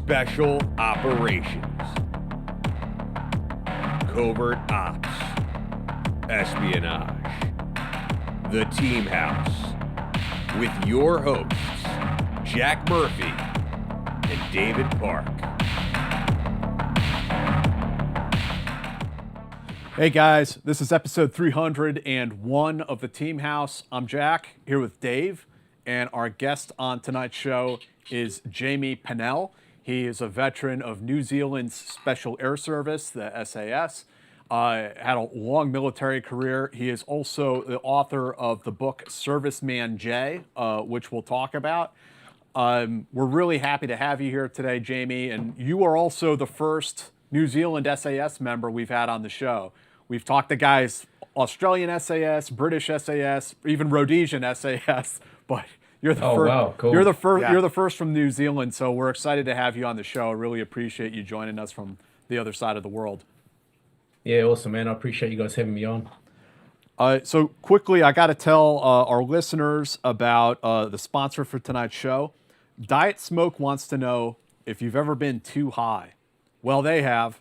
Special Operations, Covert Ops, Espionage, The Team House, with your hosts, Jack Murphy and David Park. Hey guys, this is episode 301 of The Team House. I'm Jack, here with Dave, and our guest on tonight's show is Jamie Pennell. He is a veteran of New Zealand's Special Air Service, the SAS, had a long military career. He is also the author of the book Serviceman J, which we'll talk about. We're really happy to have you here today, Jamie, and you are also the first New Zealand SAS member we've had on the show. We've talked to guys, Australian SAS, British SAS, even Rhodesian SAS, but you're the first. Wow, cool. You're the first. Yeah. You're the first from New Zealand, so we're excited to have you on the show. I really appreciate you joining us from the other side of the world. Yeah, awesome, man. I appreciate you guys having me on. So quickly, I got to tell our listeners about the sponsor for tonight's show. Diet Smoke wants to know if you've ever been too high. Well, they have.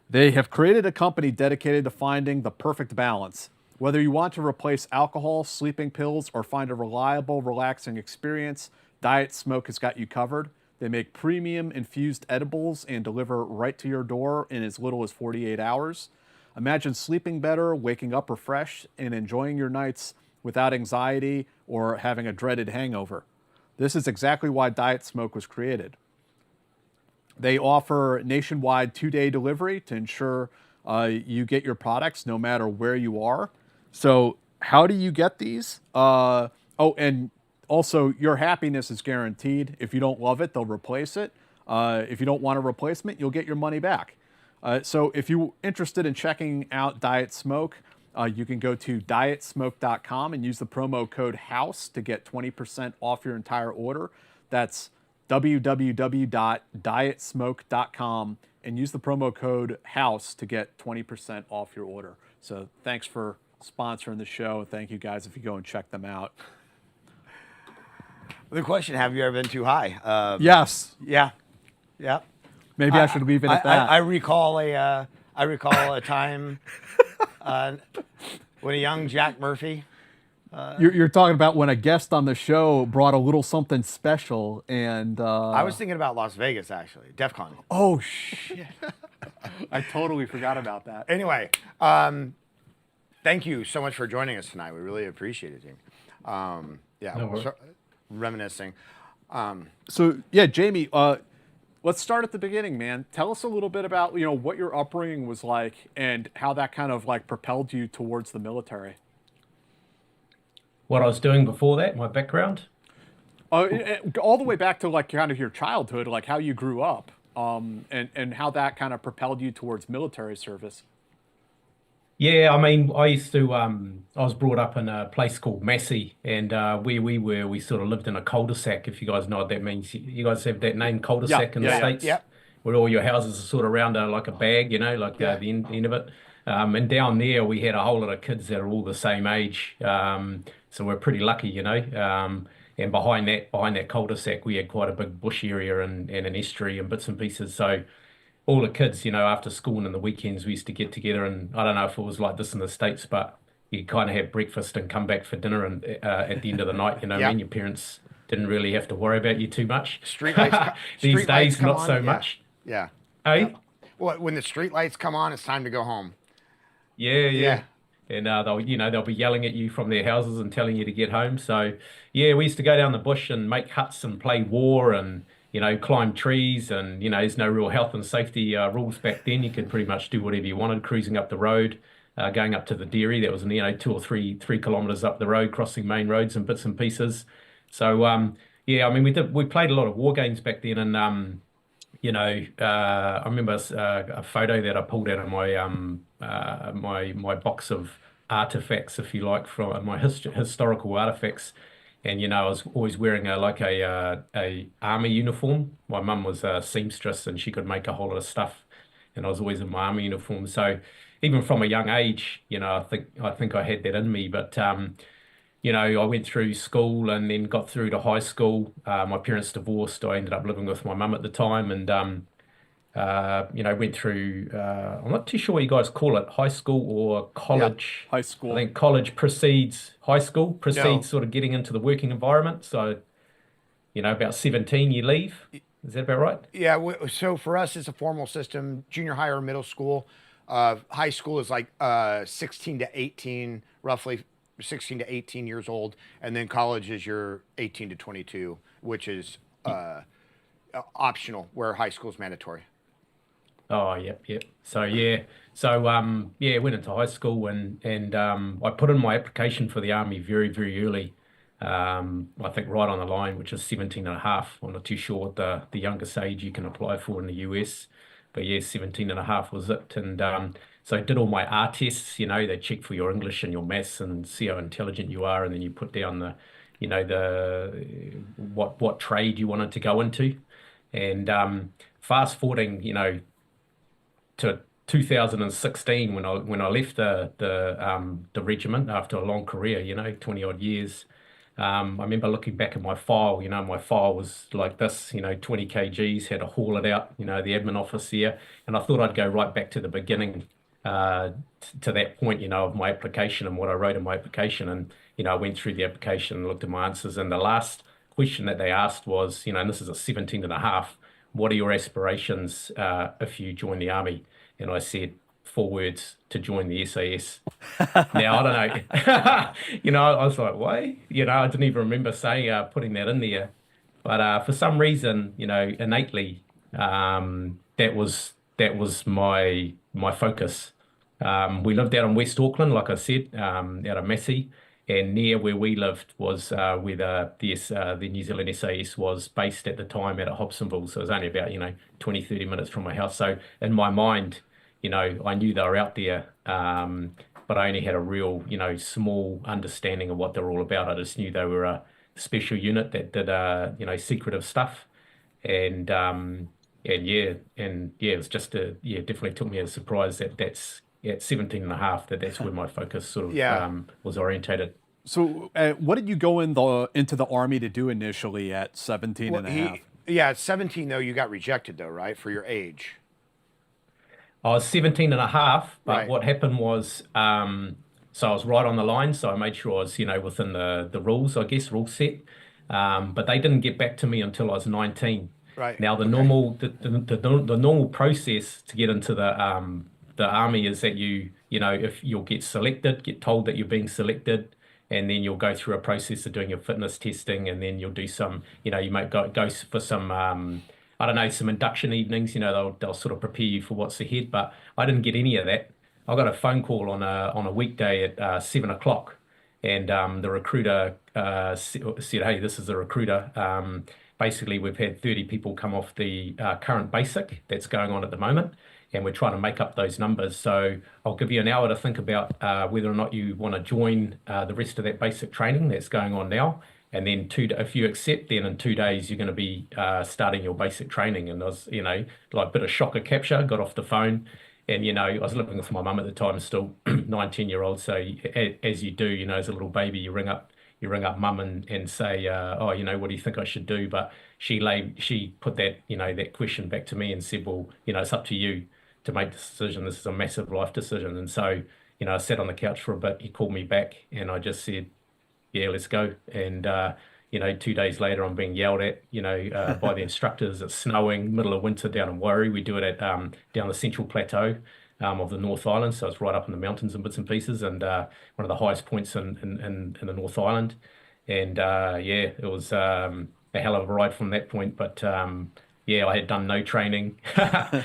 They have created a company dedicated to finding the perfect balance. Whether you want to replace alcohol, sleeping pills, or find a reliable, relaxing experience, Diet Smoke has got you covered. They make premium infused edibles and deliver right to your door in as little as 48 hours. Imagine sleeping better, waking up refreshed, and enjoying your nights without anxiety or having a dreaded hangover. This is exactly why Diet Smoke was created. They offer nationwide 2-day delivery to ensure you get your products no matter where you are. So how do you get these? And also your happiness is guaranteed. If you don't love it, they'll replace it. If you don't want a replacement, you'll get your money back. So if you're interested in checking out Diet Smoke, you can go to dietsmoke.com and use the promo code HOUSE to get 20% off your entire order. That's www.dietsmoke.com and use the promo code HOUSE to get 20% off your order. So thanks for sponsoring the show. Thank you guys if you go and check them out. The question, have you ever been too high? Yes. Yeah. Maybe I should leave it at that. I recall a time when a young Jack Murphy. You're talking about when a guest on the show brought a little something special, and I was thinking about Las Vegas, actually, DEF CON. Oh shit! I totally forgot about that. Anyway, thank you so much for joining us tonight. We really appreciate it, Jamie. Reminiscing. So yeah, Jamie, let's start at the beginning, man. Tell us a little bit about what your upbringing was like and how that kind of like propelled you towards the military. What I was doing before that, my background? All the way back to like kind of your childhood, like how you grew up, and how that kind of propelled you towards military service. Yeah, I mean, I was brought up in a place called Massey, and where we were, we sort of lived in a cul-de-sac, if you guys know what that means. You guys have that name, cul-de-sac, in the States? Yeah. Where all your houses are sort of around like a bag, the end of it. And down there, we had a whole lot of kids that are all the same age. So we're pretty lucky, and behind that cul-de-sac, we had quite a big bush area and an estuary and bits and pieces. So all the kids, after school and in the weekends, we used to get together. And I don't know if it was like this in the States, but you kind of have breakfast and come back for dinner. And at the end of the night, and your parents didn't really have to worry about you too much. Street lights. These days, not so much. Yeah. Hey? Well, when the street lights come on, it's time to go home. Yeah. And they'll be yelling at you from their houses and telling you to get home. So yeah, we used to go down the bush and make huts and play war and climb trees, and there's no real health and safety rules back then. You could pretty much do whatever you wanted, cruising up the road, going up to the dairy that was 2 or 3 kilometers up the road, crossing main roads and bits and pieces. So I mean we played a lot of war games back then, and I remember a photo that I pulled out of my box of artifacts, if you like, from my historical artifacts. And I was always wearing a army uniform. My mum was a seamstress, and she could make a whole lot of stuff. And I was always in my army uniform. So even from a young age, I think I had that in me. But I went through school and then got through to high school. My parents divorced. I ended up living with my mum at the time, and went through. I'm not too sure what you guys call it, high school or Yeah, college. high I school. think college precedes high school, No. precedes sort of getting into the working environment. So, about 17 you leave. Is that about right? Yeah. So for us, it's a formal system: junior high or middle school. High school is like 16 to 18, roughly 16 to 18 years old, and then college is your 18 to 22, which is optional, where high school is mandatory. Oh, yep, yep. So went into high school and I put in my application for the army very, very early. I think right on the line, which is 17 and a half. I'm not too sure what the youngest age you can apply for in the US, but yeah, 17 and a half was it. And so I did all my R tests, they check for your English and your maths and see how intelligent you are, and then you put down the what trade you wanted to go into. And fast forwarding, to 2016 when I left the regiment after a long career, 20 odd years. I remember looking back at my file. My file was like this, 20 kgs, had to haul it out, the admin office there, and I thought I'd go right back to the beginning, to that point, of my application and what I wrote in my application. And I went through the application and looked at my answers, and the last question that they asked was, and this is a 17 and a half, what are your aspirations if you join the army? And I said 4 words: to join the SAS. Now, I don't know, I was like, why? I didn't even remember saying, putting that in there. But for some reason, innately, that was my focus. We lived out in West Auckland, like I said, out of Massey, and near where we lived was where the New Zealand SAS was based at the time, out at Hobsonville. So it was only about 20, 30 minutes from my house. So in my mind, I knew they were out there, but I only had a real small understanding of what they're all about. I just knew they were a special unit that did secretive stuff, and it was just definitely took me as a surprise that's at 17 and a half, that's where my focus sort of Yeah. was orientated. So, what did you go into the army to do initially at 17 Well, and a half? yeah, at 17 though, you got rejected though, right, for your age. I was 17 and a half, but Right. what happened was, so I was right on the line, so I made sure I was, within the rules, I guess, rule set. But they didn't get back to me until I was 19. Right. Now, Okay. the normal process to get into the army is that if you'll get told that you're being selected, and then you'll go through a process of doing your fitness testing, and then you'll do some, you might go for some, I don't know, some induction evenings. They'll sort of prepare you for what's ahead. But I didn't get any of that. I got a phone call on a weekday at 7 o'clock, and the recruiter said, "Hey, this is the recruiter. Basically, we've had 30 people come off the current basic that's going on at the moment, and we're trying to make up those numbers. So I'll give you an hour to think about whether or not you want to join the rest of that basic training that's going on now. And then if you accept, then in 2 days you're going to be starting your basic training." And I was, like a bit of shocker capture. Got off the phone, and I was living with my mum at the time, still 19-year-old. So as you do, as a little baby, you ring up mum and say, "Oh, what do you think I should do?" But she put that that question back to me and said, "Well, it's up to you to make the decision. This is a massive life decision." And so, I sat on the couch for a bit. He called me back, and I just said, "Yeah, let's go." And 2 days later, I'm being yelled at, by the instructors. It's snowing, middle of winter down in Warri. We do it at down the central plateau of the North Island, so it's right up in the mountains and bits and pieces, and one of the highest points in the North Island. And it was a hell of a ride from that point. But I had done no training, no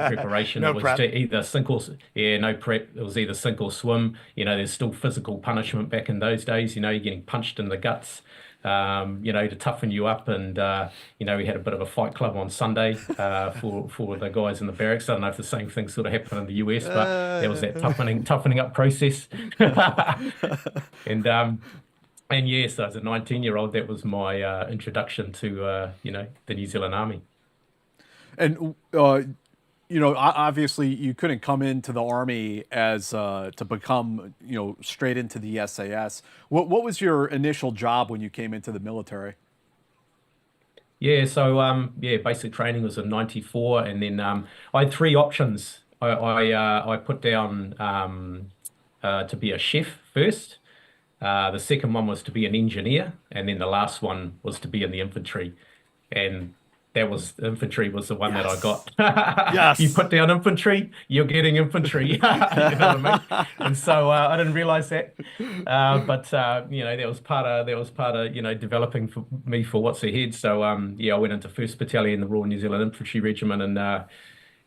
preparation. No It was prep. either sink or no prep. It was either sink or swim. There's still physical punishment back in those days. You're getting punched in the guts, to toughen you up. And we had a bit of a fight club on Sunday for the guys in the barracks. I don't know if the same thing sort of happened in the US, but there was that toughening up process. And yes, as a 19-year-old, that was my introduction to the New Zealand Army. And obviously you couldn't come into the Army as to become, straight into the SAS. What was your initial job when you came into the military? Yeah, so basic training was in '94, and then I had three options. I put down to be a chef first. The second one was to be an engineer, and then the last one was to be in the infantry. And infantry was the one that I got. You Yes. put down infantry, you're getting infantry. You know what I mean? And so I didn't realize that. But that was part of developing for me for what's ahead. So I went into 1st Battalion, the Royal New Zealand Infantry Regiment, and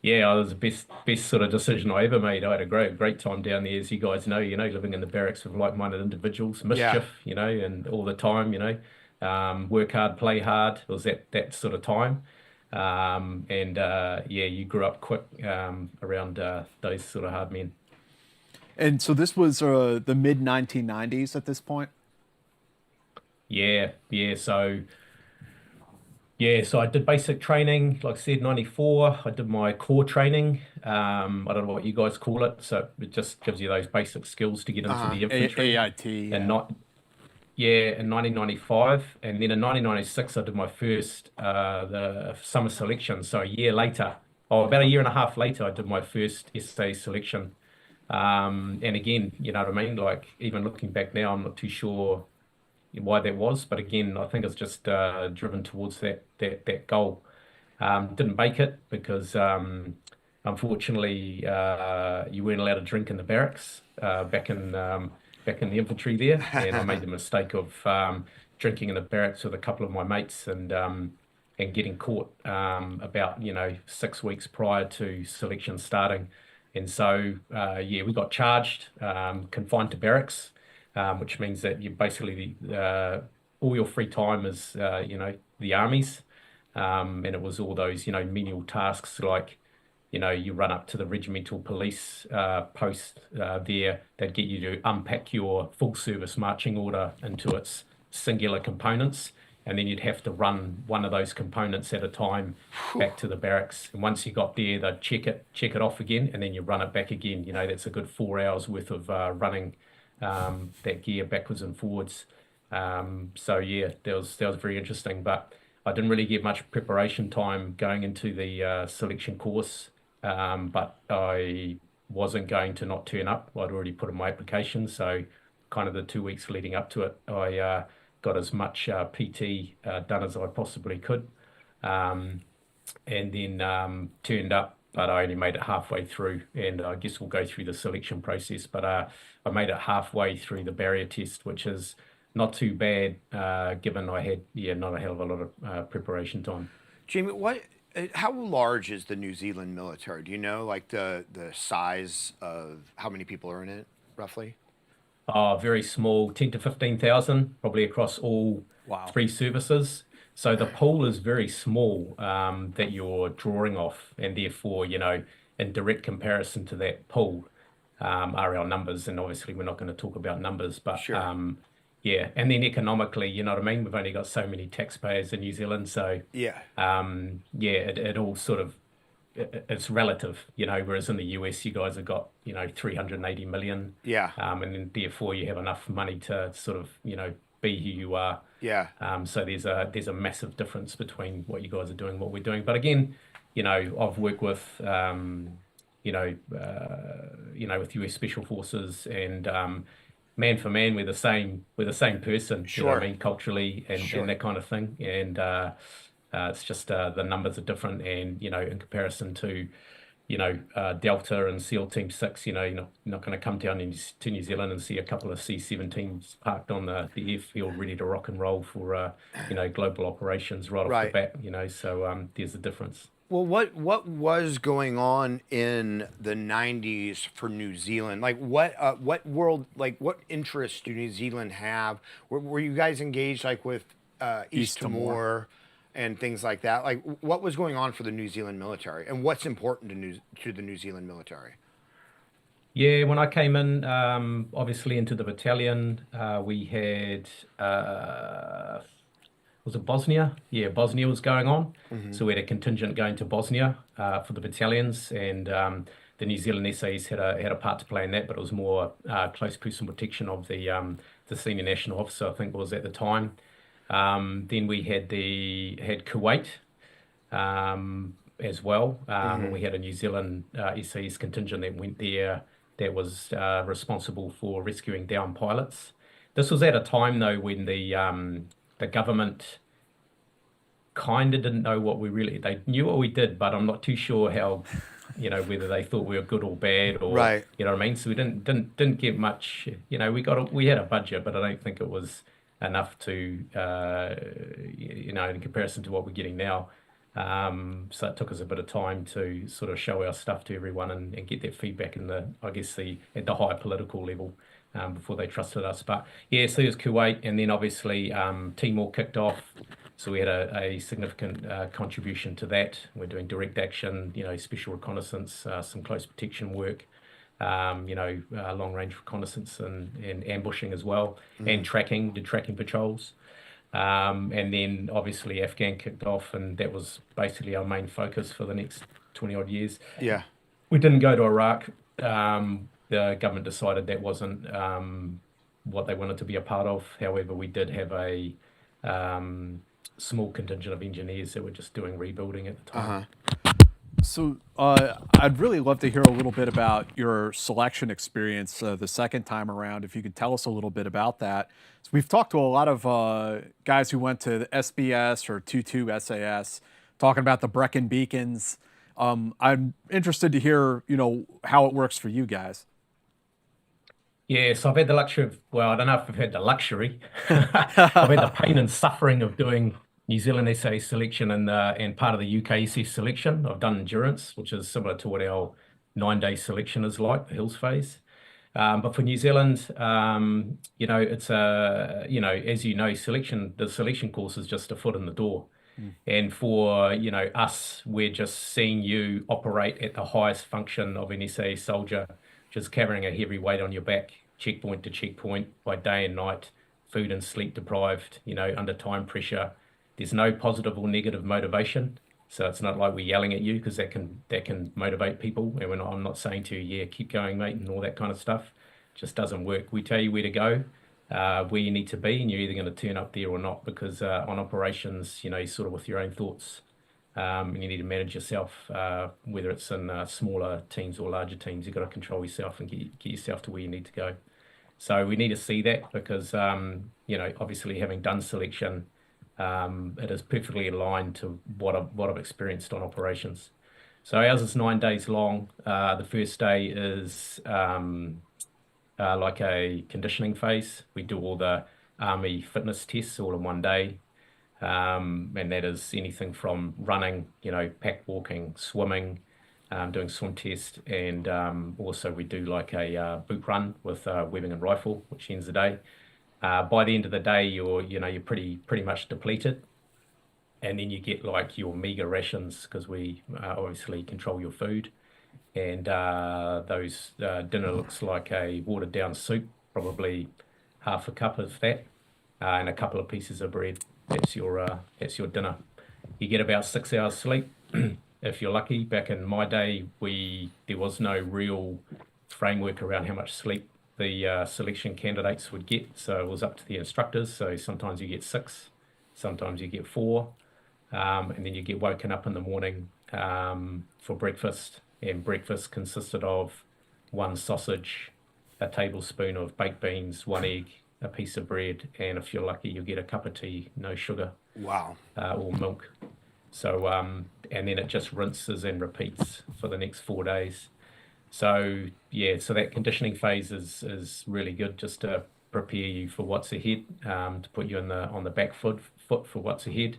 it was the best sort of decision I ever made. I had a great time down there, as you guys know, living in the barracks with like-minded individuals, mischief, and all the time, work hard, play hard. It was that sort of time. You grew up quick around those sort of hard men. And so this was the mid 1990s at this point? Yeah. So I did basic training, like I said, '94. I did my core training. I don't know what you guys call it. So it just gives you those basic skills to get into the infantry. AIT. And not, in 1995. And then in 1996, I did my first the summer selection. So about a year and a half later, I did my first SA selection. And again, you know what I mean? Like, even looking back now, I'm not too sure why that was, but again, I think it's just driven towards that goal. Didn't make it because unfortunately you weren't allowed to drink in the barracks back in the infantry there, and I made the mistake of drinking in the barracks with a couple of my mates and getting caught about 6 weeks prior to selection starting, and so we got charged, confined to barracks. Which means that you basically all your free time is the army's, and it was all those menial tasks like you run up to the regimental police post there. They'd get you to unpack your full service marching order into its singular components, and then you'd have to run one of those components at a time back to the barracks. And once you got there, they'd check it off again, and then you run it back again. That's a good 4 hours worth of running that gear backwards and forwards. That was very interesting, but I didn't really get much preparation time going into the selection course. But I wasn't going to not turn up. I'd already put in my application, so kind of the 2 weeks leading up to it, I got as much PT done as I possibly could, and then turned up. But I only made it halfway through, and I guess we'll go through the selection process. But I made it halfway through the barrier test, which is not too bad, given I had not a hell of a lot of preparation time. Jamie, how large is the New Zealand military? Do you know, like, the size of how many people are in it, roughly? Very small, 10 to 15,000, probably across all three services. So the pool is very small that you're drawing off, and therefore, in direct comparison to that pool are our numbers. And obviously, we're not going to talk about numbers, but Sure. and then economically, you know what I mean? We've only got so many taxpayers in New Zealand, so it all sort of it's relative, whereas in the US, you guys have got 380 million, and then therefore you have enough money to sort of be who you are. So there's a massive difference between what you guys are doing and what we're doing. But again, I've worked with with US Special Forces, and man for man, we're the same person. Sure. You know what I mean, culturally and Sure. that kind of thing. And it's just the numbers are different, and in comparison to Delta and SEAL Team 6, you're not going to come down to New Zealand and see a couple of C-17s parked on the airfield ready to rock and roll for, global operations right off the bat, so there's a difference. Well, what was going on in the 90s for New Zealand? Like, what interests do New Zealand have? Were you guys engaged, like, with East Timor and things like that? Like, what was going on for the New Zealand military, and what's important to the New Zealand military? Yeah, when I came in, obviously into the battalion, we had was it Bosnia? Yeah, Bosnia was going on. So we had a contingent going to Bosnia for the battalions, and the New Zealand SAS had a part to play in that, but it was more close personal protection of the senior national officer, I think it was at the time. Then we had Kuwait as well. And we had a New Zealand SAS contingent that went there that was responsible for rescuing downed pilots. This was at a time though when the government kind of didn't know what they knew what we did, but I'm not too sure how, whether they thought we were good or bad, or Right. you know what I mean. So we didn't get much. We had a budget, but I don't think it was enough to in comparison to what we're getting now. So it took us a bit of time to sort of show our stuff to everyone and get that feedback at the higher political level before they trusted us. But yeah, so it was Kuwait, and then obviously Timor kicked off. So we had a significant contribution to that. We're doing direct action, special reconnaissance, some close protection work, long range reconnaissance and ambushing as well, and did tracking patrols. And then obviously Afghan kicked off, and that was basically our main focus for the next 20 odd years. Yeah. We didn't go to Iraq. The government decided that wasn't what they wanted to be a part of. However, we did have a small contingent of engineers that were just doing rebuilding at the time. So I'd really love to hear a little bit about your selection experience the second time around, if you could tell us a little bit about that. So we've talked to a lot of guys who went to the SBS or 22 SAS, talking about the Brecon Beacons. I'm interested to hear, how it works for you guys. Yeah, so I've had the luxury of, I don't know if I've had the luxury. I've had the pain and suffering of doing New Zealand SAS selection and part of the UK SAS selection. I've done endurance, which is similar to what our 9-day selection is like, the hills phase. But for New Zealand, it's as the selection course is just a foot in the door. And for, us, we're just seeing you operate at the highest function of an SAS soldier, just carrying a heavy weight on your back, checkpoint to checkpoint, by day and night, food and sleep deprived, under time pressure. There's no positive or negative motivation. So it's not like we're yelling at you, because that can motivate people. And I'm not saying to you, yeah, keep going, mate, and all that kind of stuff. It just doesn't work. We tell you where to go, where you need to be, and you're either going to turn up there or not, because on operations, you're sort of with your own thoughts. And you need to manage yourself, whether it's in smaller teams or larger teams. You've got to control yourself and get yourself to where you need to go. So we need to see that, because, obviously having done selection, it is perfectly aligned to what I've experienced on operations. So ours is 9 days long. The first day is like a conditioning phase. We do all the Army fitness tests all in one day. And that is anything from running, pack walking, swimming, doing swim test, and also we do like a boot run with webbing and rifle, which ends the day. By the end of the day, you're pretty much depleted, and then you get like your meager rations, because we obviously control your food, and those dinner looks like a watered down soup, probably half a cup of that, and a couple of pieces of bread. That's your dinner. You get about 6 hours sleep if you're lucky. Back in my day, there was no real framework around how much sleep the selection candidates would get, so it was up to the instructors. So sometimes you get 6, sometimes you get 4, and then you get woken up in the morning for breakfast, and breakfast consisted of 1 sausage, a tablespoon of baked beans, 1 egg, a piece of bread, and if you're lucky, you'll get a cup of tea, no sugar. Wow. Or milk. So, and then it just rinses and repeats for the next 4 days. So, yeah, so that conditioning phase is really good, just to prepare you for what's ahead, to put you on the back foot for what's ahead.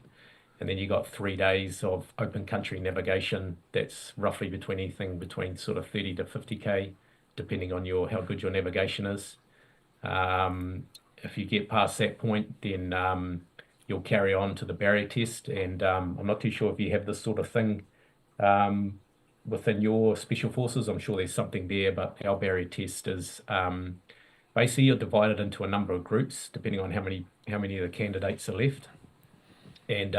And then you got 3 days of open country navigation. That's roughly anything between sort of 30 to 50K, depending on how good your navigation is. If you get past that point, then you'll carry on to the barrier test. And I'm not too sure if you have this sort of thing within your special forces. I'm sure there's something there, but our barrier test is basically you're divided into a number of groups depending on how many of the candidates are left. and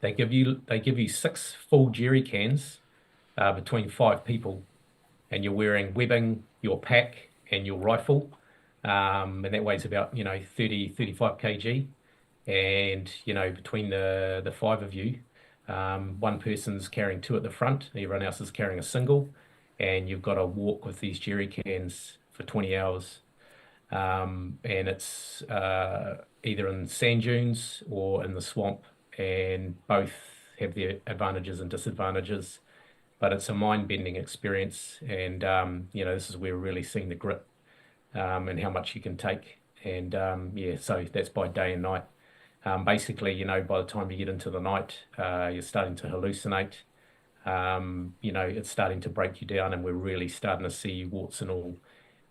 they give you 6 full jerry cans between 5 people, and you're wearing webbing, your pack, and your rifle, and that weighs about 35 kg, and between the 5 of you, one person's carrying 2 at the front, everyone else is carrying a single, and you've got to walk with these jerry cans for 20 hours. And it's either in sand dunes or in the swamp, and both have their advantages and disadvantages. But it's a mind-bending experience, and this is where we're really seeing the grit and how much you can take. And so that's by day and night. Basically, by the time you get into the night, you're starting to hallucinate. It's starting to break you down, and we're really starting to see warts and all.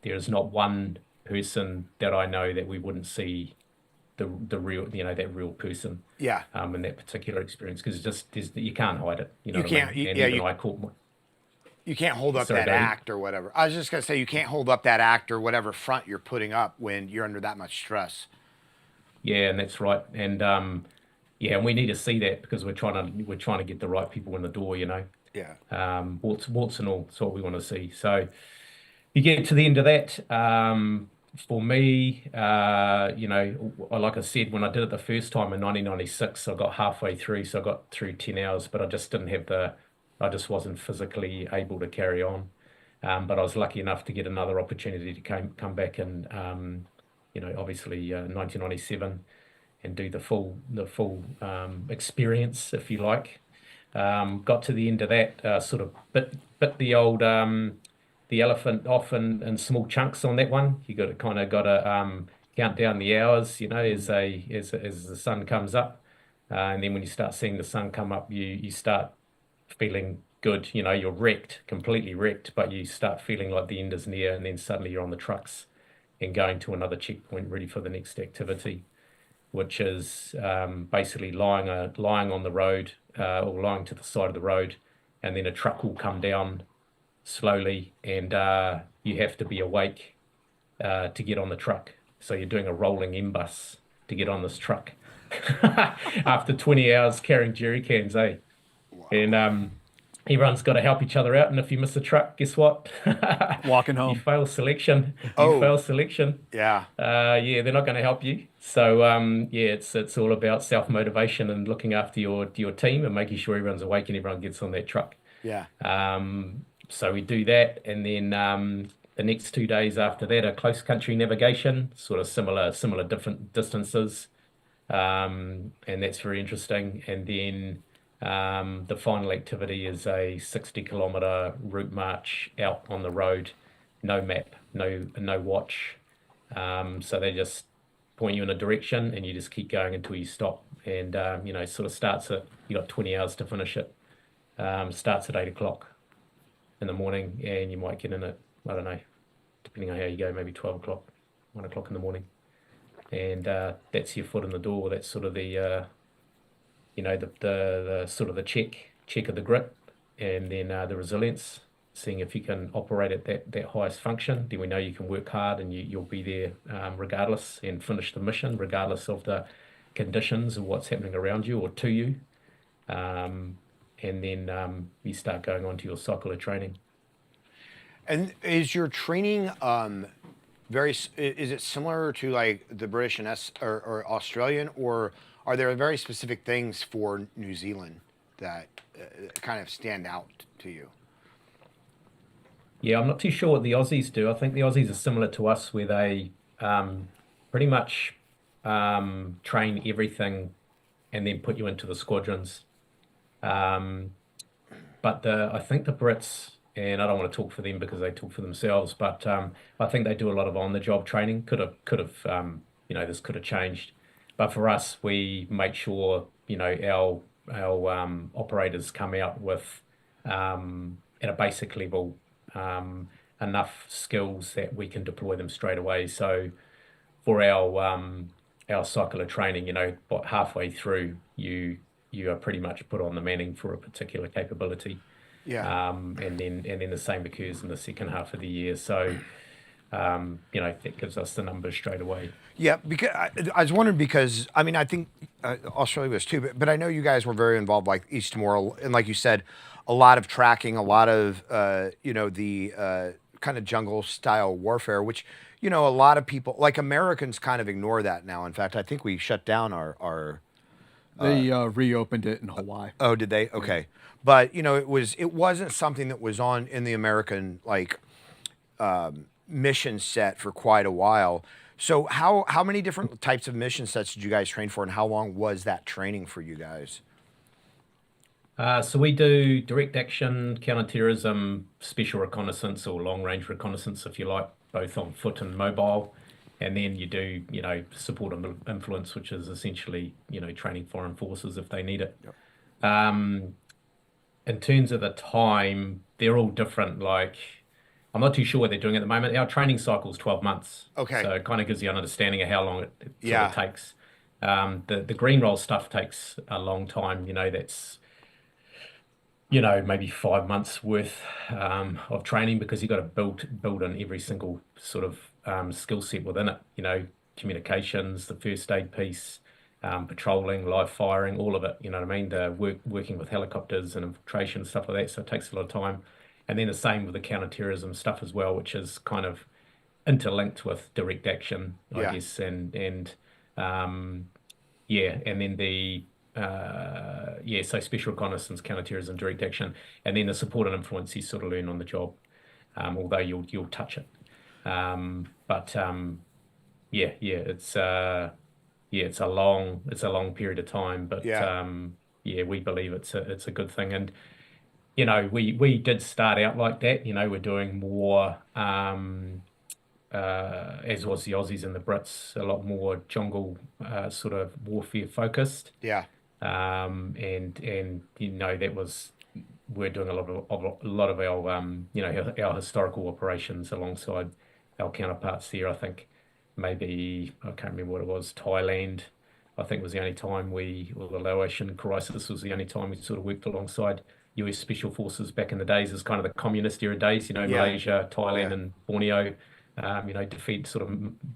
There is not one person that I know that we wouldn't see the real, that real person. Yeah. In that particular experience, because you can't hide it. You know You what I can't. mean? You can't hold up Sorry, that Dave. act or whatever. I was just gonna say you can't hold up that act or whatever front you're putting up when you're under that much stress. Yeah, and that's right. And and we need to see that, because we're trying to get the right people in the door. Yeah. Warts and all. That's what we want to see. So you get to the end of that. For me, like I said, when I did it the first time in 1996, I got halfway through, so I got through 10 hours, but I just didn't have I just wasn't physically able to carry on. But I was lucky enough to get another opportunity to come back in, obviously 1997, and do the full experience, if you like. Got to the end of that, sort of bit the old the elephant off in small chunks on that one. You got to count down the hours, as the sun comes up, and then when you start seeing the sun come up, you start feeling good. You're completely wrecked, but you start feeling like the end is near, and then suddenly you're on the trucks and going to another checkpoint, ready for the next activity, which is basically lying on the road, or lying to the side of the road, and then a truck will come down slowly, and you have to be awake to get on the truck. So you're doing a rolling M-bus to get on this truck after 20 hours carrying jerry cans, eh? Wow. And everyone's got to help each other out, and if you miss the truck, guess what? Walking home. You fail selection. Oh. You fail selection. Yeah. They're not going to help you. So it's all about self-motivation and looking after your team and making sure everyone's awake and everyone gets on that truck. Yeah. So we do that, and then the next 2 days after that are close country navigation, sort of similar different distances, and that's very interesting. And then the final activity is a 60-kilometer route march out on the road, no map, no watch. So they just point you in a direction, and you just keep going until you stop. And sort of starts at, you got 20 hours to finish it. Starts at 8 o'clock in the morning, and you might get in at, I don't know, depending on how you go, maybe 12 o'clock, 1 o'clock in the morning. And that's your foot in the door. That's sort of the the sort of the check of the grit, and then the resilience, seeing if you can operate at that highest function. Then we know you can work hard, and you'll be there regardless, and finish the mission regardless of the conditions and what's happening around you or to you. And then you start going on to your cycle of training. And is your training is it similar to like the British and or Australian, or are there very specific things for New Zealand that kind of stand out to you? Yeah, I'm not too sure what the Aussies do. I think the Aussies are similar to us, where they pretty much train everything and then put you into the squadrons. But I think the Brits, and I don't want to talk for them because they talk for themselves, but I think they do a lot of on-the-job training. Could have this could have changed. But for us, we make sure, our operators come out with, at a basic level, enough skills that we can deploy them straight away. So for our cycle of training, about halfway through, you are pretty much put on the manning for a particular capability. Yeah. And then the same occurs in the second half of the year. So that gives us the numbers straight away. Yeah, because I was wondering because I mean I think Australia was too, but I know you guys were very involved, like East Timor, and like you said, a lot of tracking, a lot of the kind of jungle style warfare, which a lot of people, like Americans, kind of ignore that now. In fact, I think we shut down our. They reopened it in Hawaii. Oh, did they? Okay, but it wasn't something that was on in the American mission set for quite a while. So how many different types of mission sets did you guys train for, and how long was that training for you guys? So we do direct action, counterterrorism, special reconnaissance, or long-range reconnaissance, if you like, both on foot and mobile. And then you do, support and influence, which is essentially, training foreign forces if they need it. Yep. In terms of the time, they're all different. Like, I'm not too sure what they're doing at the moment. Our training cycle is 12 months. Okay. So it kind of gives you an understanding of how long it sort Yeah. of takes. The green roll stuff takes a long time. That's maybe 5 months worth of training, because you've got to build in every single sort of skill set within it. Communications, the first aid piece, patrolling, live firing, all of it. You know what I mean? The working with helicopters and infiltration, stuff like that. So it takes a lot of time. And then the same with the counterterrorism stuff as well, which is kind of interlinked with direct action, I guess. And then the so special reconnaissance, counterterrorism, direct action, and then the support and influence you sort of learn on the job, although you'll touch it. It's a long period of time, but we believe it's a good thing. And we did start out like that. We're doing more as was the Aussies and the Brits, a lot more jungle sort of warfare focused. Yeah. That was, we're doing a lot of our our historical operations alongside our counterparts there. I think maybe, I can't remember what it was, Thailand, I think, was the only time the Laotian crisis was the only time we sort of worked alongside US Special Forces back in the days, as kind of the communist era days, Malaysia, Thailand, and Borneo,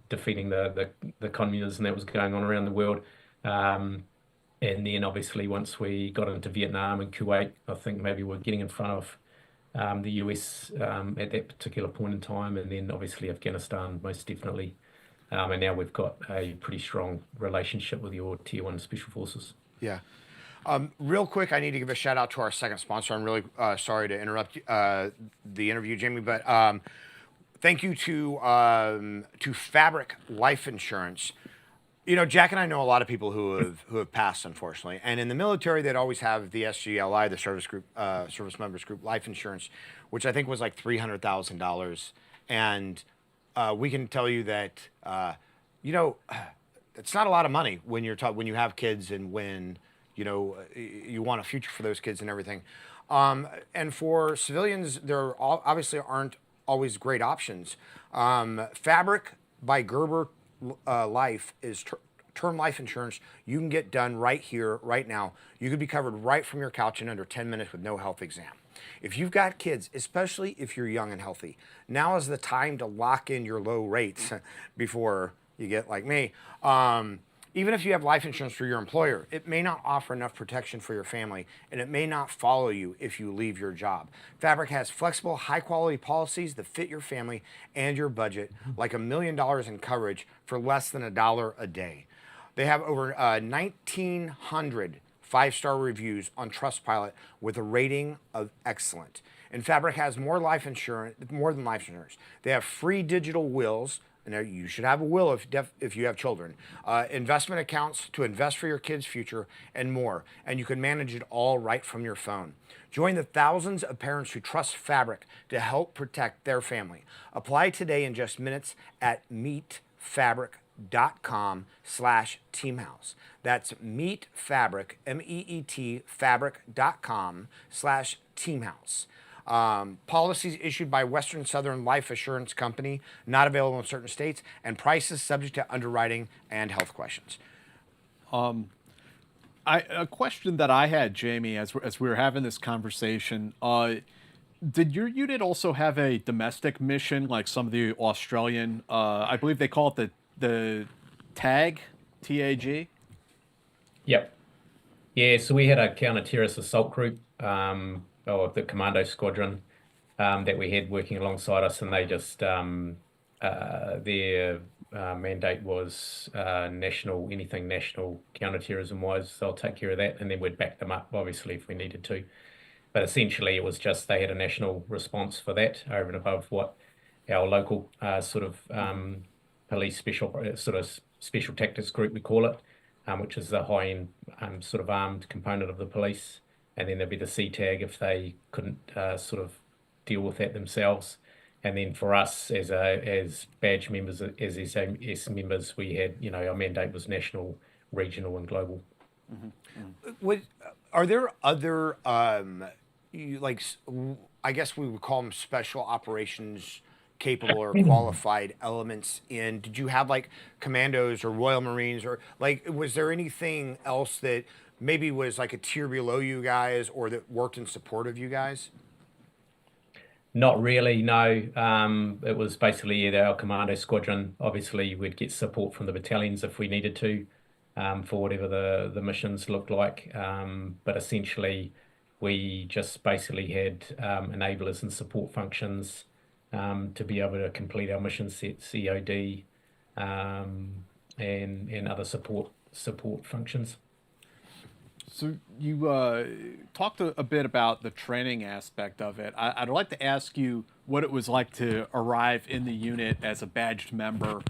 defeating the communism that was going on around the world. And then obviously once we got into Vietnam and Kuwait, I think maybe we're getting in front of the US at that particular point in time, and then obviously Afghanistan, most definitely. And now we've got a pretty strong relationship with your Tier 1 Special Forces. Yeah. Real quick, I need to give a shout out to our second sponsor. I'm really sorry to interrupt the interview, Jamie, but thank you to Fabric Life Insurance. Jack and I know a lot of people who have passed, unfortunately, and in the military they'd always have the SGLI, the Service Members Group Life Insurance, which I think was like $300,000, and we can tell you that it's not a lot of money when when you have kids and when you want a future for those kids and everything. And for civilians, there obviously aren't always great options. Fabric by Gerber Life is term life insurance you can get done right here, right now. You could be covered right from your couch in under 10 minutes with no health exam. If you've got kids, especially if you're young and healthy, now is the time to lock in your low rates before you get like me. Even if you have life insurance for your employer, it may not offer enough protection for your family, and it may not follow you if you leave your job. Fabric has flexible, high-quality policies that fit your family and your budget, like $1 million in coverage for less than $1 a day. They have over 1,900 five-star reviews on Trustpilot with a rating of excellent. And Fabric has more than life insurance. They have free digital wills. Now, you should have a will if you have children, investment accounts to invest for your kids' future, and more. And you can manage it all right from your phone. Join the thousands of parents who trust Fabric to help protect their family. Apply today in just minutes at meetfabric.com/teamhouse. That's meetfabric, MEET, fabric.com/teamhouse. Policies issued by Western Southern Life Assurance Company, not available in certain states, and prices subject to underwriting and health questions. A question that I had, Jamie, as we were having this conversation, Did your unit also have a domestic mission like some of the Australian? I believe they call it the TAG, TAG. Yep. Yeah, so we had a counter-terrorist assault group, or the commando squadron, that we had working alongside us, and they just their mandate was anything national counter-terrorism wise. They'll take care of that, and then we'd back them up, obviously, if we needed to. But essentially, it was just they had a national response for that over and above what our local police special tactics group, we call it, which is the high-end sort of armed component of the police. And then there'd be the C-TAG if they couldn't sort of deal with that themselves. And then for us as badge members, as SAS members, we had, our mandate was national, regional, and global. Are there other, I guess we would call them special operations capable or qualified elements in? Did you have like commandos or Royal Marines, or like, was there anything else that maybe was like a tier below you guys or that worked in support of you guys? Not really, no. It was basically our commando squadron. Obviously, we'd get support from the battalions if we needed to, for whatever the missions looked like. But essentially, we just basically had enablers and support functions to be able to complete our mission sets, EOD, and other support functions. So you talked a bit about the training aspect of it. I'd like to ask you what it was like to arrive in the unit as a badged member,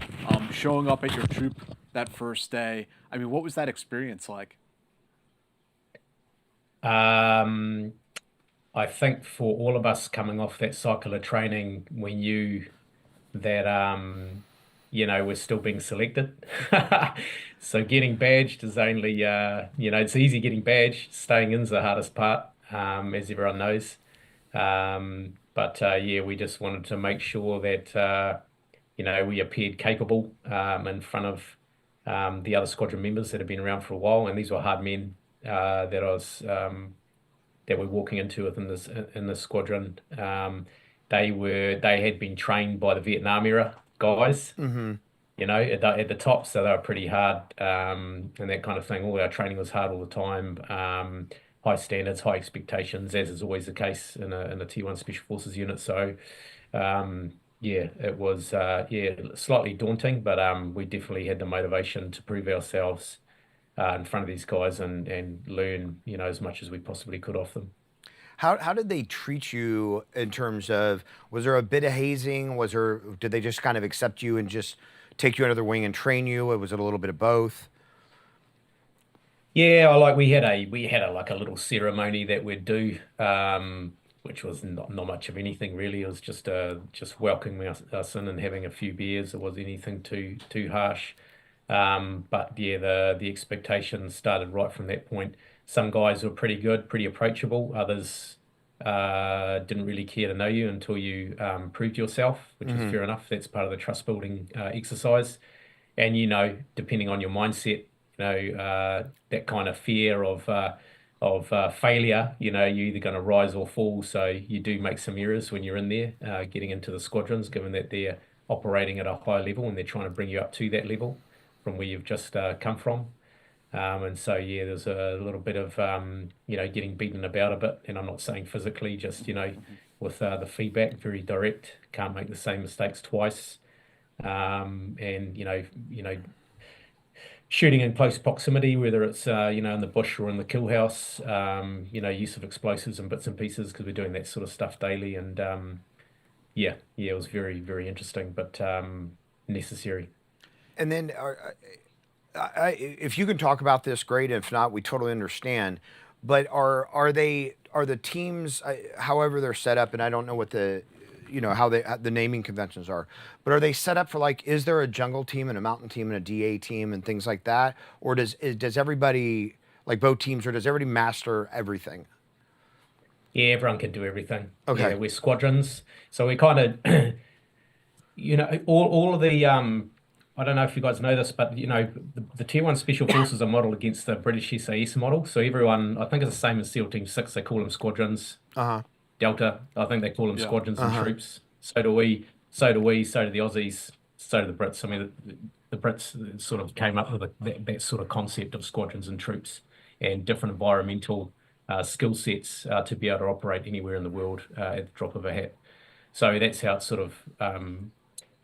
showing up at your troop that first day. I mean, what was that experience like? I think for all of us coming off that cycle of training, we knew that we're still being selected. So getting badged is only, it's easy getting badged. Staying in's the hardest part, as everyone knows. But we just wanted to make sure that, we appeared capable in front of the other squadron members that had been around for a while. And these were hard men that we're walking into within this squadron. They had been trained by the Vietnam era guys. Mm-hmm. At the top, so they were pretty hard, and that kind of thing. All our training was hard all the time. High standards, high expectations, as is always the case in a Tier 1 Special Forces unit. So, it was slightly daunting, but we definitely had the motivation to prove ourselves in front of these guys and learn, as much as we possibly could off them. How did they treat you in terms of, was there a bit of hazing? Did they just kind of accept you and just take you under their wing and train you? Or was it a little bit of both? Yeah, we had a little ceremony that we'd do, which was not much of anything really. It was just welcoming us in and having a few beers. It wasn't anything too harsh. But yeah, the expectations started right from that point. Some guys were pretty good, pretty approachable. Others didn't really care to know you until you proved yourself, which is fair enough. That's part of the trust building exercise. And depending on your mindset, that kind of fear of failure, you're either going to rise or fall. So you do make some errors when you're in there, getting into the squadrons, given that they're operating at a high level and they're trying to bring you up to that level from where you've just come from. And so, there's a little bit of, getting beaten about a bit. And I'm not saying physically, just, with the feedback, very direct, can't make the same mistakes twice. And, shooting in close proximity, whether it's, in the bush or in the kill house, use of explosives and bits and pieces, because we're doing that sort of stuff daily. And, it was very, very interesting, but necessary. And then if you can talk about this, great. If not, we totally understand. But are the teams, however they're set up, and I don't know what the naming conventions are, but are they set up for is there a jungle team and a mountain team and a DA team and things like that? Or does everybody, like both teams, or does everybody master everything? Yeah, everyone can do everything. Okay. Yeah, we're squadrons. So we kind of, all of the, I don't know if you guys know this, but the Tier 1 Special Forces are modelled against the British SAS model. So everyone, I think it's the same as SEAL Team 6, they call them squadrons. Uh-huh. Delta. I think they call them Yeah. squadrons and troops. So do we. So do the Aussies. So do the Brits. I mean, the Brits sort of came up with that sort of concept of squadrons and troops and different environmental skill sets to be able to operate anywhere in the world at the drop of a hat. So that's how it's sort of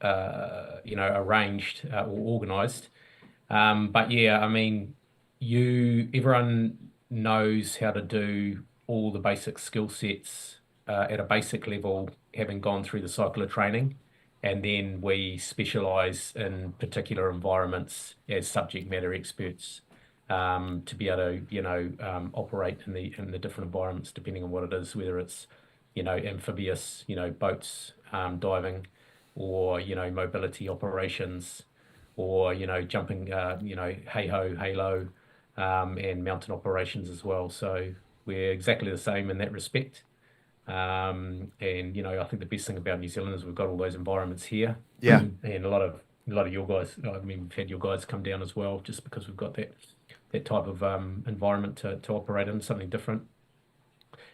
arranged or organised. But yeah, I mean, everyone knows how to do all the basic skill sets at a basic level, having gone through the cycle of training, and then we specialise in particular environments as subject matter experts to be able to operate in the different environments depending on what it is, whether it's amphibious, boats, diving, or mobility operations, or jumping, hey ho, hey low, and mountain operations as well. So we're exactly the same in that respect. And I think the best thing about New Zealand is we've got all those environments here. Yeah. And a lot of your guys, I mean, we've had your guys come down as well, just because we've got that type of environment to operate in, something different.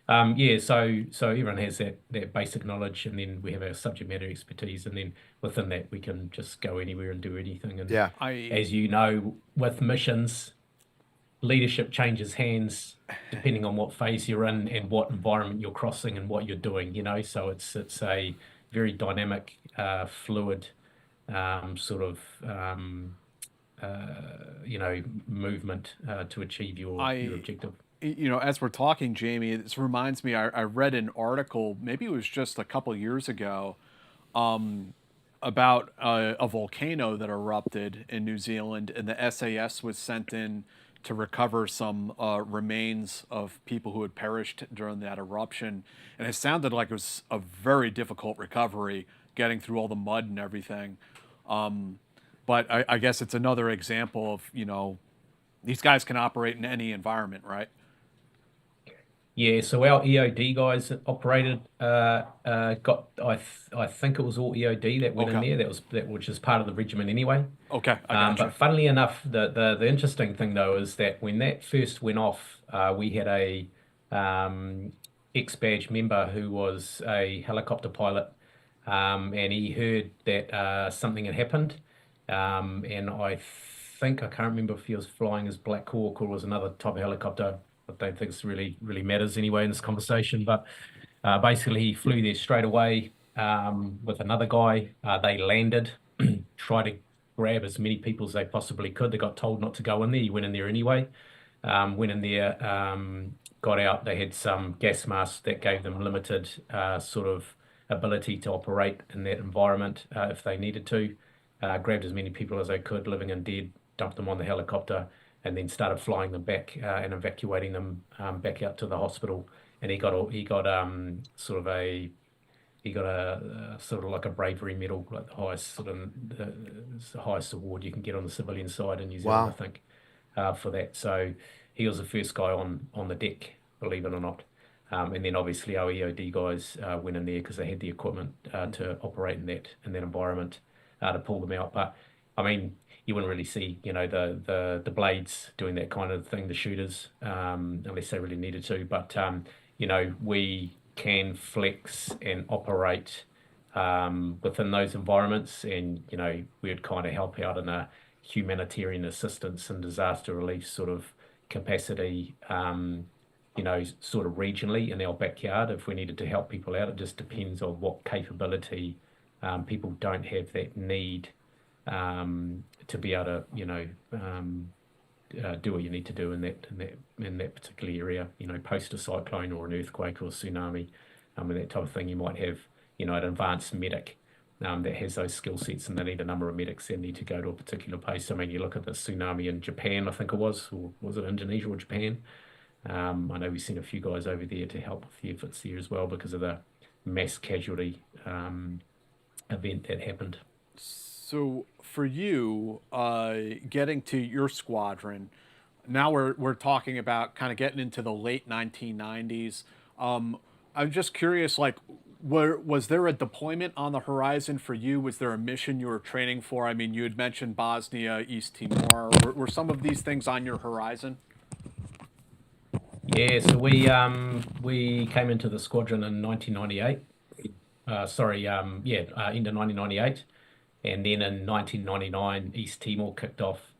So everyone has that basic knowledge, and then we have our subject matter expertise, and then within that we can just go anywhere and do anything. And Yeah. as you know, with missions, leadership changes hands depending on what phase you're in and what environment you're crossing and what you're doing. So it's a very dynamic, fluid sort of movement to achieve your objective. As we're talking, Jamie, this reminds me, I read an article, maybe it was just a couple years ago, about a volcano that erupted in New Zealand, and the SAS was sent in to recover some remains of people who had perished during that eruption. And it sounded like it was a very difficult recovery, getting through all the mud and everything. But I guess it's another example of, these guys can operate in any environment, right? Yeah, so our EOD guys that operated I think it was all EOD that went in there. Which is part of the regiment anyway. Okay, I gotcha. But funnily enough, the interesting thing though is that when that first went off, we had a ex-badge member who was a helicopter pilot, and he heard that something had happened, and I can't remember if he was flying as Black Hawk or was another type of helicopter. I don't think this really matters anyway in this conversation, but basically he flew there straight away with another guy. They landed, tried to grab as many people as they possibly could. They got told not to go in there. He went in there anyway. Went in there, got out. They had some gas masks that gave them limited sort of ability to operate in that environment if they needed to. Grabbed as many people as they could, living and dead, dumped them on the helicopter, and then started flying them back and evacuating them back out to the hospital. And he got a sort of like a bravery medal, like the highest the highest award you can get on the civilian side in New Zealand, I think, for that. So he was the first guy on the deck, believe it or not. And then obviously our EOD guys went in there because they had the equipment to operate in that environment to pull them out. But I mean, you wouldn't really see, the blades doing that kind of thing, the shooters, unless they really needed to. But, we can flex and operate within those environments, and, we'd kind of help out in a humanitarian assistance and disaster relief sort of capacity, sort of regionally in our backyard if we needed to help people out. It just depends on what capability people don't have that need to be able to, do what you need to do in that particular area. Post a cyclone or an earthquake or a tsunami, and that type of thing. You might have, an advanced medic that has those skill sets, and they need a number of medics that need to go to a particular place. I mean, you look at the tsunami in Japan, I think it was, or was it Indonesia or Japan? I know we've seen a few guys over there to help with the efforts there as well because of the mass casualty event that happened. So for you, getting to your squadron, now we're talking about kind of getting into the late 1990s. I'm just curious, like, was there a deployment on the horizon for you? Was there a mission you were training for? I mean, you had mentioned Bosnia, East Timor. Were some of these things on your horizon? Yeah, so we came into the squadron in 1998. Into 1998, and then in 1999 East Timor kicked off,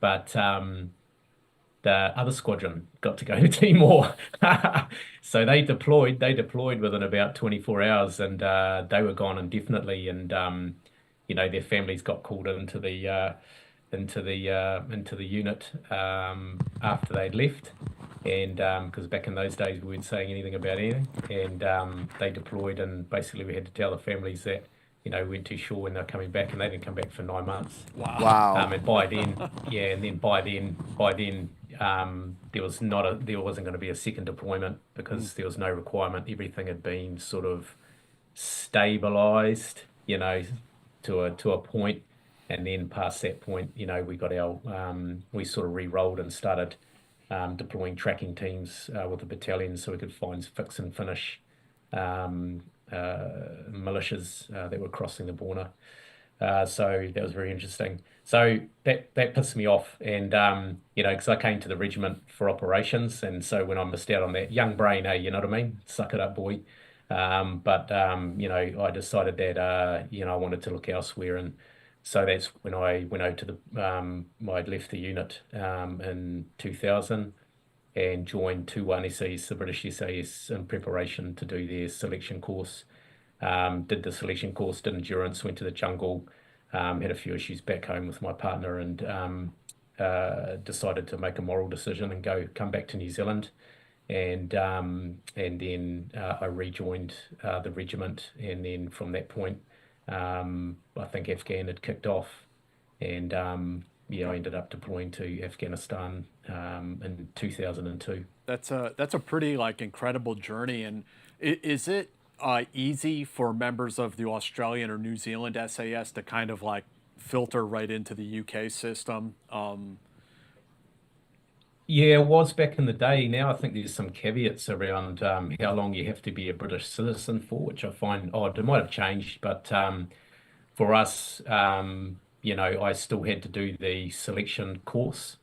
but the other squadron got to go to Timor. So they deployed within about 24 hours, and they were gone indefinitely, and their families got called into the unit after they'd left, and because back in those days we weren't saying anything about anything, and they deployed, and basically we had to tell the families that we weren't too sure when they're coming back, and they didn't come back for 9 months. Wow. And by then, there wasn't going to be a second deployment because there was no requirement. Everything had been sort of stabilized, to a point, and then past that point, we got we sort of re-rolled and started deploying tracking teams with the battalion, so we could find, fix, and finish militias that were crossing the border. So that was very interesting. So that pissed me off, and because I came to the regiment for operations, and so when I missed out on that, young brain, you know what I mean? Suck it up, boy. I decided that I wanted to look elsewhere, and so that's when I went over to I'd left the unit in 2000 and joined 21 SAS, the British SAS, in preparation to do their selection course. Did the selection course, did endurance, went to the jungle, had a few issues back home with my partner, and decided to make a moral decision and come back to New Zealand. And then I rejoined the regiment, and then from that point, I think Afghan had kicked off, and I ended up deploying to Afghanistan in 2002. That's a pretty incredible journey. And is it easy for members of the Australian or New Zealand SAS to kind of filter right into the UK system? Yeah, it was back in the day. Now I think there's some caveats around how long you have to be a British citizen for, which I find odd. It might have changed, but for us, I still had to do the selection course.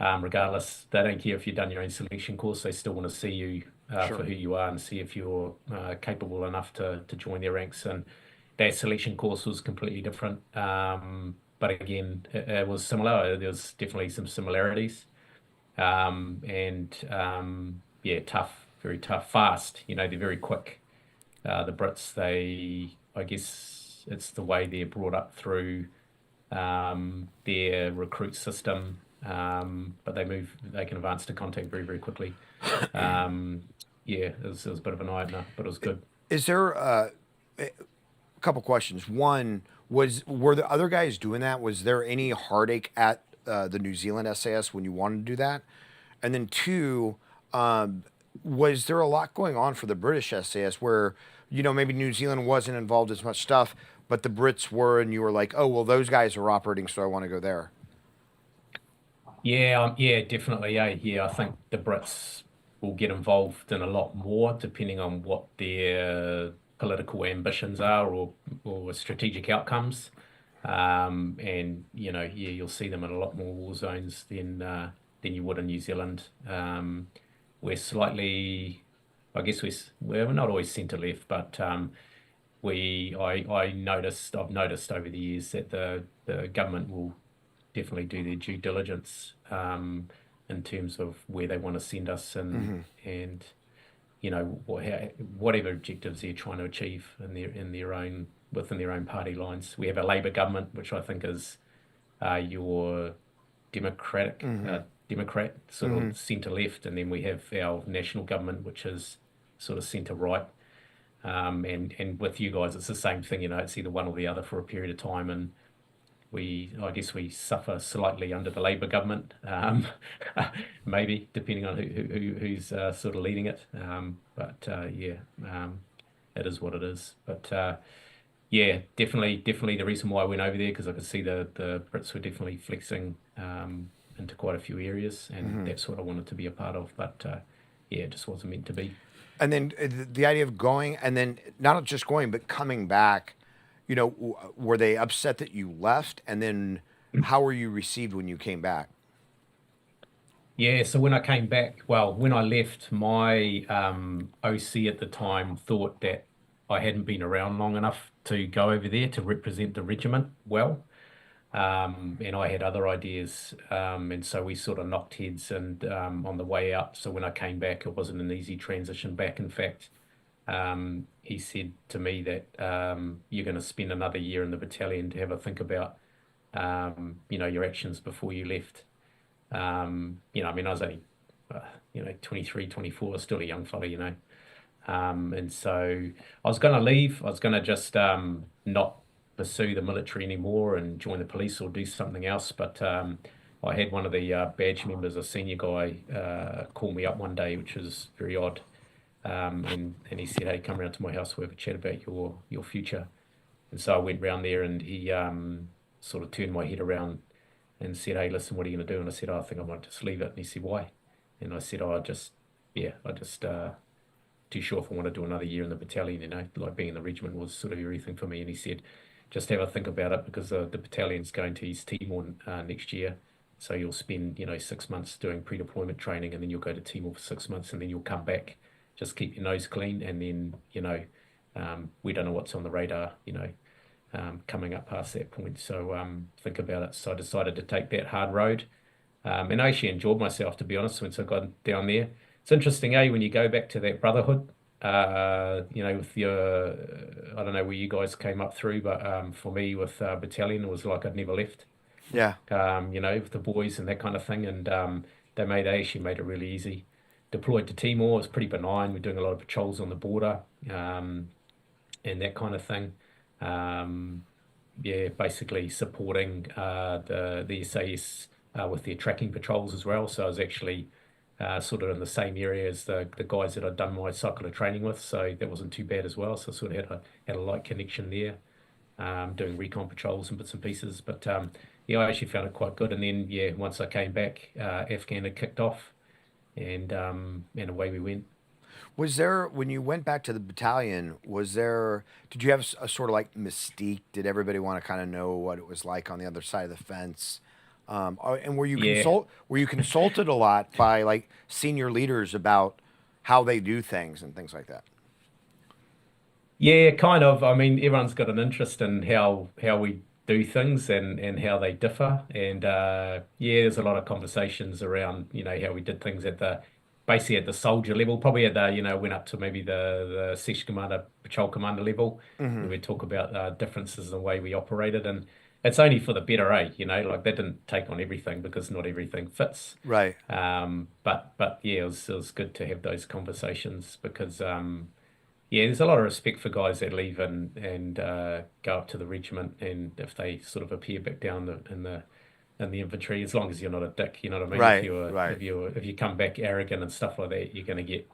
Regardless, they don't care if you've done your own selection course. They still want to see you for who you are and see if you're capable enough to join their ranks. And that selection course was completely different. But again, it was similar. There was definitely some similarities. Tough, very tough, fast. They're very quick. The Brits, I guess it's the way they're brought up through their recruit system, but they can advance to contact very, very quickly. It was a bit of an eye-opener, but it was good. Is there a couple questions? One, were the other guys doing that? Was there any heartache at the New Zealand SAS when you wanted to do that? And then two, was there a lot going on for the British SAS where, maybe New Zealand wasn't involved as much stuff, but the Brits were, and you were like, oh, well, those guys are operating, so I want to go there? Yeah, definitely. Yeah, I think the Brits will get involved in a lot more depending on what their political ambitions are or strategic outcomes. You'll see them in a lot more war zones than you would in New Zealand. We're slightly, I guess we're not always centre left, but I've noticed over the years that the government will definitely do their due diligence in terms of where they want to send us, and whatever objectives they're trying to achieve within their own party lines. We have a Labour government, which I think is your democratic Democrat, sort of centre left, and then we have our national government, which is sort of centre right. And with you guys, it's the same thing. It's either one or the other for a period of time, and I guess we suffer slightly under the Labour government, maybe depending on who's sort of leading it. It is what it is. But definitely the reason why I went over there, because I could see the Brits were definitely flexing into quite a few areas, and that's what I wanted to be a part of. But it just wasn't meant to be. And then the idea of going, and then not just going, but coming back, were they upset that you left? And then how were you received when you came back? Yeah, so when I came back, well, when I left, my OC at the time thought that I hadn't been around long enough to go over there to represent the regiment well. And I had other ideas, and so we sort of knocked heads and on the way out. So when I came back, it wasn't an easy transition back. In fact, he said to me that you're going to spend another year in the battalion to have a think about, your actions before you left. I mean, I was only, 23, 24, still a young fella, and so I was going to leave. I was going to just not pursue the military anymore and join the police or do something else. But I had one of the badge members, a senior guy, call me up one day, which was very odd. And he said, "Hey, come round to my house. We'll have a chat about your future." And so I went round there, and he sort of turned my head around and said, "Hey, listen, what are you going to do?" And I said, "I think I might just leave it." And he said, "Why?" And I said, "I just too sure if I want to do another year in the battalion, like being in the regiment was sort of everything for me." And he said, "Just have a think about it, because the battalion's going to East Timor next year. So you'll spend, 6 months doing pre-deployment training, and then you'll go to Timor for 6 months, and then you'll come back. Just keep your nose clean, and then, we don't know what's on the radar, coming up past that point. So think about it." So I decided to take that hard road. And I actually enjoyed myself, to be honest, once I got down there. It's interesting, when you go back to that brotherhood, with your, I don't know where you guys came up through, but for me with battalion, it was like I'd never left, Yeah. with the boys and that kind of thing. And they actually made it really easy. Deployed to Timor, it was pretty benign. We're doing a lot of patrols on the border, and that kind of thing. Basically supporting the SAS with their tracking patrols as well. So I was actually sort of in the same area as the guys that I'd done my cycler training with, so that wasn't too bad as well. So I sort of had a light connection there, doing recon patrols and bits and pieces. But I actually found it quite good. And then once I came back, Afghan had kicked off, and away we went. Was there, when you went back to the battalion, did you have a sort of like mystique? Did everybody want to kind of know what it was like on the other side of the fence? And were you consulted a lot by like senior leaders about how they do things and things like that? Yeah, kind of. I mean, everyone's got an interest in how we do things and how they differ. And there's a lot of conversations around, how we did things basically at the soldier level, probably at the, went up to maybe the section commander, patrol commander level. Mm-hmm. And we talk about differences in the way we operated. And it's only for the better, like that didn't take on everything, because not everything fits. Right. But it was good to have those conversations, because there's a lot of respect for guys that leave and go up to the regiment, and if they sort of appear back down in the infantry, as long as you're not a dick, you know what I mean? Right. If you come back arrogant and stuff like that, you're gonna get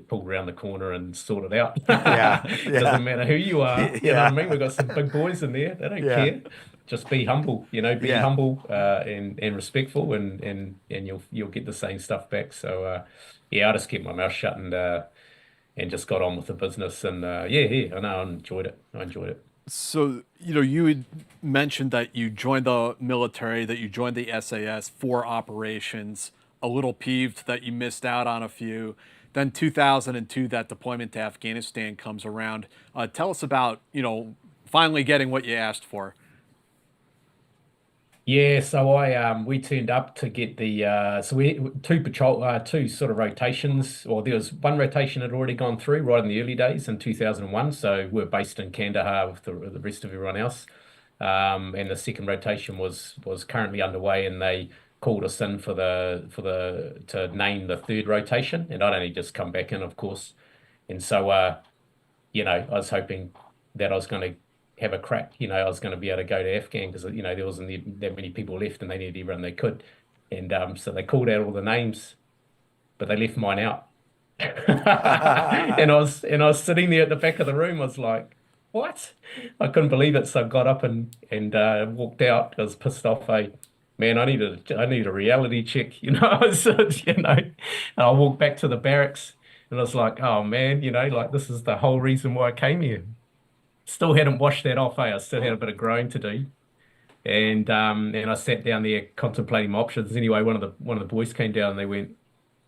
pulled around the corner and sorted out. Yeah. Doesn't matter who you are. You know what I mean? We've got some big boys in there. They don't care. Just be humble, be humble and respectful, and you'll get the same stuff back. So I just kept my mouth shut and just got on with the business. And I know I enjoyed it. So, you had mentioned that you joined the military, that you joined the SAS for operations, a little peeved that you missed out on a few. Then 2002, that deployment to Afghanistan comes around. Tell us about, finally getting what you asked for. Yeah, so we turned up to get we two sort of rotations, or there was one rotation had already gone through right in the early days in 2001. So we're based in Kandahar with the rest of everyone else, and the second rotation was currently underway, and they called us in to name the third rotation, and I'd only just come back in, of course, and so I was hoping that I was going to have a crack. I was going to be able to go to Afghan, because there wasn't that many people left, and they needed everyone they could, and so they called out all the names, but they left mine out. and I was sitting there at the back of the room. I was like, what? I couldn't believe it. So I got up and walked out. I was pissed off. Man, I need a reality check. And I walked back to the barracks, and I was like, oh man, like this is the whole reason why I came here. Still hadn't washed that off, I still had a bit of growing to do. And I sat down there contemplating my options. Anyway, one of the boys came down and they went,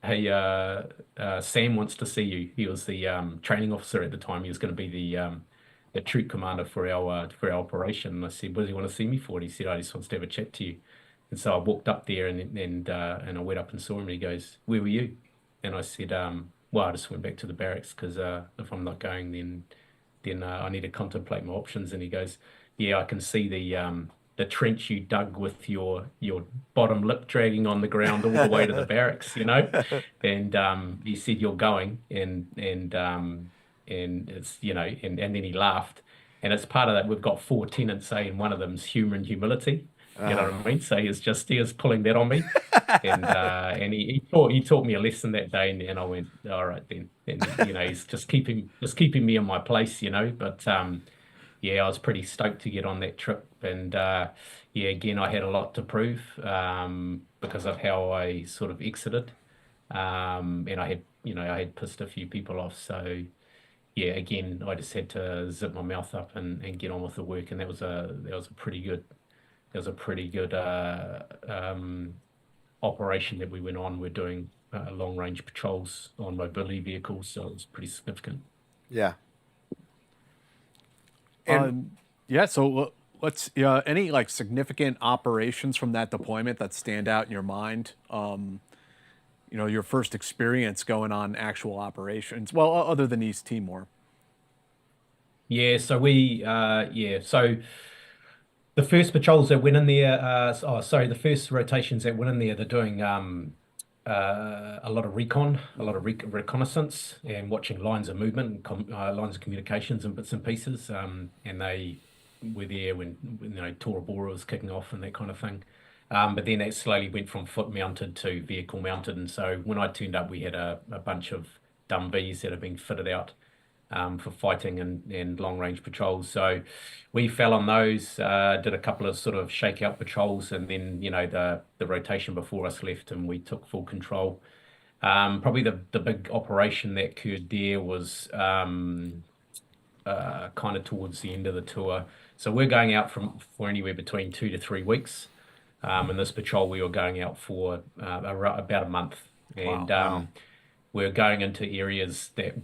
"Hey, Sam wants to see you." He was the training officer at the time. He was going to be the troop commander for our operation. And I said, "What does he want to see me for?" And he said, "I just wants to have a chat to you." And so I walked up there and I went up and saw him. And he goes, "Where were you?" And I said, "Well, I just went back to the barracks because if I'm not going, then I need to contemplate my options." And he goes, "Yeah, I can see the trench you dug with your bottom lip dragging on the ground all the way to the barracks, you know." And he said, "You're going," and it's, you know, and then he laughed. And it's part of that. We've got 4 tenets, and one of them's humor and humility. You know what I mean? So he was pulling that on me, and he taught me a lesson that day, and I went, all right then. And you know, he's just keeping me in my place, you know. But yeah, I was pretty stoked to get on that trip, and yeah, again, I had a lot to prove because of how I sort of exited, and I had pissed a few people off, so. Yeah, again, I just had to zip my mouth up and get on with the work, and that was a pretty good operation that we went on. We're doing long range patrols on mobility vehicles, so it was pretty significant. Yeah. Yeah. So let's any like significant operations from that deployment that stand out in your mind. You know, your first experience going on actual operations. Well, other than East Timor. Yeah. So so the first patrols that went in there, the first rotations that went in there, they're doing a lot of recon, a lot of reconnaissance, and watching lines of movement and lines of communications and bits and pieces. And they were there when you know Tora Bora was kicking off and that kind of thing. But then that slowly went from foot mounted to vehicle mounted. And so when I turned up, we had a bunch of Dumbies that had been fitted out for fighting and long range patrols. So we fell on those, did a couple of sort of shakeout patrols, and then, you know, the rotation before us left and we took full control. Probably the big operation that occurred there was kind of towards the end of the tour. So we're going out for anywhere between 2 to 3 weeks. In this patrol, we were going out for about a month, and Wow. we're going into areas that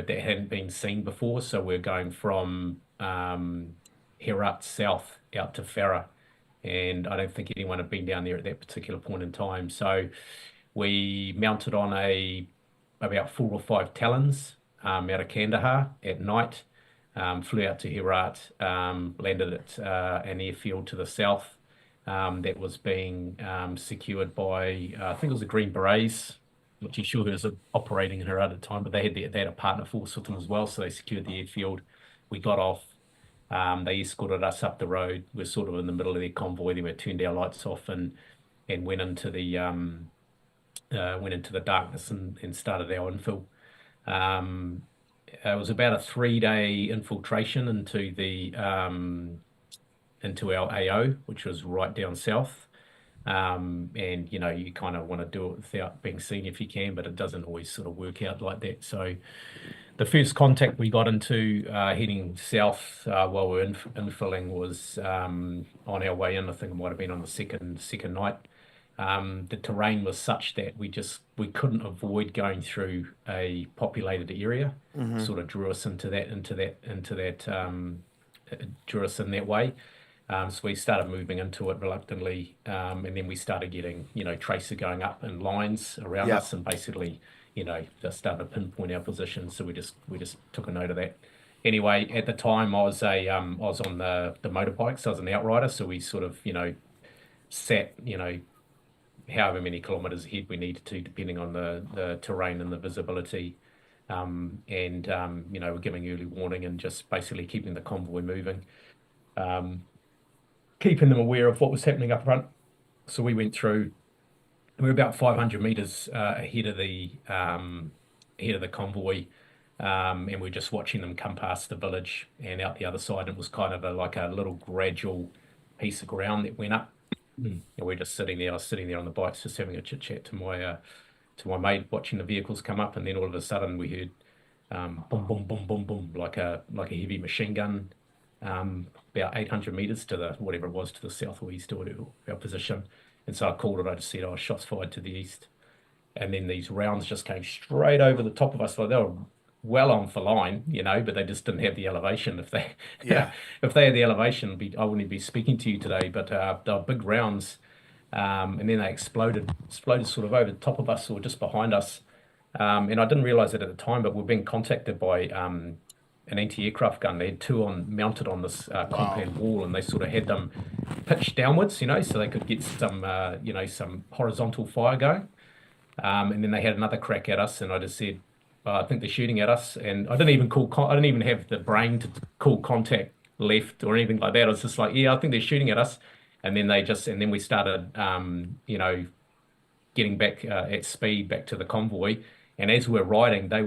hadn't been seen before. So we're going from Herat south out to Farah, and I don't think anyone had been down there at that particular point in time. So we mounted on about 4 or 5 Talons out of Kandahar at night, flew out to Herat, landed at an airfield to the south. That was being secured by, I think it was the Green Berets. Not too sure who was operating in her at the time, but they had a partner force with them as well, so they secured the airfield. We got off. They escorted us up the road. We're sort of in the middle of their convoy. Then we turned our lights off and went into the darkness and started our infill. It was about a 3-day infiltration into our AO, which was right down south. And, you know, you kind of want to do it without being seen if you can, but it doesn't always sort of work out like that. So the first contact we got into heading south while we were infilling was on our way in. I think it might have been on the second night. The terrain was such that we couldn't avoid going through a populated area. Sort of drew us into that drew us in that way. So we started moving into it reluctantly, and then we started getting, you know, tracer going up in lines around us, and basically, you know, just started to pinpoint our position. So we just took a note of that. Anyway, at the time I was on the motorbike, so I was an outrider. So we sort of, you know, sat, you know, however many kilometers ahead we needed to, depending on the terrain and the visibility. And you know, we're giving early warning and just basically keeping the convoy moving. Keeping them aware of what was happening up front. So we went through. We were about 500 meters ahead of the convoy, and we're just watching them come past the village and out the other side. It was kind of like a little gradual piece of ground that went up, and we're just sitting there. I was sitting there on the bikes, just having a chit chat to my mate, watching the vehicles come up, and then all of a sudden we heard boom, boom, boom, boom, boom, like a heavy machine gun about 800 meters to the whatever it was to the south or east or whatever, our position. And so I called it. I just said, "Oh, shots fired to the east." And then these rounds just came straight over the top of us. Like they were well on for line, but they just didn't have the elevation. If they Yeah. if they had the elevation, I wouldn't be speaking to you today. But they were big rounds, and then they exploded sort of over the top of us or just behind us. And I didn't realize it at the time, but we're being contacted by an anti-aircraft gun. They had two mounted on this compound wall, and they sort of had them pitched downwards, so they could get some some horizontal fire going. And then they had another crack at us, and I just said, "I think they're shooting at us." And I didn't even I didn't even have the brain to call contact left or anything like that. I was just like, "Yeah, I think they're shooting at us." And then we started, getting back at speed back to the convoy. And as we're riding, they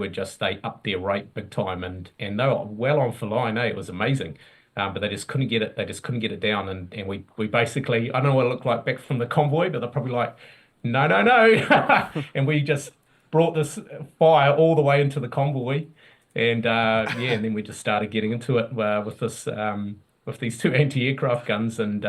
upped their rate big time, and they were well on for line. It was amazing. But they just couldn't get it. They just couldn't get it down, and we basically, I don't know what it looked like back from the convoy, but they're probably like, "No, no, no," and we just brought this fire all the way into the convoy, and and then we just started getting into it with these two anti-aircraft guns, and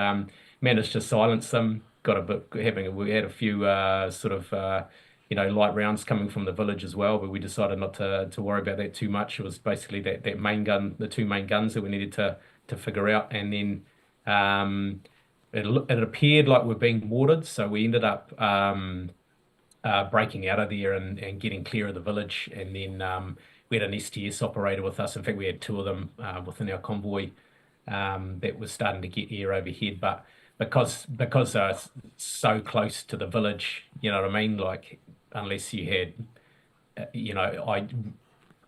managed to silence them. We had a few light rounds coming from the village as well, but we decided not to worry about that too much. It was basically that main gun, the two main guns that we needed to figure out, and then it appeared like we're being mortared, so we ended up breaking out of there and getting clear of the village. And then we had an STS operator with us. In fact, we had two of them within our convoy that was starting to get air overhead, but because they're so close to the village, you know what I mean? Like, unless you had,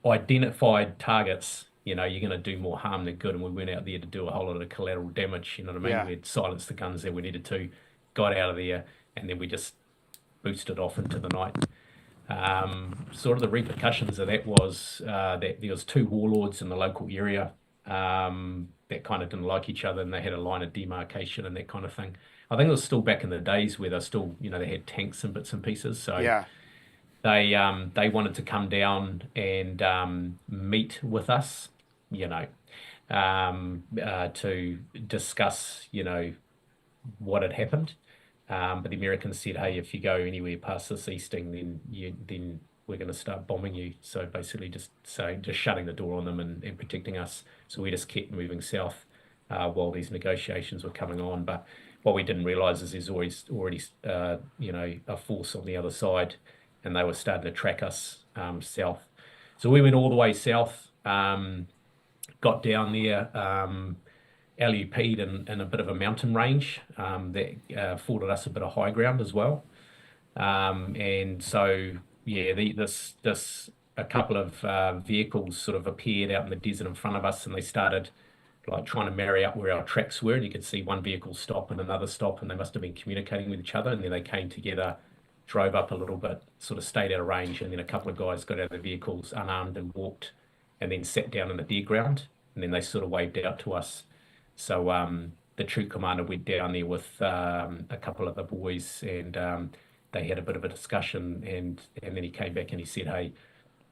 identified targets, you're going to do more harm than good. And we went out there to do a whole lot of collateral damage. You know what I mean? Yeah. We had silenced the guns that we needed to, got out of there, and then we just boosted off into the night. Sort of the repercussions of that was that there was two warlords in the local area that kind of didn't like each other, and they had a line of demarcation and that kind of thing. I think it was still back in the days where they're still, they had tanks and bits and pieces. So Yeah. they wanted to come down and meet with us, to discuss, what had happened. But the Americans said, "Hey, if you go anywhere past this easting, then we're going to start bombing you." So basically just shutting the door on them and protecting us. So we just kept moving south while these negotiations were coming on. But what we didn't realize is there's already a force on the other side, and they were starting to track us south. So we went all the way south, got down there, LUP'd in a bit of a mountain range that afforded us a bit of high ground as well. And so, yeah, a couple of vehicles sort of appeared out in the desert in front of us, and they started like trying to marry up where our tracks were. And you could see one vehicle stop and another stop, and they must have been communicating with each other. And then they came together, drove up a little bit, sort of stayed out of range, and then a couple of guys got out of the vehicles unarmed and walked, and then sat down in the deer ground, and then they sort of waved out to us. So the troop commander went down there with a couple of the boys, and they had a bit of a discussion, and then he came back and he said, "Hey,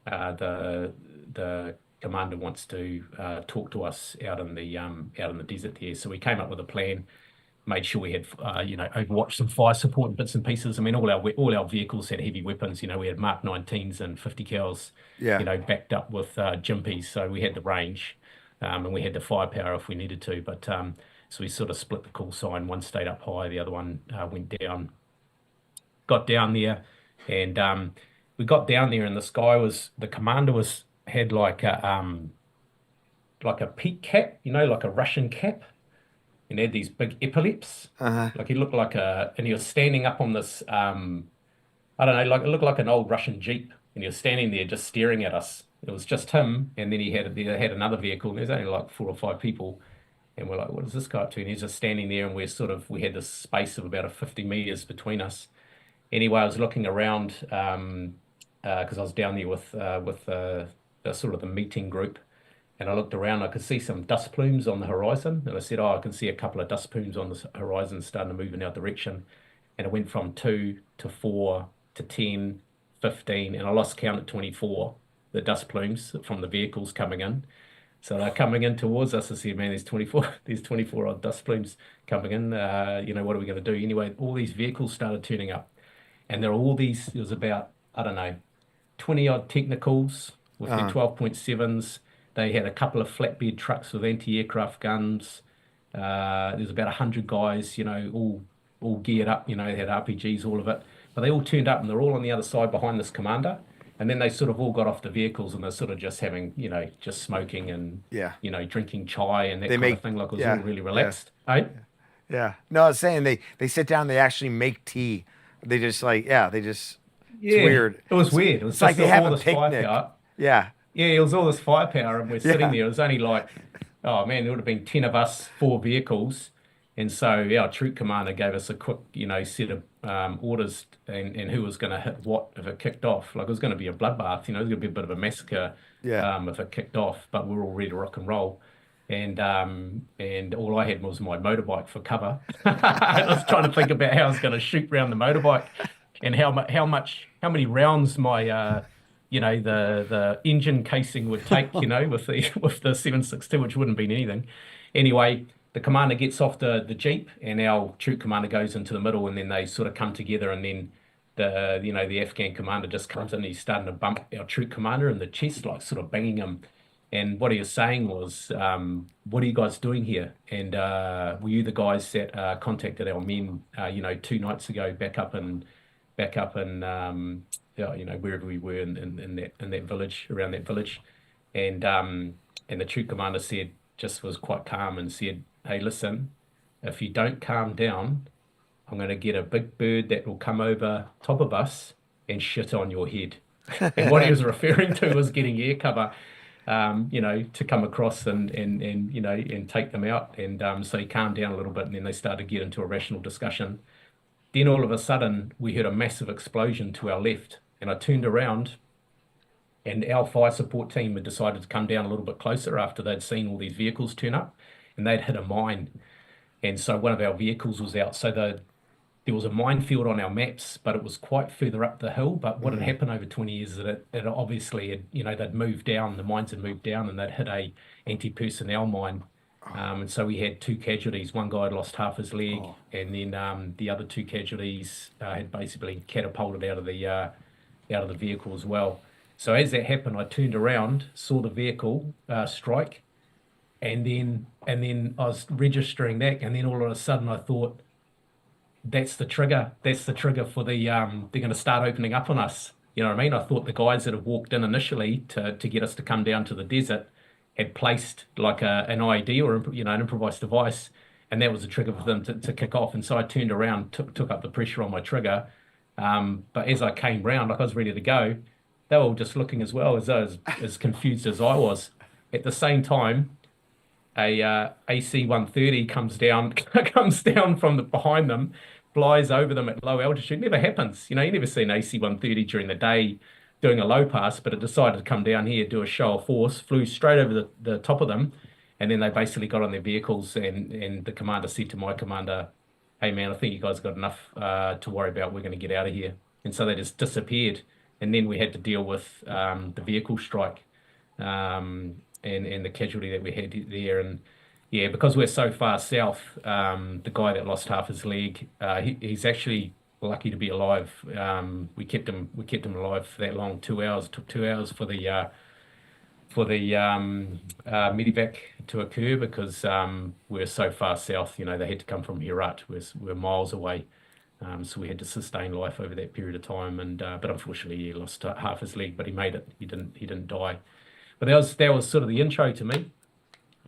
the commander wants to talk to us out in the desert there." So we came up with a plan, made sure we had Overwatch some fire support and bits and pieces. I mean, all our vehicles had heavy weapons. We had Mark 19s and 50 cals, backed up with jimpies, so we had the range. And we had the firepower if we needed to, but so we sort of split the call sign. One stayed up high, the other one went down. Got down there, and we got down there, and the commander had like a peak cap, like a Russian cap, and had these big epaulets. Like he looked and he was standing up on this, I don't know, like it looked like an old Russian Jeep, and he was standing there just staring at us. It was just him, and then they had another vehicle, and there's only like 4 or 5 people, and we're like, "What is this guy up to?" And he's just standing there, and we had this space of about 50 meters between us. Anyway, I was looking around because I was down there with the sort of the meeting group, and I looked around. I could see some dust plumes on the horizon, and I said, "Oh, I can see a couple of dust plumes on the horizon starting to move in our direction." And it went from 2 to 4 to 10, 15, and I lost count at 24. The dust plumes from the vehicles coming in. So they're coming in towards us. I said, man, there's 24 odd dust plumes coming in. What are we going to do? Anyway, all these vehicles started turning up. And there was about, I don't know, 20 odd technicals with their 12.7s. They had a couple of flatbed trucks with anti-aircraft guns. There's about 100 guys, all geared up, they had RPGs, all of it. But they all turned up and they're all on the other side behind this commander. And then they sort of all got off the vehicles and they're sort of just having, just smoking and, drinking chai and that kind of thing. Like it was all really relaxed. Yeah. Yeah. No, I was saying they sit down, they actually make tea. They just it's weird. It was weird. It was it's like just they have all a this picnic. firepower. Yeah. Yeah, it was all this firepower and we're sitting there. It was only like, oh man, there would have been 10 of us, 4 vehicles. And so our troop commander gave us a quick, set of orders and who was going to hit what if it kicked off. Like it was going to be a bloodbath, it was going to be a bit of a massacre if it kicked off, but we were all ready to rock and roll. And all I had was my motorbike for cover. I was trying to think about how I was going to shoot around the motorbike and how many rounds my the engine casing would take, with the 7.62, which wouldn't have been anything. Anyway, the commander gets off the Jeep and our troop commander goes into the middle and then they sort of come together and then the Afghan commander just comes in and he's starting to bump our troop commander in the chest, like sort of banging him. And what he was saying was, what are you guys doing here? And were you the guys that contacted our men, 2 nights ago back up in wherever we were in that village, around that village. And the troop commander was quite calm and said, hey, listen, if you don't calm down, I'm going to get a big bird that will come over top of us and shit on your head. And what he was referring to was getting air cover, to come across and take them out. And so he calmed down a little bit and then they started to get into a rational discussion. Then all of a sudden, we heard a massive explosion to our left. And I turned around and our fire support team had decided to come down a little bit closer after they'd seen all these vehicles turn up and they'd hit a mine. And so one of our vehicles was out. So there was a minefield on our maps, but it was quite further up the hill. But what had happened over 20 years is that it obviously they'd moved down, the mines had moved down and they'd hit a anti-personnel mine. And so we had 2 casualties. One guy had lost half his leg, and then the other 2 casualties had basically catapulted out of the vehicle as well. So as that happened, I turned around, saw the vehicle strike, and then I was registering that, and then all of a sudden I thought, that's the trigger. That's the trigger for they're going to start opening up on us. You know what I mean? I thought the guys that had walked in initially to get us to come down to the desert had placed like an IED or an improvised device, and that was the trigger for them to kick off. And so I turned around, took up the pressure on my trigger. But as I came round, like I was ready to go, they were all just looking as well as confused as I was. At the same time, a AC-130 comes down from behind them, flies over them at low altitude. Never happens. You never see an AC-130 during the day doing a low pass, but it decided to come down here, do a show of force, flew straight over the top of them, and then they basically got on their vehicles, and the commander said to my commander, hey man, I think you guys got enough to worry about. We're going to get out of here. And so they just disappeared. And then we had to deal with the vehicle strike and the casualty that we had there. And yeah, because we're so far south, the guy that lost half his leg, he's actually lucky to be alive. We kept him alive for that long, 2 hours. It took 2 hours for the medevac to occur because we're so far south. They had to come from Herat. We're miles away. So we had to sustain life over that period of time, but unfortunately he lost half his leg, but he made it. He didn't die. But that was sort of the intro to me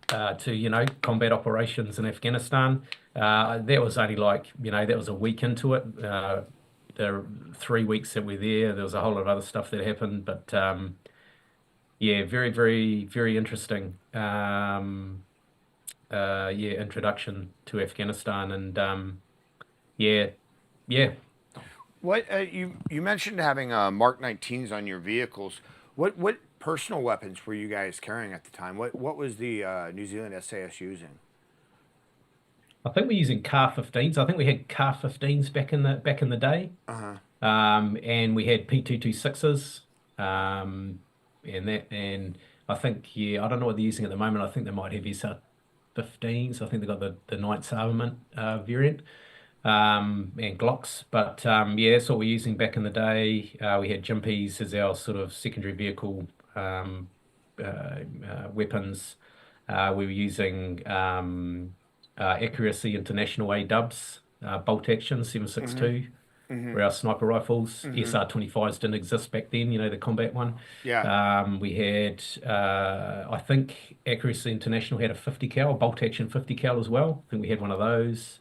to combat operations in Afghanistan. That was only that was a week into it. The 3 weeks that we're there was a whole lot of other stuff that happened, but yeah, very, very, very interesting. Introduction to Afghanistan, and yeah. What you mentioned having Mark 19s on your vehicles. What personal weapons were you guys carrying at the time? What was the New Zealand SAS using? I think we're using CAR 15s. I think we had CAR 15s back in the day. And we had P226s. And I think, yeah, I don't know what they're using at the moment. I think they might have SR-15s. I think they've got the Knights Armament variant, and Glocks. But yeah, that's what we're using back in the day. We had Jimpies as our sort of secondary vehicle weapons. We were using Accuracy International A dubs, bolt action 7.62 were our sniper rifles. SR-25s didn't exist back then, the combat one. Yeah. We had, I think Accuracy International had a 50 cal, bolt action 50 cal as well. I think we had one of those.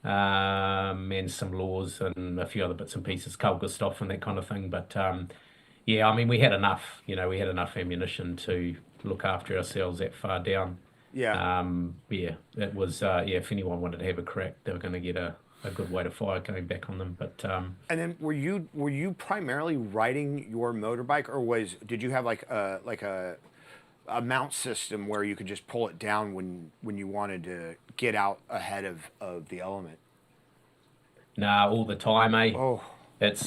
And some laws and a few other bits and pieces, Carl Gustav and that kind of thing. But yeah, I mean, we had enough, we had enough ammunition to look after ourselves that far down. Yeah. Yeah, it was, yeah, if anyone wanted to have a crack, they were going to get a good way to fire going back on them. But And then were you primarily riding your motorbike, or did you have like a mount system where you could just pull it down when you wanted to get out ahead of the element? nah, all the time, eh? Oh, It's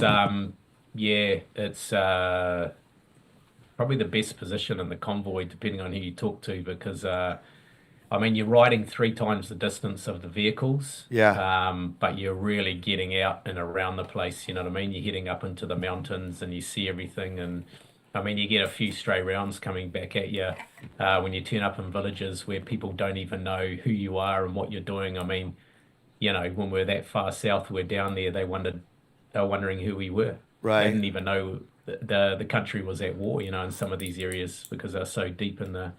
yeah, it's probably the best position in the convoy, depending on who you talk to, because I mean, you're riding 3 times the distance of the vehicles, yeah. but you're really getting out and around the place, you know what I mean? You're heading up into the mountains and you see everything, and I mean, you get a few stray rounds coming back at you when you turn up in villages where people don't even know who you are and what you're doing. I mean, when we're that far south, we're down there, they were wondering who we were. They Right. didn't even know the country was at war, in some of these areas because they're so deep in the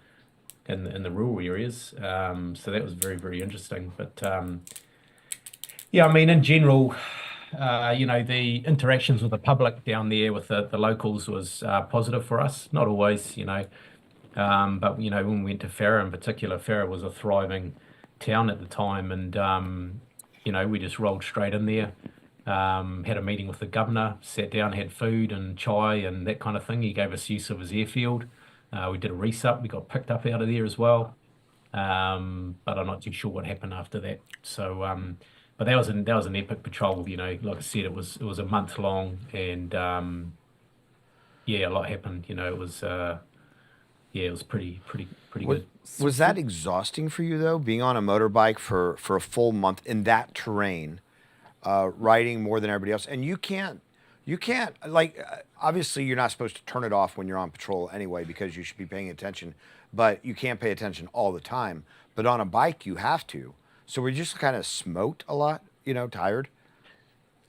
rural areas. So that was very, very interesting. But yeah, I mean, in general, the interactions with the public down there with the locals was positive for us. Not always, but when we went to Farah in particular, Farah was a thriving town at the time, and we just rolled straight in there. Had a meeting with the governor, sat down, had food and chai and that kind of thing. He gave us use of his airfield. We did a resup. We got picked up out of there as well. But I'm not too sure what happened after that. So, but that was an epic patrol. Like I said, it was a month long, and yeah, a lot happened. It was yeah, it was pretty Was, good. was that exhausting for you though, being on a motorbike for a full month in that terrain, riding more than everybody else? And you can't like obviously you're not supposed to turn it off when you're on patrol anyway because you should be paying attention, but you can't pay attention all the time. But on a bike you have to. So we just kind of smoked a lot, tired.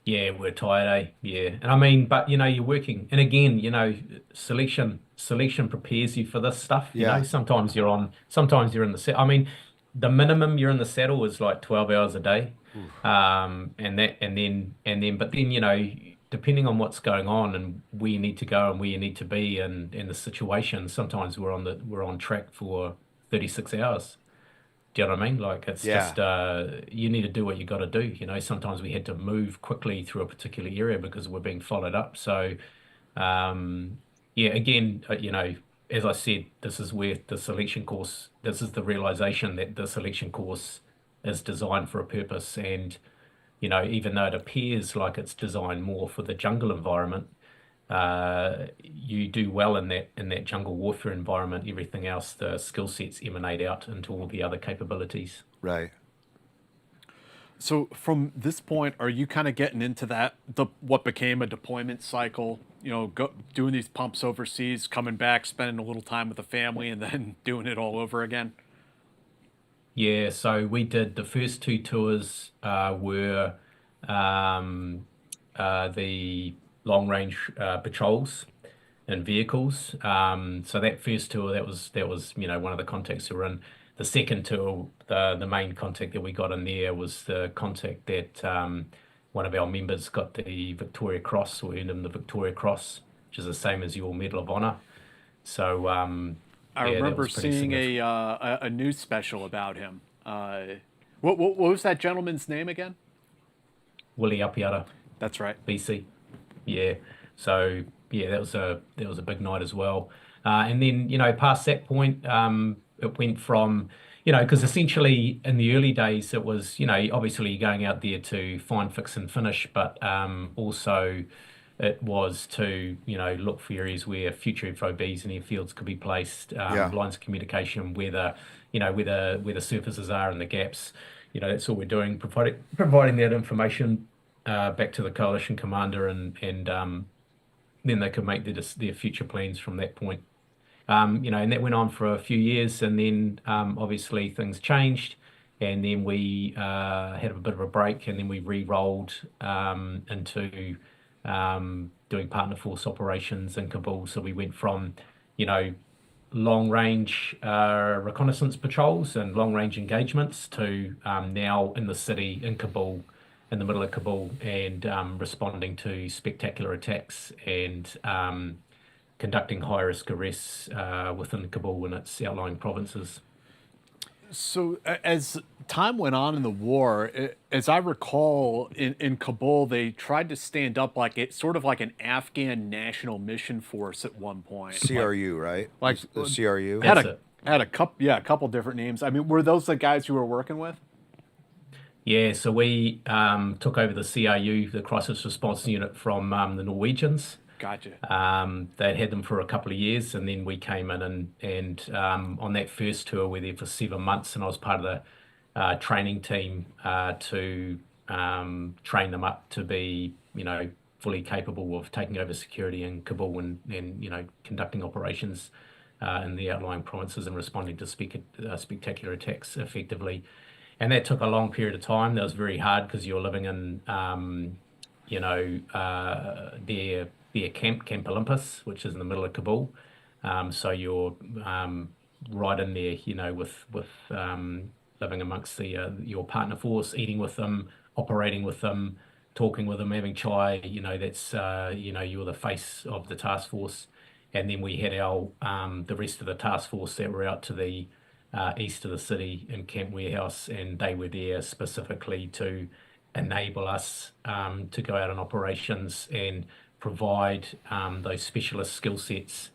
Yeah, we're tired, eh? Yeah. And I mean, but you're working. And again, selection prepares you for this stuff. Yeah. Sometimes you're in the set. I mean, the minimum you're in the saddle is like 12 hours a day. But then, depending on what's going on and where you need to go and where you need to be and in the situation, sometimes we're on track for 36 hours. Do you know what I mean? Like it's Yeah. just you need to do what you got to do. Sometimes we had to move quickly through a particular area because we're being followed up. So yeah, again, as I said, this is where the selection course. This is the realization that the selection course is designed for a purpose, and even though it appears like it's designed more for the jungle environment, you do well in that jungle warfare environment. Everything else, the skill sets emanate out into all the other capabilities. Right. So from this point, are you kind of getting into what became a deployment cycle? Doing these pumps overseas, coming back, spending a little time with the family, and then doing it all over again? Yeah, so we did the first 2 tours were the long range patrols and vehicles. So that first tour, that was one of the contacts we were in. The second tour, the main contact that we got in there was the contact that one of our members got the Victoria Cross, or earned him the Victoria Cross, which is the same as your Medal of Honor. So I yeah, that remember was pretty seeing significant. a news special about him. What was that gentleman's name again? Willie Apiata, That's right. BC. Yeah. So yeah, that was a big night as well. And then past that point, it went from because essentially in the early days it was obviously going out there to find, fix, and finish, but also it was to, look for areas where future FOBs and airfields could be placed, lines of communication, where the surfaces are and the gaps. That's all we're doing, providing that information back to the coalition commander, and then they could make their future plans from that point. And that went on for a few years, and then obviously things changed, and then we had a bit of a break, and then we re-rolled into doing partner force operations in Kabul. So we went from, long range reconnaissance patrols and long range engagements to now in the city in Kabul, in the middle of Kabul, and responding to spectacular attacks and conducting high-risk arrests within Kabul and its outlying provinces. So as time went on in the war, as I recall, in Kabul, they tried to stand up sort of like an Afghan national mission force at one point. CRU, right? Like the CRU. Had a couple different names. I mean, were those the guys you were working with? Yeah, so we took over the CRU, the Crisis Response Unit, from the Norwegians. Gotcha. They'd had them for a couple of years, and then we came in and on that first tour, we were there for 7 months, and I was part of the training team to train them up to be, fully capable of taking over security in Kabul and conducting operations in the outlying provinces and responding to spectacular attacks effectively. And that took a long period of time. That was very hard because you're living in, their Camp Olympus, which is in the middle of Kabul. So you're right in there, with living amongst your partner force, eating with them, operating with them, talking with them, having chai. That's you're the face of the task force. And then we had the rest of the task force that were out to the east of the city in Camp Warehouse, and they were there specifically to enable us to go out on operations and provide those specialist skill sets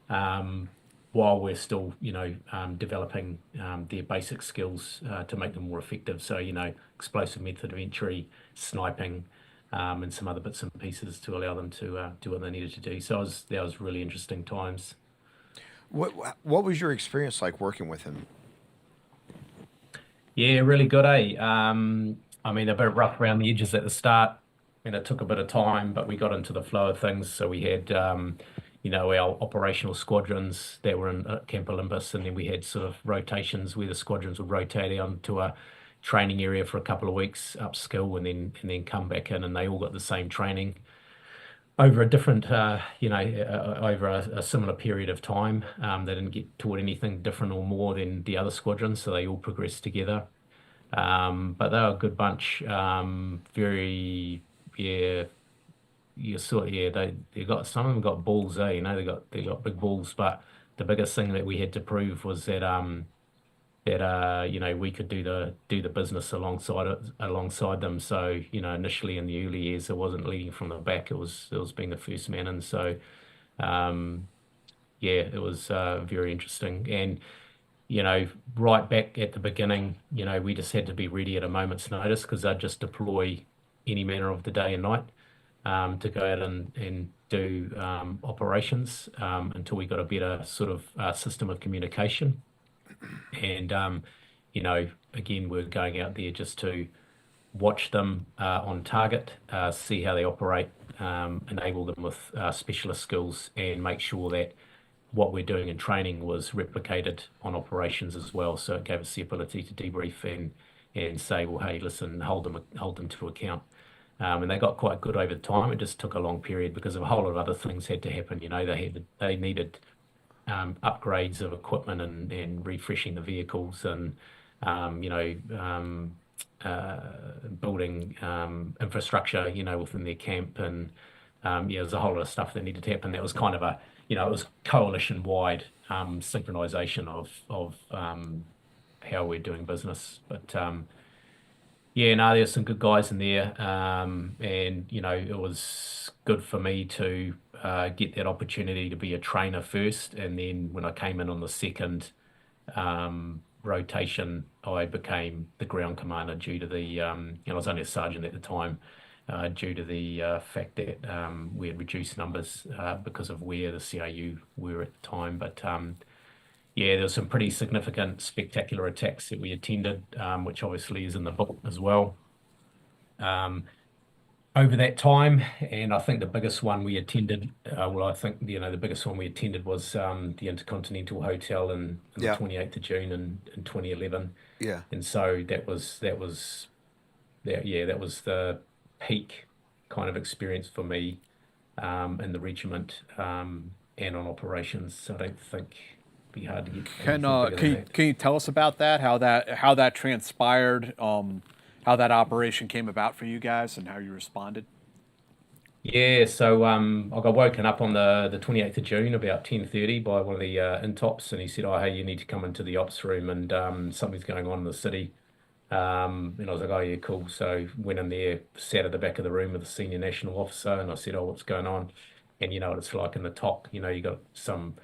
while we're still, developing their basic skills to make them more effective. So, explosive method of entry, sniping, and some other bits and pieces to allow them to do what they needed to do. So that was really interesting times. What was your experience like working with him? Yeah, really good, eh? I mean, a bit rough around the edges at the start, and it took a bit of time, but we got into the flow of things. So we had, our operational squadrons that were in Camp Olympus, and then we had sort of rotations where the squadrons would rotate out to a training area for a couple of weeks, upskill, and then come back in, and they all got the same training over a different, over a similar period of time. They didn't get taught anything different or more than the other squadrons, so they all progressed together. But they were a good bunch. Very, yeah, they got, some of them got balls, eh? They got big balls. But the biggest thing that we had to prove was that we could do the business alongside them. So initially in the early years, it wasn't leading from the back; it was being the first man in. So it was very interesting. And right back at the beginning, we just had to be ready at a moment's notice, because they'd just deploy any manner of the day and night to go out and do operations until we got a better sort of system of communication. And, again, we're going out there just to watch them on target, see how they operate, enable them with specialist skills, and make sure that what we're doing in training was replicated on operations as well. So it gave us the ability to debrief and say, well, hey, listen, hold them to account. And they got quite good over time. It just took a long period because of a whole lot of other things had to happen. They needed upgrades of equipment and refreshing the vehicles, and building infrastructure, within their camp, and there's a whole lot of stuff that needed to happen. That was kind of it was coalition-wide synchronization of how we're doing business. But there's some good guys in there, and it was good for me to get that opportunity to be a trainer first, and then when I came in on the second rotation, I became the ground commander due to the I was only a sergeant at the time, due to the fact that we had reduced numbers because of where the CRU were at the time. But yeah, there were some pretty significant, spectacular attacks that we attended, which obviously is in the book as well. Over that time, and I think the biggest one we attended, the biggest one we attended was the Intercontinental Hotel in the 28th of June in 2011. Yeah. And so that was the peak kind of experience for me in the regiment and on operations. So I don't think it'd be hard to get. Can you tell us about that? How that transpired? How that operation came about for you guys and how you responded? Yeah, so I got woken up on the 28th of June about 10:30 by one of the intops, and he said, "Oh, hey, you need to come into the ops room, and something's going on in the city." And I was like, "Oh yeah, cool." So went in there, sat at the back of the room with a senior national officer, and I said, "Oh, what's going on?" And you know what it's like in the TOC. You got some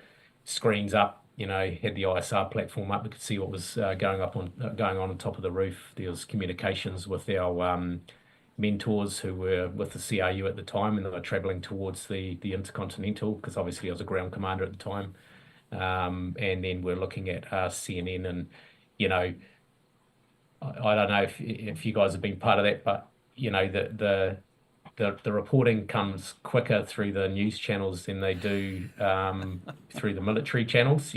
screens up. Had the ISR platform up. We could see what was going on top of the roof. There was communications with our mentors who were with the CRU at the time, and they were travelling towards the Intercontinental, because obviously I was a ground commander at the time. And then we're looking at CNN, and I don't know if you guys have been part of that, but the reporting comes quicker through the news channels than they do through the military channels,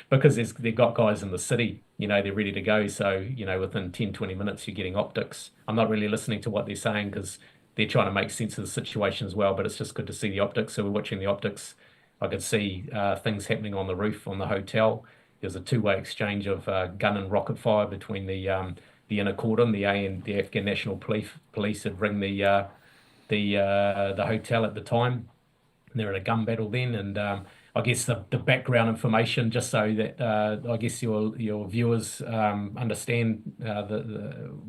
because they've got guys in the city, they're ready to go. So, within 10, 20 minutes, you're getting optics. I'm not really listening to what they're saying because they're trying to make sense of the situation as well, but it's just good to see the optics. So we're watching the optics. I could see things happening on the roof on the hotel. There's a two-way exchange of gun and rocket fire between the inner cordon, the Afghan National Police had ring the hotel at the time. And they're in a gun battle then, and I guess the background information, just so that I guess your viewers understand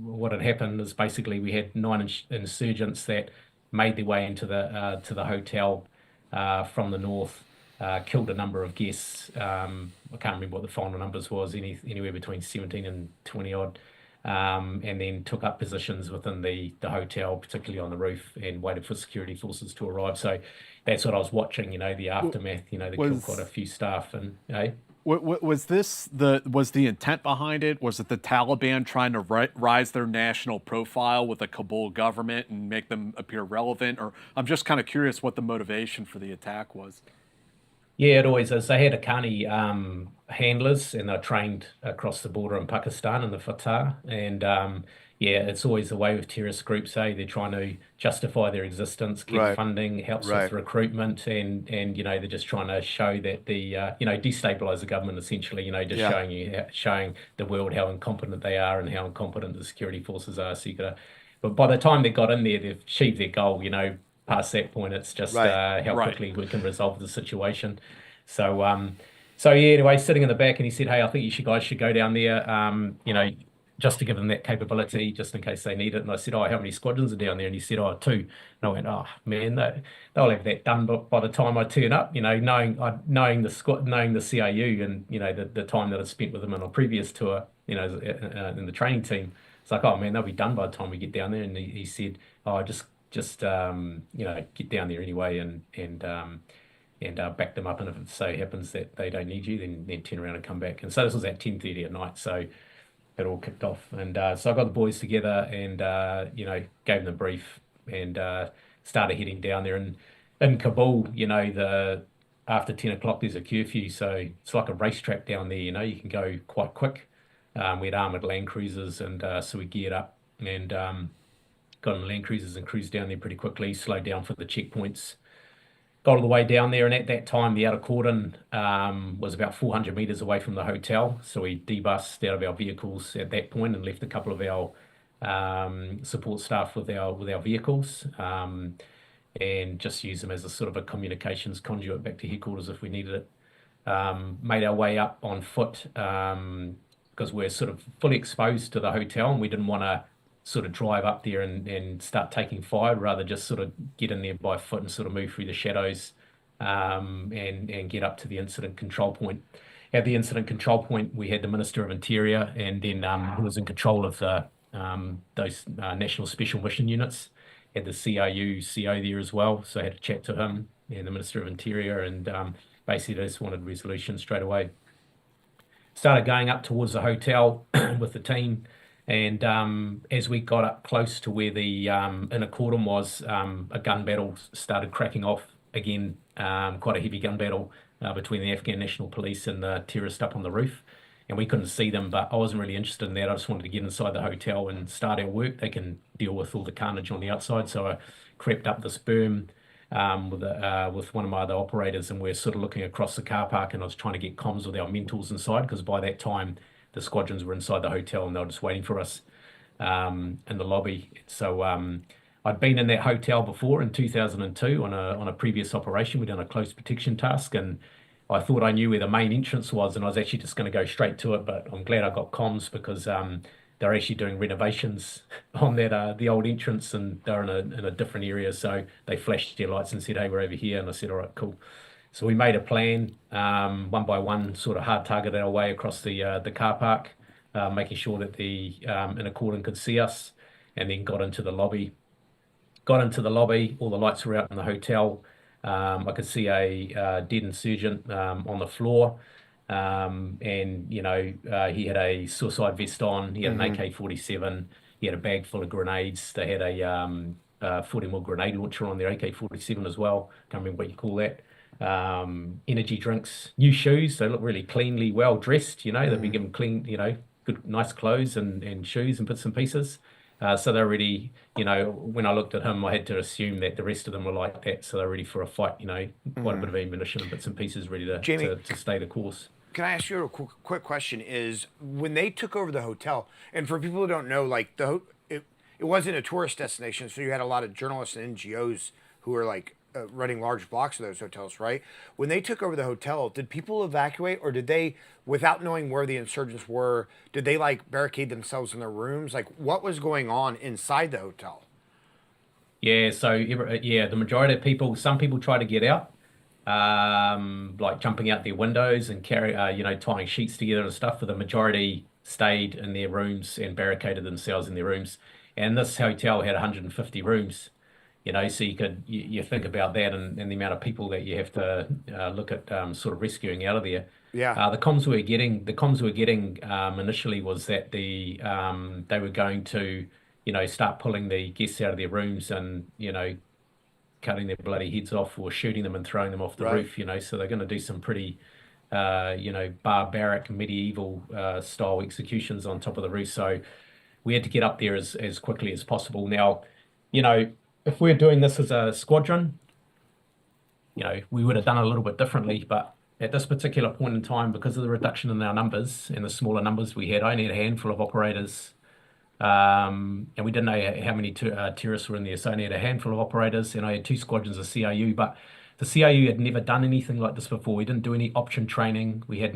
what had happened, is basically we had 9 insurgents that made their way into the hotel from the north. Killed a number of guests. I can't remember what the final numbers was, anywhere between 17 and 20 odd. And then took up positions within the hotel, particularly on the roof, and waited for security forces to arrive. So that's what I was watching, the aftermath. They killed quite a few staff, and was the intent behind it? Was it the Taliban trying to rise their national profile with the Kabul government and make them appear relevant? Or I'm just kind of curious what the motivation for the attack was. Yeah, it always is. They had Afghani handlers, and they're trained across the border in Pakistan in the Fatah. And it's always the way with terrorist groups. They're trying to justify their existence, get funding, helps with recruitment, and they're just trying to show that destabilize the government essentially. Showing the world how incompetent they are and how incompetent the security forces are. But by the time they got in there, they've achieved their goal. Past that point, it's just how quickly we can resolve the situation. So anyway, sitting in the back, and he said, "Hey, I think you guys should go down there, just to give them that capability, just in case they need it." And I said, "Oh, how many squadrons are down there?" And he said, "Oh, 2." And I went, "Oh man, they'll have that done by the time I turn up." Knowing the CRU, and the time that I spent with them on a previous tour, in the training team, it's like, "Oh man, they'll be done by the time we get down there." And he said, "Oh, just get down there anyway and back them up, and if it so happens that they don't need you, then turn around and come back." And so this was at 10:30 at night, so it all kicked off. And so I got the boys together and gave them the brief, and started heading down there. And in Kabul, after 10 o'clock there's a curfew, so it's like a racetrack down there. You can go quite quick. We had armored land cruisers, and so we geared up and got on land cruisers and cruised down there pretty quickly, slowed down for the checkpoints, got all the way down there. And at that time, the outer cordon was about 400 meters away from the hotel. So we debussed out of our vehicles at that point and left a couple of our support staff with our vehicles, and just used them as a sort of a communications conduit back to headquarters if we needed it. Made our way up on foot because we're sort of fully exposed to the hotel, and we didn't want to sort of drive up there and start taking fire, rather just sort of get in there by foot and sort of move through the shadows, and get up to the incident control point. At the incident control point, we had the Minister of Interior, and then who was in control of those National Special Mission Units. had the CRU CO there as well, so I had to chat to him and the Minister of Interior, and basically they just wanted resolution straight away. Started going up towards the hotel with the team, and as we got up close to where the inner cordon was, a gun battle started cracking off again, quite a heavy gun battle between the Afghan National Police and the terrorists up on the roof. And we couldn't see them, but I wasn't really interested in that. I just wanted to get inside the hotel and start our work. They can deal with all the carnage on the outside. So I crept up this berm with one of my other operators, and we're sort of looking across the car park, and I was trying to get comms with our mentors inside, because by that time the squadrons were inside the hotel and they were just waiting for us in the lobby. So I'd been in that hotel before in 2002 on a previous operation. We'd done a close protection task, and I thought I knew where the main entrance was, and I was actually just going to go straight to it, but I'm glad I got comms, because they're actually doing renovations on that the old entrance, and they're in a different area. So they flashed their lights and said, "Hey, we're over here." And I said, "All right, cool." So we made a plan, one by one, sort of hard targeted our way across the car park, making sure that the inner cordon could see us, and then got into the lobby. Got into the lobby, all the lights were out in the hotel. I could see a dead insurgent on the floor, and he had a suicide vest on. He had an AK-47. He had a bag full of grenades. They had a 40 mil grenade launcher on their AK-47 as well. Can't remember what you call that. Energy drinks, new shoes. They look really cleanly, well dressed. They've been given clean, good, nice clothes and shoes and bits and pieces. So they're ready, when I looked at him, I had to assume that the rest of them were like that. So they're ready for a fight, quite a bit of ammunition and bits and pieces ready Jamie, to stay the course. Can I ask you a quick question? Is when they took over the hotel, and for people who don't know, like it wasn't a tourist destination, so you had a lot of journalists and NGOs who were like running large blocks of those hotels, right? When they took over the hotel, did people evacuate, or did they, without knowing where the insurgents were, did they like barricade themselves in their rooms? Like, what was going on inside the hotel? Yeah, so the majority of people, some people try to get out, like jumping out their windows and tying sheets together and stuff. But the majority stayed in their rooms and barricaded themselves in their rooms. And this hotel had 150 rooms. So you think about that and the amount of people that you have to look at sort of rescuing out of there. Yeah. The comms we were getting initially was that they were going to start pulling the guests out of their rooms and cutting their bloody heads off or shooting them and throwing them off the roof. So they're going to do some pretty barbaric medieval style executions on top of the roof. So we had to get up there as quickly as possible. Now, if we're doing this as a squadron, we would have done it a little bit differently. But at this particular point in time, because of the reduction in our numbers and the smaller numbers we had, I only had a handful of operators, and we didn't know how many terrorists were in there. So I only had a handful of operators, and I had 2 squadrons of CRU. But the CRU had never done anything like this before. We didn't do any option training. We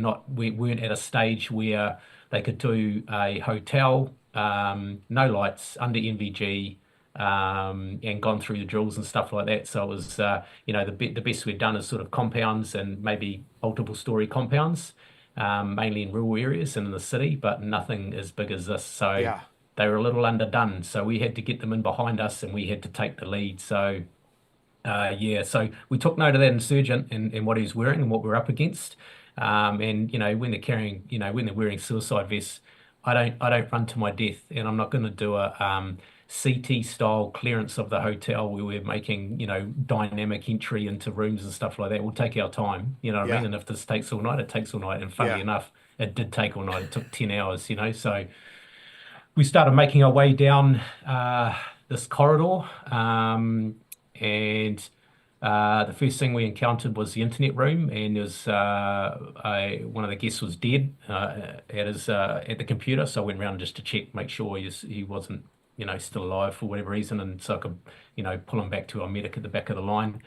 weren't at a stage where they could do a hotel, no lights, under NVG. And gone through the drills and stuff like that. So it was, the best we'd done is sort of compounds and maybe multiple story compounds, mainly in rural areas and in the city, but nothing as big as this. So they were a little underdone. So we had to get them in behind us, and we had to take the lead. So, so we took note of that insurgent and what he was wearing and what we're up against. And when they're carrying, when they're wearing suicide vests, I don't run to my death, and I'm not going to do a CT style clearance of the hotel where we're making, dynamic entry into rooms and stuff like that. We'll take our time, what I mean? And if this takes all night, it takes all night. And funnily enough, it did take all night. It took 10 hours, So we started making our way down this corridor. And the first thing we encountered was the internet room, and there was one of the guests was dead at the computer. So I went around just to check, make sure he wasn't still alive for whatever reason, and so I could pull him back to our medic at the back of the line.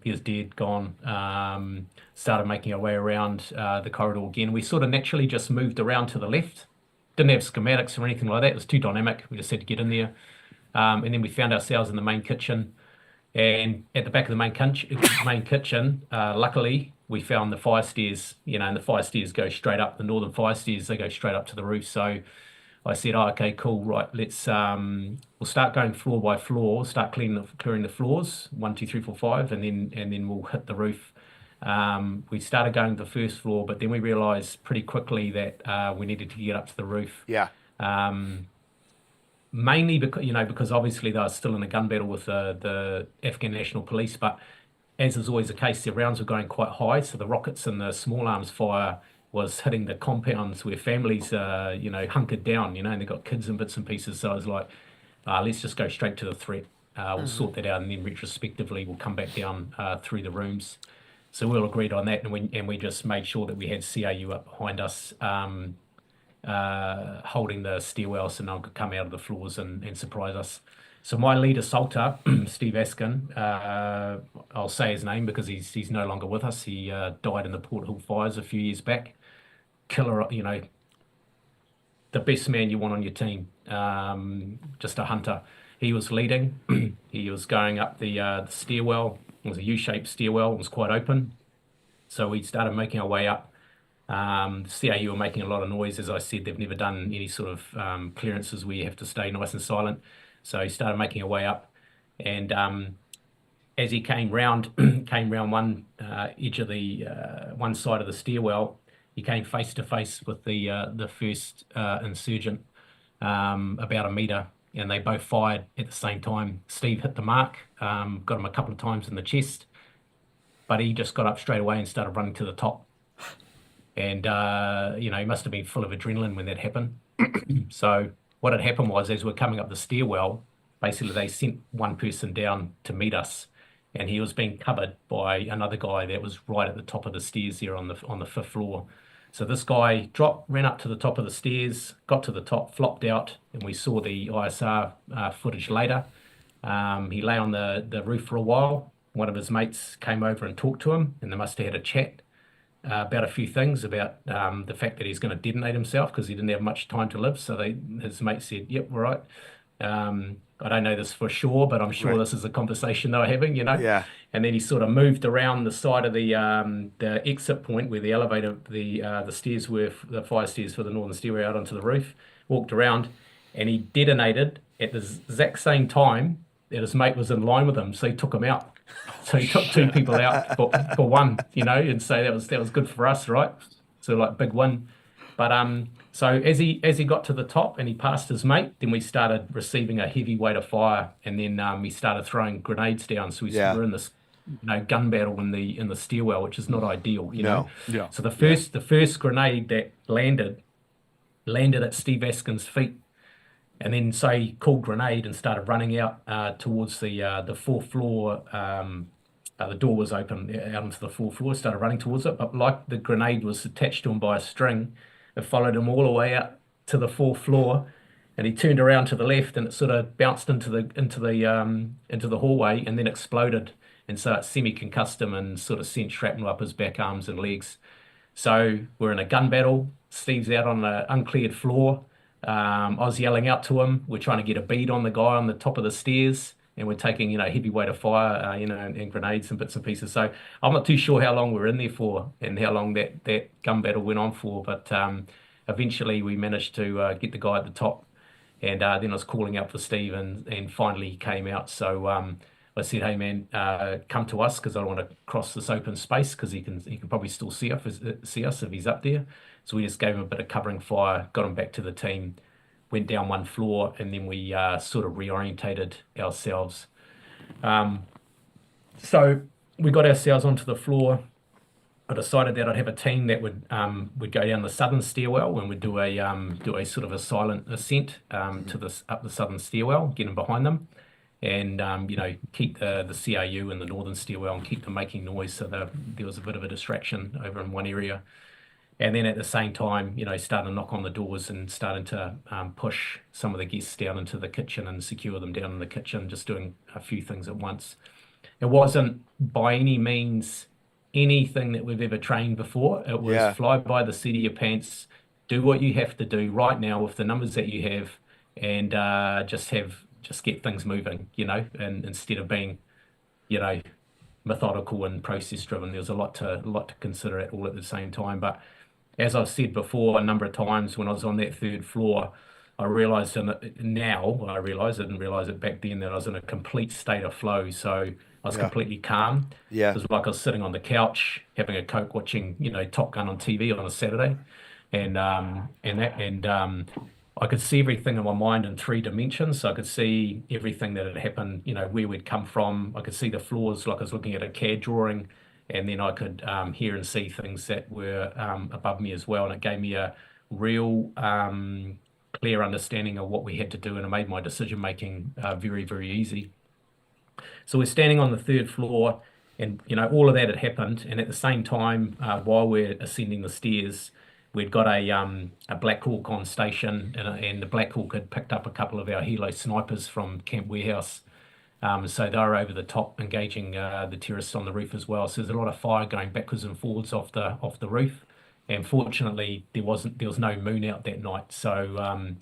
He was dead, gone. Started making our way around the corridor again. We sort of naturally just moved around to the left. Didn't have schematics or anything like that. It was too dynamic. We just had to get in there. And then we found ourselves in the main kitchen. And at the back of the main kitchen, luckily, we found the fire stairs, and the fire stairs go straight up, the northern fire stairs, they go straight up to the roof. So I said, oh, okay, cool, right, we'll start going floor by floor, start clearing the floors, 1, 2, 3, 4, 5, and then we'll hit the roof. We started going to the first floor, but then we realized pretty quickly that we needed to get up to the roof. Yeah. Mainly because obviously they were still in a gun battle with the Afghan National Police, but as is always the case, their rounds were going quite high, so the rockets and the small arms fire was hitting the compounds where families, hunkered down, and they got kids and bits and pieces. So I was like, let's just go straight to the threat. We'll sort that out, and then retrospectively we'll come back down through the rooms. So we all agreed on that, and we just made sure that we had CAU up behind us, holding the stairwell so no one could come out of the floors and surprise us. So my lead assaulter, Steve Askin, I'll say his name because he's no longer with us. He died in the Port Hill fires a few years back. Killer, the best man you want on your team, just a hunter. He was leading. He was going up the stairwell. It was a U-shaped stairwell. It was quite open. So we started making our way up. The CAU were making a lot of noise. As I said, they've never done any sort of clearances where you have to stay nice and silent. So he started making our way up, and as he came round one edge of the one side of the stairwell, he came face to face with the first insurgent, about a metre, and they both fired at the same time. Steve hit the mark, got him a couple of times in the chest, but he just got up straight away and started running to the top. And, he must have been full of adrenaline when that happened. So what had happened was, as we're coming up the stairwell, basically they sent one person down to meet us, and he was being covered by another guy that was right at the top of the stairs there on the 5th floor. So this guy ran up to the top of the stairs, got to the top, flopped out, and we saw the ISR footage later. He lay on the roof for a while. One of his mates came over and talked to him, and they must have had a chat about a few things, about the fact that he's going to detonate himself because he didn't have much time to live. So his mate said, yep, we're right. I don't know this for sure, but I'm sure this is a conversation they were having, Yeah. And then he sort of moved around the side of the exit point where the elevator, the stairs were, the fire stairs for the northern stairway out onto the roof, walked around, and he detonated at the exact same time that his mate was in line with him. So he took him out. So he took 2 people out for one, and so that was good for us, right? So like big win. But so as he got to the top and he passed his mate, then we started receiving a heavy weight of fire, and then we started throwing grenades down. So we're in this gun battle in the stairwell, which is not ideal, know. Yeah. So the first grenade that landed at Steve Askin's feet. And then so he called grenade and started running out towards the 4th floor. The door was open out onto the 4th floor, started running towards it. But like the grenade was attached to him by a string, it followed him all the way out to the 4th floor. And he turned around to the left, and it sort of bounced into the hallway and then exploded. And so it semi-concussed him and sort of sent shrapnel up his back, arms and legs. So we're in a gun battle. Steve's out on an uncleared floor. I was yelling out to him. We're trying to get a bead on the guy on the top of the stairs, and we're taking, heavy weight of fire, and grenades and bits and pieces. So I'm not too sure how long we're in there for and how long that gun battle went on for, but eventually we managed to get the guy at the top, and then I was calling out for Steve, and finally he came out. So I said, hey man, come to us, because I don't want to cross this open space, because he can probably still see us if he's up there. So we just gave him a bit of covering fire, got him back to the team, went down one floor, and then we sort of reorientated ourselves. So we got ourselves onto the floor. I decided that I'd have a team that would go down the southern stairwell, and would do a sort of a silent ascent up the southern stairwell, get them behind them, and keep the CAU in the northern stairwell and keep them making noise, so there was a bit of a distraction over in one area. And then at the same time, starting to knock on the doors and starting to push some of the guests down into the kitchen and secure them down in the kitchen, just doing a few things at once. It wasn't by any means anything that we've ever trained before. It was fly by the seat of your pants, do what you have to do right now with the numbers that you have, and just get things moving, and instead of being, methodical and process driven. There was a lot to consider all at the same time. But as I've said before a number of times, when I was on that 3rd floor, I realised now, I realise, I didn't realise it back then, that I was in a complete state of flow. So I was Yeah. completely calm. It Yeah. was like I was sitting on the couch having a Coke, watching, Top Gun on TV on a Saturday, and I could see everything in my mind in 3 dimensions. So I could see everything that had happened, where we'd come from. I could see the floors like I was looking at a CAD drawing, and then I could hear and see things that were above me as well. And it gave me a real clear understanding of what we had to do, and it made my decision making very, very easy. So we're standing on the 3rd floor, and all of that had happened. And at the same time, while we're ascending the stairs, we'd got a Black Hawk on station, and the Black Hawk had picked up a couple of our helo snipers from Camp Warehouse. So they were over the top engaging the terrorists on the roof as well. So there's a lot of fire going backwards and forwards off the roof. And fortunately, there was no moon out that night. So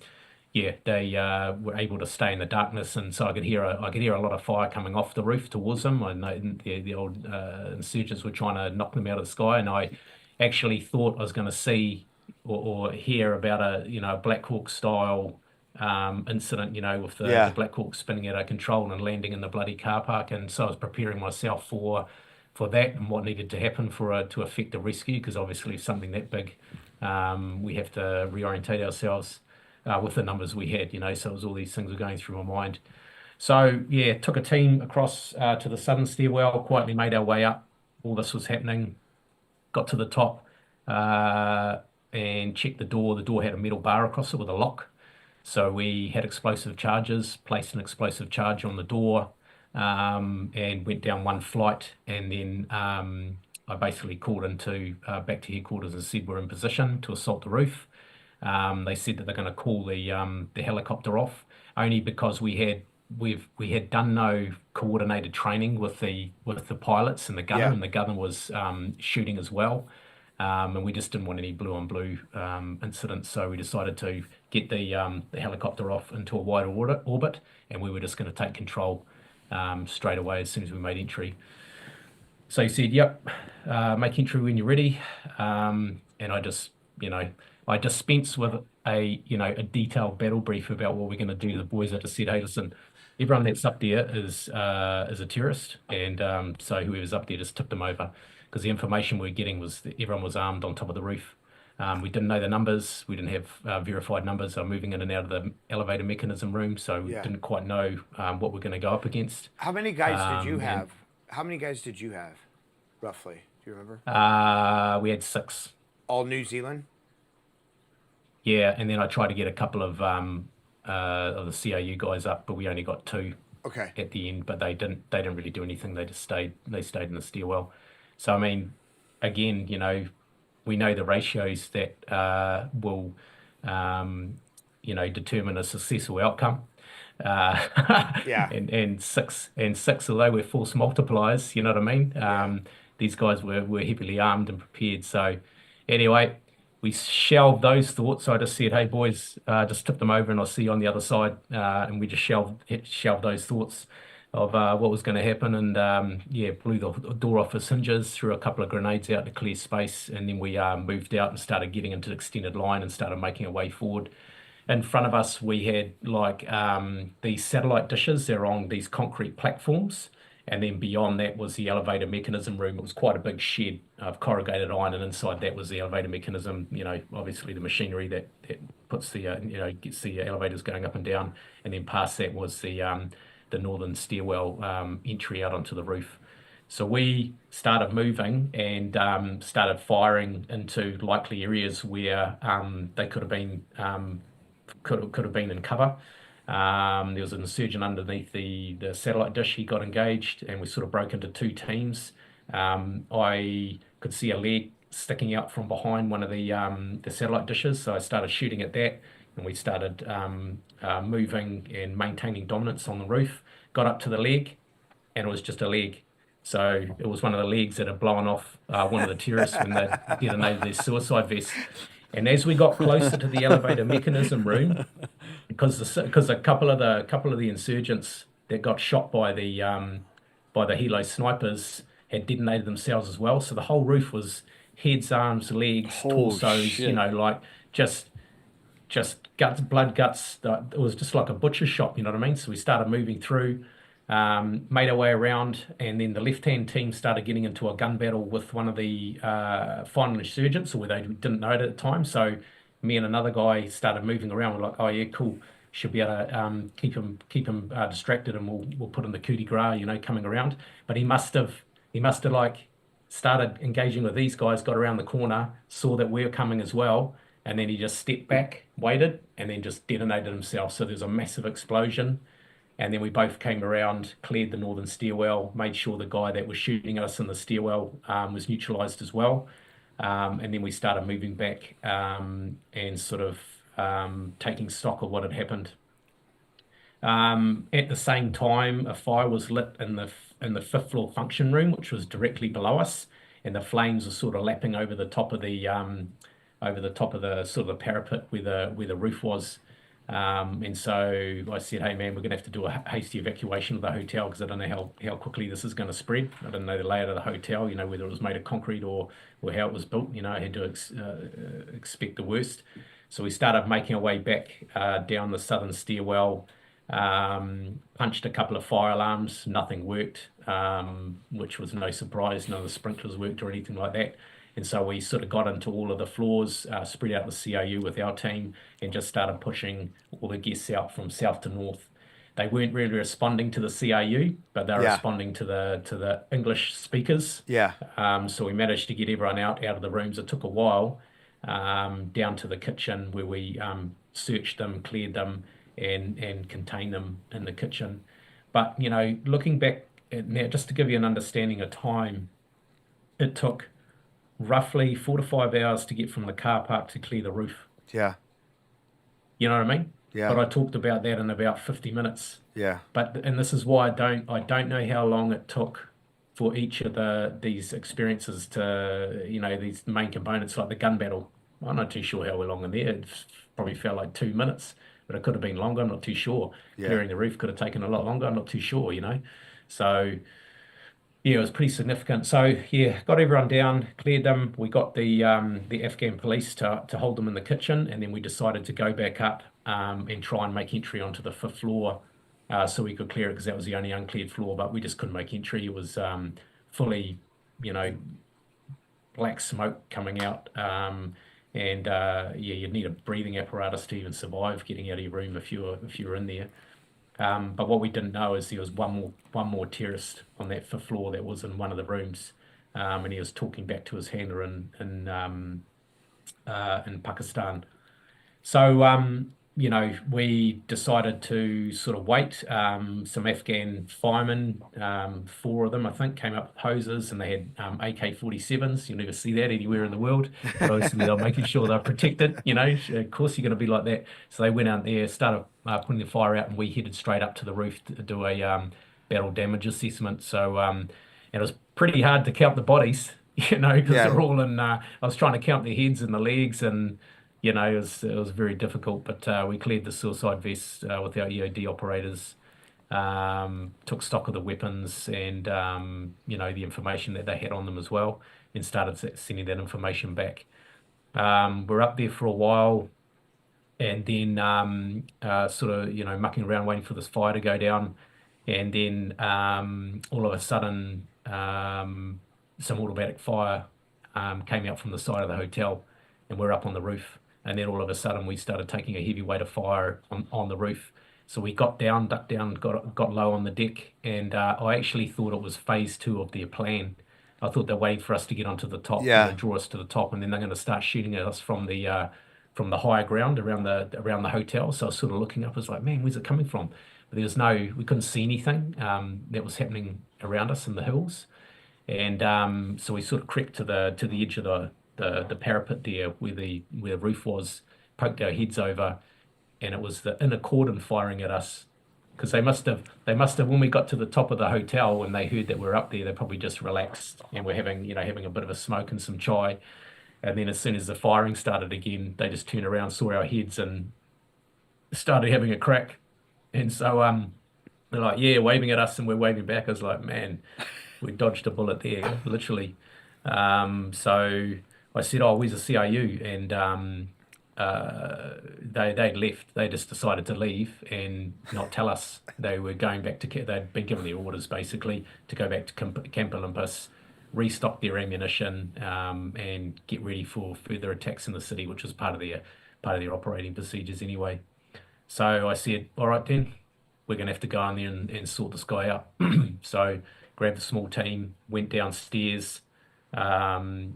yeah, they were able to stay in the darkness, and so I could hear a lot of fire coming off the roof towards them. I know the old insurgents were trying to knock them out of the sky, and I actually thought I was going to see or hear about a Black Hawk style incident, with the Black Hawk spinning out of control and landing in the bloody car park. And so I was preparing myself for that and what needed to happen to effect the rescue, because obviously something that big, we have to reorientate ourselves with the numbers we had, so it was all these things were going through my mind. So yeah, took a team across to the southern stairwell, quietly made our way up. All this was happening, got to the top and checked the door. The door had a metal bar across it with a lock. So we had explosive charges, placed an explosive charge on the door, and went down one flight. And then I basically called into back to headquarters and said we're in position to assault the roof. They said that they're going to call the helicopter off, only because we had done no coordinated training with the pilots and the gunner, and the gunner was shooting as well. And we just didn't want any blue on blue incidents, so we decided to get the helicopter off into a wider orbit, and we were just going to take control straight away as soon as we made entry. So he said, "Yep, make entry when you're ready," and I just, I dispense with a detailed battle brief about what we're going to do to the boys. I just said, "Hey, listen, everyone that's up there is a terrorist," and so whoever's up there just took them over, because the information we were getting was that everyone was armed on top of the roof. We didn't know the numbers. We didn't have verified numbers. They were moving in and out of the elevator mechanism room, so we didn't quite know what we're going to go up against. How many guys did you have? How many guys did you have, roughly? Do you remember? We had 6. All New Zealand? Yeah, and then I tried to get a couple of the CAU guys up, but we only got 2 at the end. But they didn't really do anything. They just stayed in the stairwell. So I mean, again, we know the ratios that will determine a successful outcome. And six, although we're force multipliers, you know what I mean? These guys were heavily armed and prepared. So anyway, we shelved those thoughts. So I just said, "Hey boys, just tip them over and I'll see you on the other side." And we just shelved those thoughts of what was going to happen, and blew the door off its hinges, threw a couple of grenades out to clear space, and then we moved out and started getting into the extended line and started making our way forward. In front of us, we had these satellite dishes. They're on these concrete platforms. And then beyond that was the elevator mechanism room. It was quite a big shed of corrugated iron, and inside that was the elevator mechanism, obviously the machinery that puts the, gets the elevators going up and down. And then past that was the northern stairwell entry out onto the roof. So we started moving and started firing into likely areas where they could have been in cover. There was an insurgent underneath the satellite dish. He got engaged, and we sort of broke into 2 teams. I could see a leg sticking out from behind one of the satellite dishes, so I started shooting at that, and we started moving and maintaining dominance on the roof. Got up to the leg, and it was just a leg. So it was one of the legs that had blown off one of the terrorists when they detonated their suicide vest. And as we got closer to the elevator mechanism room, because a couple of the insurgents that got shot by the helo snipers had detonated themselves as well, so the whole roof was heads, arms, legs, torsos, shit. just just guts, blood, guts. It was just like a butcher shop, you know what I mean? So we started moving through, made our way around, and then the left-hand team started getting into a gun battle with one of the final insurgents, or they didn't know it at the time. So me and another guy started moving around. We're like, oh yeah, cool. Should be able to keep him distracted, and we'll put in the coup de grace, you know, coming around. But he must have like started engaging with these guys, got around the corner, saw that we're coming as well, and then he just stepped back, waited, and then just detonated himself. So there's a massive explosion. And then we both came around, cleared the northern stairwell, made sure the guy that was shooting us in the stairwell was neutralized as well. And then we started moving back and sort of taking stock of what had happened. At the same time, a fire was lit in the fifth floor function room, which was directly below us, and the flames were sort of lapping over the top of the sort of the parapet where the roof was. And so I said, hey man, we're going to have to do a hasty evacuation of the hotel because I don't know how quickly this is going to spread. I didn't know the layout of the hotel, you know, whether it was made of concrete or how it was built. You know, I had to expect the worst. So we started making our way back down the southern stairwell, punched a couple of fire alarms, nothing worked, which was no surprise. None of the sprinklers worked or anything like that. And so we sort of got into all of the floors, spread out the CIU with our team, and just started pushing all the guests out from south to north. They weren't really responding to the CIU, but they were responding to the English speakers. Yeah. So we managed to get everyone out of the rooms. It took a while, down to the kitchen where we searched them, cleared them, and contained them in the kitchen. But, you know, looking back at now, just to give you an understanding of time, it took roughly 4 to 5 hours to get from the car park to clear the roof. Yeah. You know what I mean? Yeah. But I talked about that in about 50 minutes. Yeah. And this is why I don't know how long it took for each of these experiences to, you know, these main components like the gun battle. I'm not too sure how long in there. It probably felt like 2 minutes, but it could have been longer. I'm not too sure. Yeah. Clearing the roof could have taken a lot longer. I'm not too sure, you know. So yeah, it was pretty significant. So yeah, got everyone down, cleared them. We got the Afghan police to hold them in the kitchen, and then we decided to go back up and try and make entry onto the fifth floor so we could clear it, because that was the only uncleared floor. But we just couldn't make entry. It was fully, you know, black smoke coming out, and yeah, you'd need a breathing apparatus to even survive getting out of your room if you were in there. But what we didn't know is there was one more terrorist on that fifth floor that was in one of the rooms, and he was talking back to his handler in Pakistan. So you know, we decided to sort of wait. Some Afghan firemen, 4 of them I think, came up with hoses, and they had AK-47s. You'll never see that anywhere in the world. But obviously they're making sure they're protected. You know, of course you're going to be like that. So they went out there, started putting the fire out, and we headed straight up to the roof to do a battle damage assessment. So and it was pretty hard to count the bodies, you know, because they're all in. I was trying to count their heads and the legs, and you know, it was very difficult. But we cleared the suicide vests with our EOD operators, took stock of the weapons and you know, the information that they had on them as well, and started sending that information back. We're up there for a while, and then sort of, you know, mucking around waiting for this fire to go down, and then all of a sudden some automatic fire came out from the side of the hotel, and we're up on the roof, and then all of a sudden we started taking a heavy weight of fire on the roof. So we got down, ducked down, got low on the deck, and I actually thought it was phase 2 of their plan. I thought they're waiting for us to get onto the top, and draw us to the top, and then they're going to start shooting at us from the higher ground around the hotel. So I was sort of looking up, I was like, man, where's it coming from? But we couldn't see anything that was happening around us in the hills, and so we sort of crept to the edge of the parapet there where the roof was, poked our heads over, and it was the inner cordon firing at us, because they must have when we got to the top of the hotel and they heard that we're up there, they probably just relaxed and we're having a bit of a smoke and some chai, and then as soon as the firing started again, they just turned around, saw our heads, and started having a crack. And so they're like, yeah, waving at us, and we're waving back. I was like, man, we dodged a bullet there, literally. So I said, oh, where's the CIU? And they'd left. They just decided to leave and not tell us. They were going back to. They'd been given their orders basically to go back to Camp Olympus, restock their ammunition, and get ready for further attacks in the city, which was part of their operating procedures anyway. So I said, all right then, we're going to have to go in there and sort this guy out. So grabbed a small team, went downstairs. The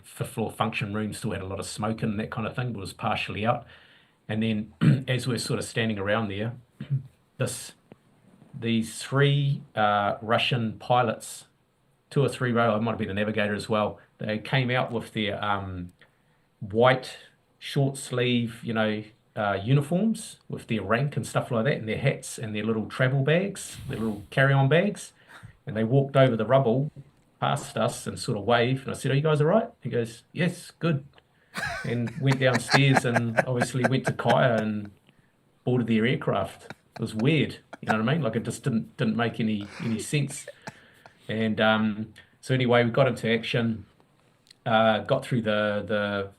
fifth floor function room still had a lot of smoke and that kind of thing, but was partially out. And then as we're sort of standing around there, these three Russian pilots, 2 or 3 row, I might have been the navigator as well, they came out with their white short sleeve, uniforms with their rank and stuff like that, and their hats and their little travel bags, their little carry-on bags. And they walked over the rubble past us and sort of waved. And I said, are you guys all right? He goes, yes, good. And went downstairs and obviously went to Kaya and boarded their aircraft. It was weird, you know what I mean? Like it just didn't make any sense. And so anyway, we got into action, got through the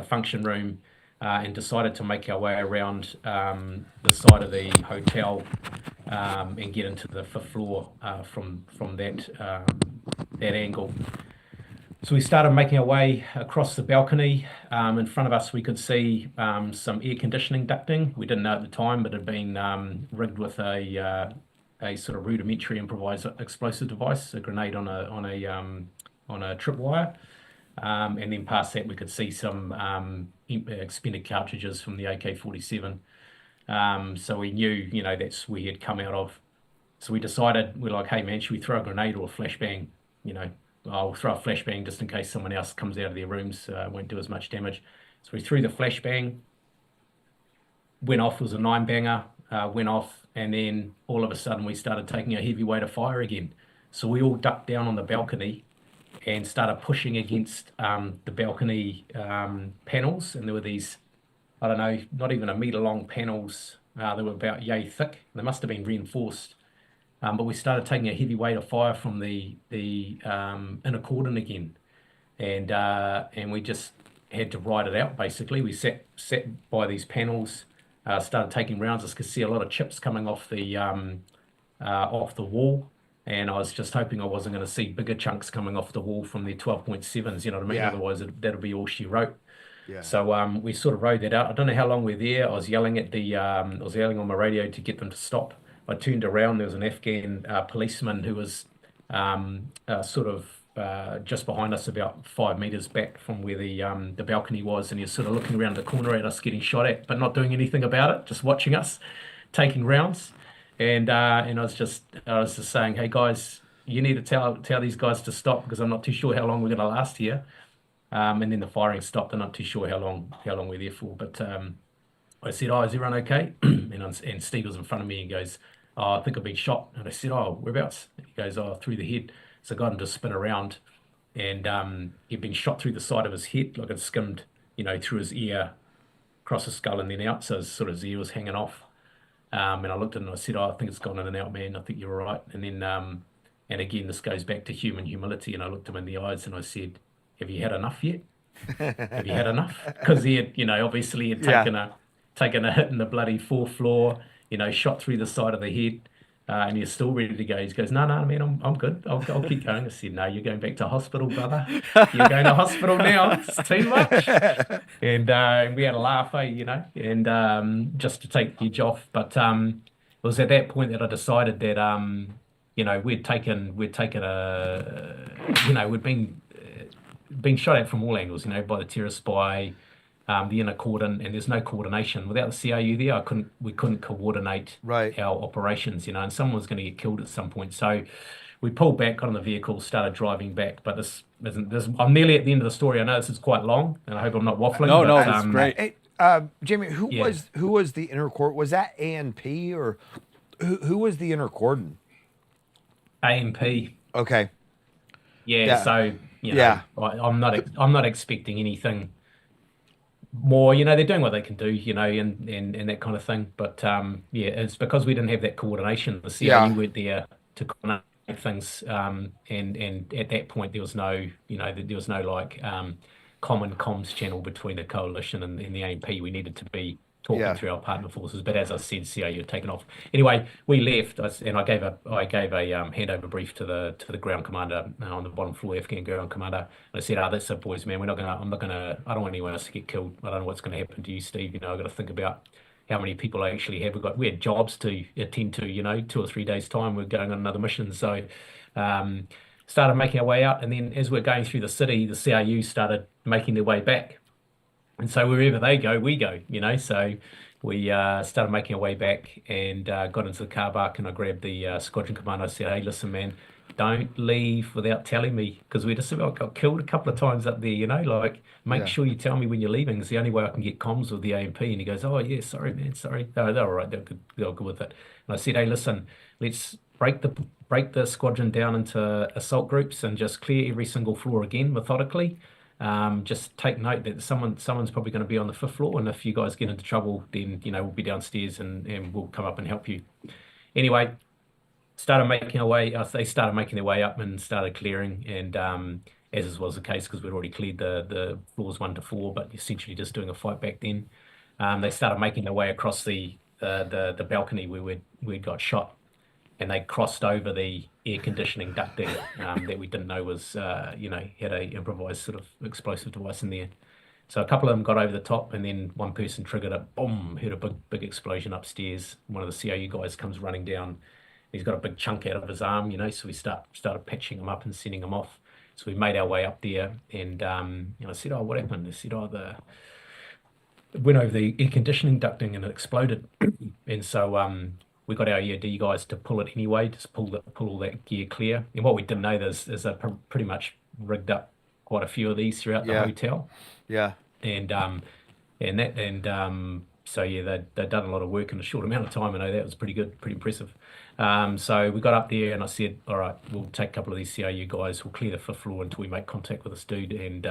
function room, and decided to make our way around the side of the hotel and get into the fifth floor from that angle. So we started making our way across the balcony. In front of us, we could see some air conditioning ducting. We didn't know at the time, but it had been rigged with a sort of rudimentary improvised explosive device, a grenade on a tripwire. And then past that, we could see some expended cartridges from the AK-47. So we knew, that's where he had come out of. So we decided, we're like, hey man, should we throw a grenade or a flashbang? I'll throw a flashbang just in case someone else comes out of their rooms, won't do as much damage. So we threw the flashbang, went off, it was a 9-banger, went off, and then all of a sudden we started taking a heavy weight of fire again. So we all ducked down on the balcony and started pushing against the balcony panels. And there were these, I don't know, not even a metre long panels. They were about yay thick. They must have been reinforced. But we started taking a heavy weight of fire from the inner cordon again. And we just had to ride it out, basically. We sat by these panels, started taking rounds. I could see a lot of chips coming off the wall. And I was just hoping I wasn't going to see bigger chunks coming off the wall from the 12.7s, you know what I mean? Yeah. Otherwise, that'll be all she wrote. Yeah. So we sort of rode that out. I don't know how long we were there. I was yelling on my radio to get them to stop. I turned around. There was an Afghan policeman who was just behind us, about 5 meters back from where the balcony was, and he was sort of looking around the corner at us getting shot at, but not doing anything about it, just watching us, taking rounds. And I was just saying, hey guys, you need to tell these guys to stop because I'm not too sure how long we're going to last here. And then the firing stopped. I'm not too sure how long we're there for. But I said, oh, is everyone okay? and Steve was in front of me and goes, oh, I think I've been shot. And I said, oh, whereabouts? And he goes, oh, through the head. So I got him to spin around, and he'd been shot through the side of his head, like it skimmed, through his ear, across his skull and then out. So his ear was hanging off. And I looked at him and I said, oh, I think it's gone in and out, man. I think you're all right. And then, and again, this goes back to human humility. And I looked him in the eyes and I said, have you had enough yet? Have you had enough? Because he had, obviously had taken a hit in the bloody 4th floor, shot through the side of the head. And he's still ready to go. He goes, no, man, I'm good. I'll keep going. I said, no, you're going back to hospital, brother. You're going to hospital now. It's too much. And we had a laugh, and just to take the edge off. But it was at that point that I decided that, we'd been shot at from all angles, by the terrorists, by the inner cordon, and there's no coordination. Without the CRU there, we couldn't coordinate Right. our operations, and someone was going to get killed at some point. So we pulled back, got on the vehicle, started driving back. But this isn't this. I'm nearly at the end of the story. I know this is quite long, and I hope I'm not waffling. No, but, that's great. Hey, Jamie, who Yeah. was the inner cordon? Was that ANP or who was the inner cordon? AMP. Okay. Yeah. So Yeah. I'm not expecting anything more. They're doing what they can do, and that kind of thing. But it's because we didn't have that coordination. The CRU weren't there to coordinate things. And at that point, there was no, like common comms channel between the coalition and the AMP. We needed to be talking through our partner forces. But as I said, CAU had taken off. Anyway, we left, and I gave a handover brief to the ground commander on the bottom floor, Afghan ground commander. And I said, that's it, boys, man. I don't want anyone else to get killed. I don't know what's going to happen to you, Steve. I've got to think about how many people I actually have. We had jobs to attend to, 2 or 3 days' time. We're going on another mission. So started making our way out. And then as we're going through the city, the CRU started making their way back. And so wherever they go, we go, So we started making our way back and got into the car park, and I grabbed the squadron commander. I said, hey, listen, man, don't leave without telling me, because we just about got killed a couple of times up there, make sure you tell me when you're leaving. It's the only way I can get comms with the AMP. And he goes, oh, yeah, sorry, man, sorry. No, they're all right. They're good with it. And I said, hey, listen, let's break the squadron down into assault groups and just clear every single floor again methodically. Just take note that someone's probably going to be on the 5th floor, and if you guys get into trouble, then we'll be downstairs and we'll come up and help you. Anyway, they started making their way up and started clearing, and as was the case, because we'd already cleared the floors 1 to 4, but essentially just doing a fight back then. They started making their way across the balcony where we'd got shot, and they crossed over the air conditioning ducting that we didn't know was, had a improvised sort of explosive device in there. So a couple of them got over the top, and then one person triggered a boom, heard a big explosion upstairs. One of the CAU guys comes running down. He's got a big chunk out of his arm, so we started patching him up and sending him off. So we made our way up there, and I said, oh, what happened? They said, oh, it went over the air conditioning ducting and it exploded. And so we got our EOD guys to pull it anyway, just pull all that gear clear. And what we didn't know is they pretty much rigged up quite a few of these throughout the hotel. Yeah. And so yeah, they'd done a lot of work in a short amount of time. I know that was pretty good, pretty impressive. So we got up there, and I said, all right, we'll take a couple of these CRU guys, we'll clear the 5th floor until we make contact with this dude, and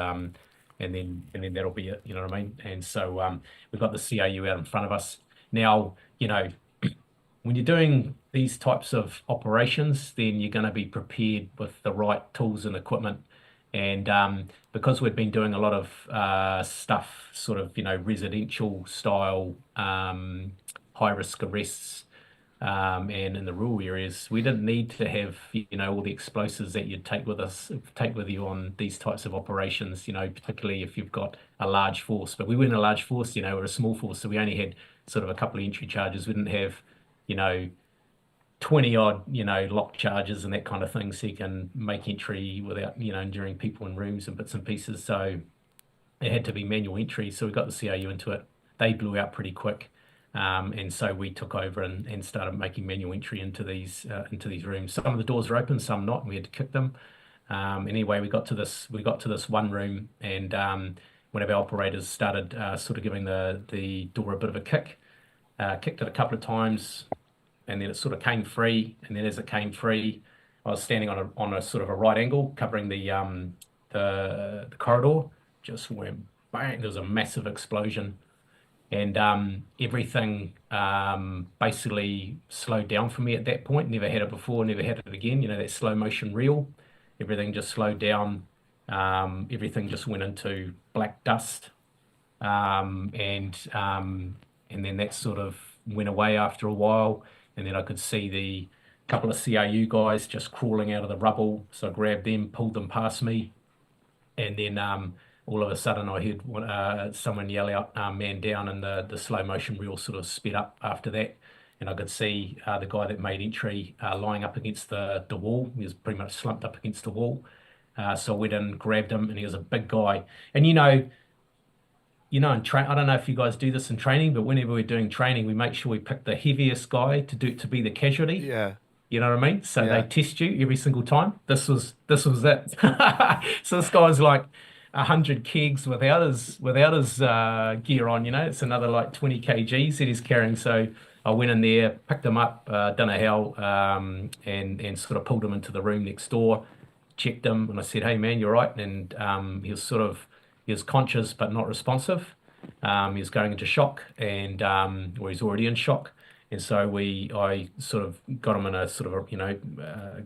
then that'll be it, you know what I mean? And so we've got the CRU out in front of us. Now, when you're doing these types of operations, then you're going to be prepared with the right tools and equipment. And because we'd been doing a lot of stuff, sort of, residential style, high risk arrests, and in the rural areas, we didn't need to have, all the explosives that you'd take with you on these types of operations, particularly if you've got a large force. But we weren't a large force, we're a small force, so we only had sort of a couple of entry charges. We didn't have 20 odd, lock charges and that kind of thing, so you can make entry without, enduring people in rooms and bits and pieces. So it had to be manual entry. So we got the CRU into it. They blew out pretty quick. And so we took over and started making manual entry into these rooms. Some of the doors were open, some not, and we had to kick them. Anyway, we got to this one room, and one of our operators started sort of giving the door a bit of a kick. Kicked it a couple of times, and then it sort of came free. And then as it came free, I was standing on a sort of a right angle, covering the corridor. Just went bang. There was a massive explosion, and everything basically slowed down for me at that point. Never had it before, never had it again. That slow motion reel. Everything just slowed down. Everything just went into black dust, and then that sort of went away after a while. And then I could see the couple of CRU guys just crawling out of the rubble. So I grabbed them, pulled them past me. And then all of a sudden I heard someone yell out, man down, and the slow motion reel sort of sped up after that. And I could see the guy that made entry lying up against the wall. He was pretty much slumped up against the wall. So I went in, grabbed him, and he was a big guy. And in I don't know if you guys do this in training, but whenever we're doing training, we make sure we pick the heaviest guy to be the casualty. Yeah. You know what I mean? So they test you every single time. This was it. So this guy's like 100 kegs without his gear on. It's another like 20 kgs that he's carrying. So I went in there, picked him up, don't know how, and sort of pulled him into the room next door, checked him, and I said, "Hey man, you're right." And he was conscious but not responsive. He was going into shock, and or he's already in shock. And so I sort of got him in a sort of,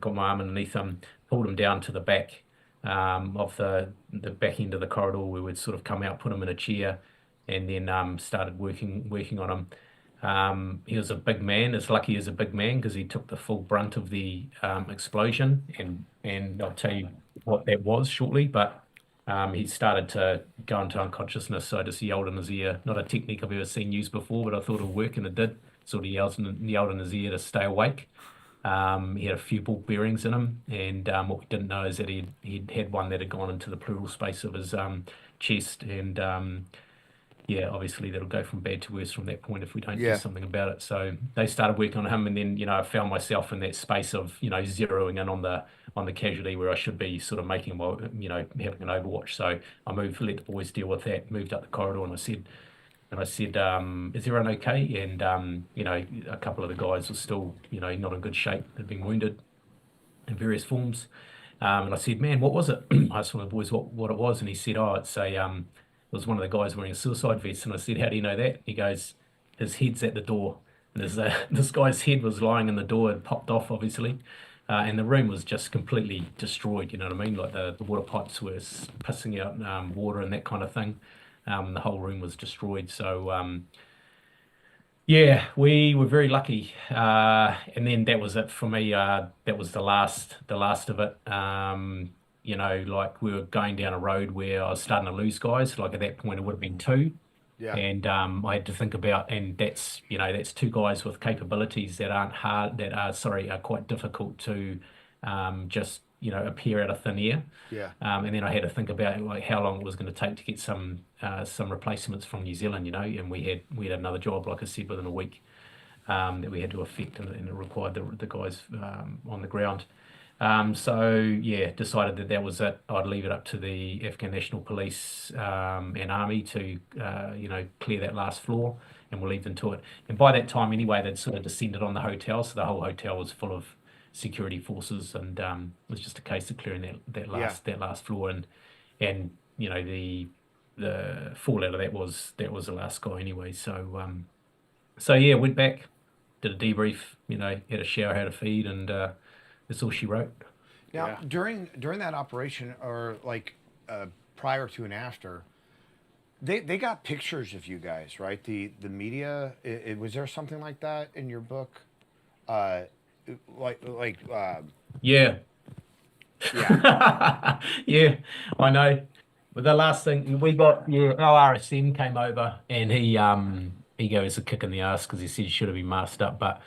got my arm underneath him, pulled him down to the back of the back end of the corridor. We would sort of come out, put him in a chair, and then started working on him. He was a big man. It's lucky he was a big man because he took the full brunt of the explosion, and I'll tell you what that was shortly. But he started to go into unconsciousness, so I just yelled in his ear. Not a technique I've ever seen used before, but I thought it would work, and it did. Sort of yelled in his ear to stay awake. He had a few ball bearings in him, and what we didn't know is that he'd had one that had gone into the pleural space of his chest, and yeah, obviously that'll go from bad to worse from that point if we don't do something about it. So they started working on him, and then I found myself in that space of zeroing in on the casualty where I should be sort of making my having an overwatch. So I moved, let the boys deal with that, moved up the corridor, and I said, is everyone okay? And a couple of the guys were still not in good shape, had been wounded in various forms. And I said, man, what was it? I asked one of the boys what it was, and he said, oh, it's it was one of the guys wearing a suicide vest. And I said, how do you know that? He goes, his head's at the door. And this guy's head was lying in the door, and popped off, obviously. And the room was just completely destroyed, you know what I mean? Like the water pipes were pissing out water and that kind of thing. The whole room was destroyed. So, yeah, we were very lucky. And then that was it for me. That was the last of it. Like we were going down a road where I was starting to lose guys. Like at that point, it would have been two. Yeah. And I had to think about, and that's two guys with capabilities that are quite difficult to just appear out of thin air. Yeah. And then I had to think about like how long it was going to take to get some replacements from New Zealand, and we had another job, like I said, within a week that we had to effect, and it required the guys on the ground. So yeah, decided that was it. I'd leave it up to the Afghan National Police and Army to clear that last floor, and we'll leave them to it. And by that time anyway, they'd sort of descended on the hotel, so the whole hotel was full of security forces, and it was just a case of clearing that last floor, and the fallout of that was the last guy anyway. So yeah, went back, did a debrief, had a shower, had a feed, and that's all she wrote. Now, during that operation, or like prior to and after, they got pictures of you guys, right? The media. Was there something like that in your book? Yeah. Yeah. Yeah, I know. But the last thing we got, our RSM came over, and he gave us a kick in the ass because he said you should have been masked up. But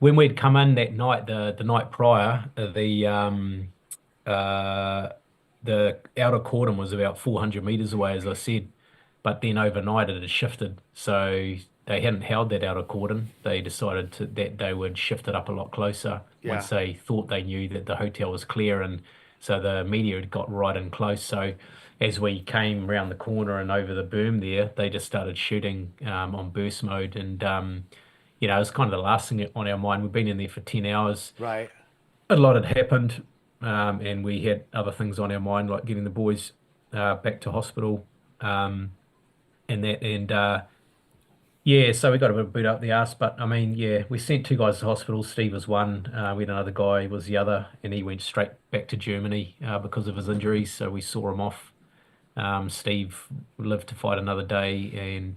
when we'd come in that night, the night prior, the outer cordon was about 400 meters away, as I said. But then overnight it had shifted, so they hadn't held that outer cordon. They decided that they would shift it up a lot closer once they thought they knew that the hotel was clear, and so the media had got right in close. So as we came around the corner and over the berm there, they just started shooting on burst mode, and it was kind of the last thing on our mind. We've been in there for 10 hours. Right. A lot had happened, and we had other things on our mind, like getting the boys back to hospital, so we got a bit beat up the ass. But I mean, yeah, we sent two guys to hospital. Steve was one. We had another guy was the other, and he went straight back to Germany because of his injuries. So we saw him off. Steve lived to fight another day, and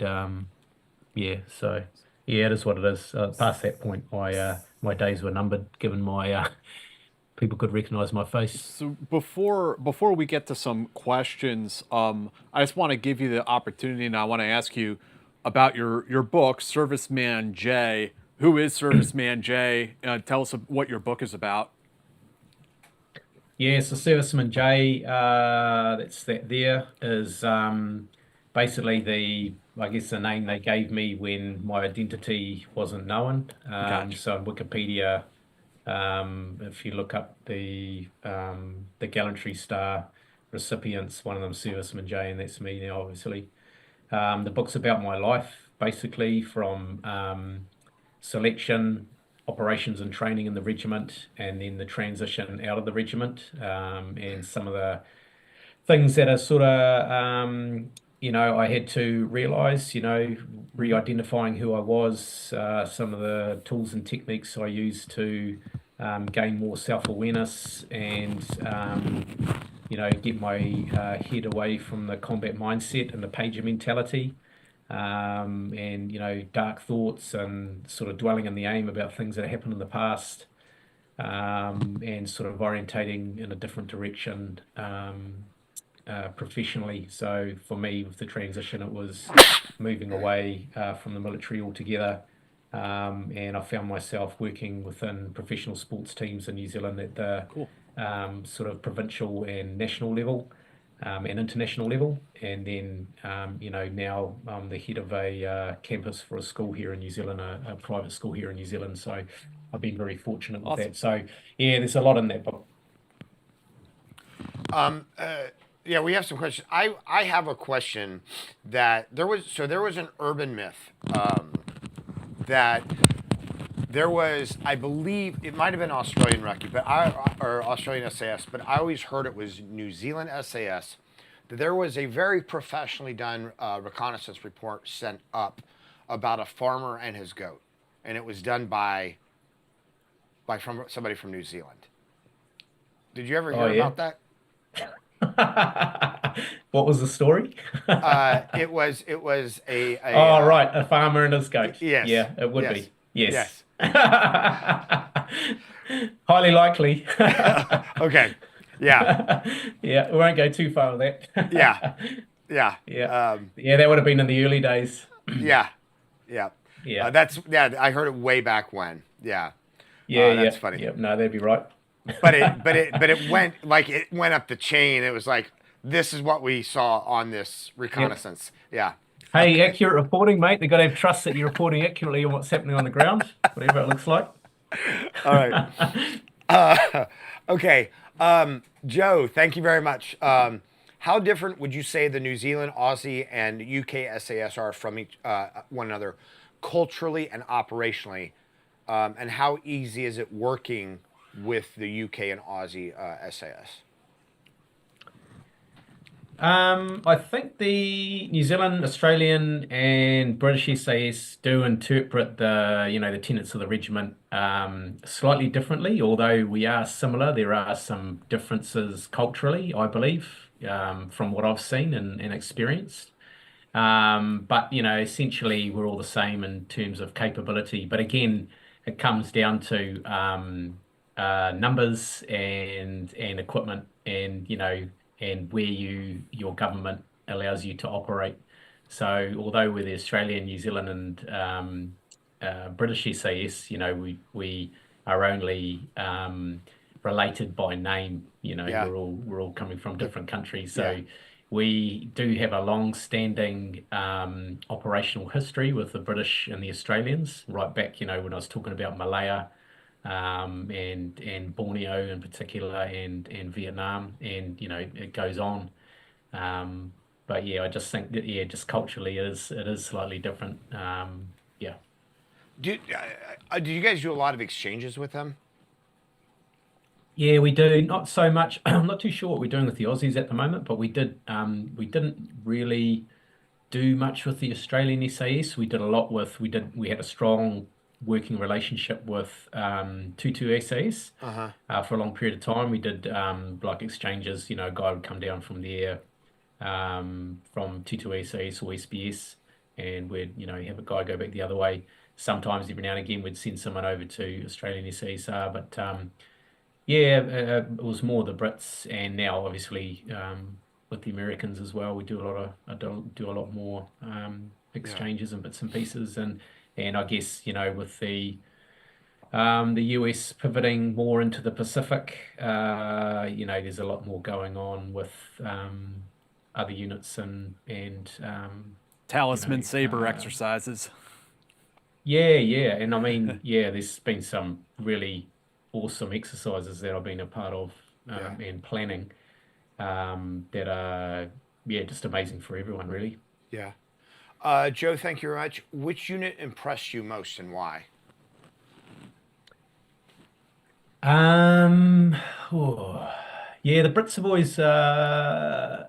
so yeah, it is what it is. Past that point, my days were numbered, given my people could recognise my face. So before we get to some questions, I just want to give you the opportunity, and I want to ask you about your book, Serviceman J. Who is Serviceman J? Tell us what your book is about. Yeah, so Serviceman J, is basically I guess the name they gave me when my identity wasn't known. Gotcha. So in Wikipedia, if you look up the Gallantry Star recipients, one of them Serviceman J, and that's me now, obviously. The book's about my life, basically, from selection, operations and training in the regiment, and then the transition out of the regiment, and some of the things that are sort of I had to realize, re-identifying who I was, some of the tools and techniques I used to gain more self-awareness and, get my head away from the combat mindset and the pager mentality, and, dark thoughts and sort of dwelling in the aim about things that happened in the past, and sort of orientating in a different direction. Professionally. So for me, with the transition, it was moving away from the military altogether. And I found myself working within professional sports teams in New Zealand at the sort of provincial and national level, and international level. And then, now I'm the head of a campus for a school here in New Zealand, a private school here in New Zealand. So I've been very fortunate with that. So yeah, there's a lot in that book. Yeah, we have some questions. I have a question that there was an urban myth that there was, I believe it might have been Australian Recce, or Australian SAS, but I always heard it was New Zealand SAS, that there was a very professionally done reconnaissance report sent up about a farmer and his goat, and it was done by somebody from New Zealand. Did you ever hear about that? What was the story? It was a right, a farmer and his goat. Yes. Yeah, it would be. Yes. Highly likely. Okay. Yeah. Yeah, we won't go too far with that. Yeah. Yeah. Yeah, that would have been in the early days. Yeah. Yeah. I heard it way back when. Yeah. That's funny. Yeah, no, that'd be right. But it went up the chain. It was like, this is what we saw on this reconnaissance. Yeah. Hey, accurate reporting, mate. They've got to have trust that you're reporting accurately on what's happening on the ground, whatever it looks like. All right. Okay. Joe, thank you very much. How different would you say the New Zealand, Aussie, and UK SAS are from one another culturally and operationally? And how easy is it working with the UK and Aussie SAS? I think the New Zealand, Australian, and British SAS do interpret the tenets of the regiment slightly differently. Although we are similar, there are some differences culturally, I believe, from what I've seen and experienced. But essentially we're all the same in terms of capability. But again, it comes down to numbers and equipment, and where your government allows you to operate. So although we're the Australian, New Zealand, and British SAS, we are only related by name. We're all coming from different countries. So we do have a long-standing operational history with the British and the Australians, right back, when I was talking about Malaya, and Borneo in particular, and Vietnam, and it goes on. But yeah, I just think that just culturally it is slightly different. Do you guys do a lot of exchanges with them? Yeah, we do. Not so much. I'm not too sure what we're doing with the Aussies at the moment, but we did. We didn't really do much with the Australian SAS. We did a lot with. We had a strong working relationship with 22 SAS for a long period of time. We did like exchanges. A guy would come down from there, from 22 SAS or SBS, and we'd have a guy go back the other way. Sometimes every now and again we'd send someone over to Australian SASR, but it was more the Brits, and now obviously with the Americans as well, we do a lot more exchanges and bits and pieces, and I guess with the US pivoting more into the Pacific, there's a lot more going on with other units and Talisman saber exercises. Yeah, and I mean, there's been some really awesome exercises that I've been a part of and planning that are just amazing for everyone, really. Yeah. Joe, thank you very much. Which unit impressed you most and why? The Brits have always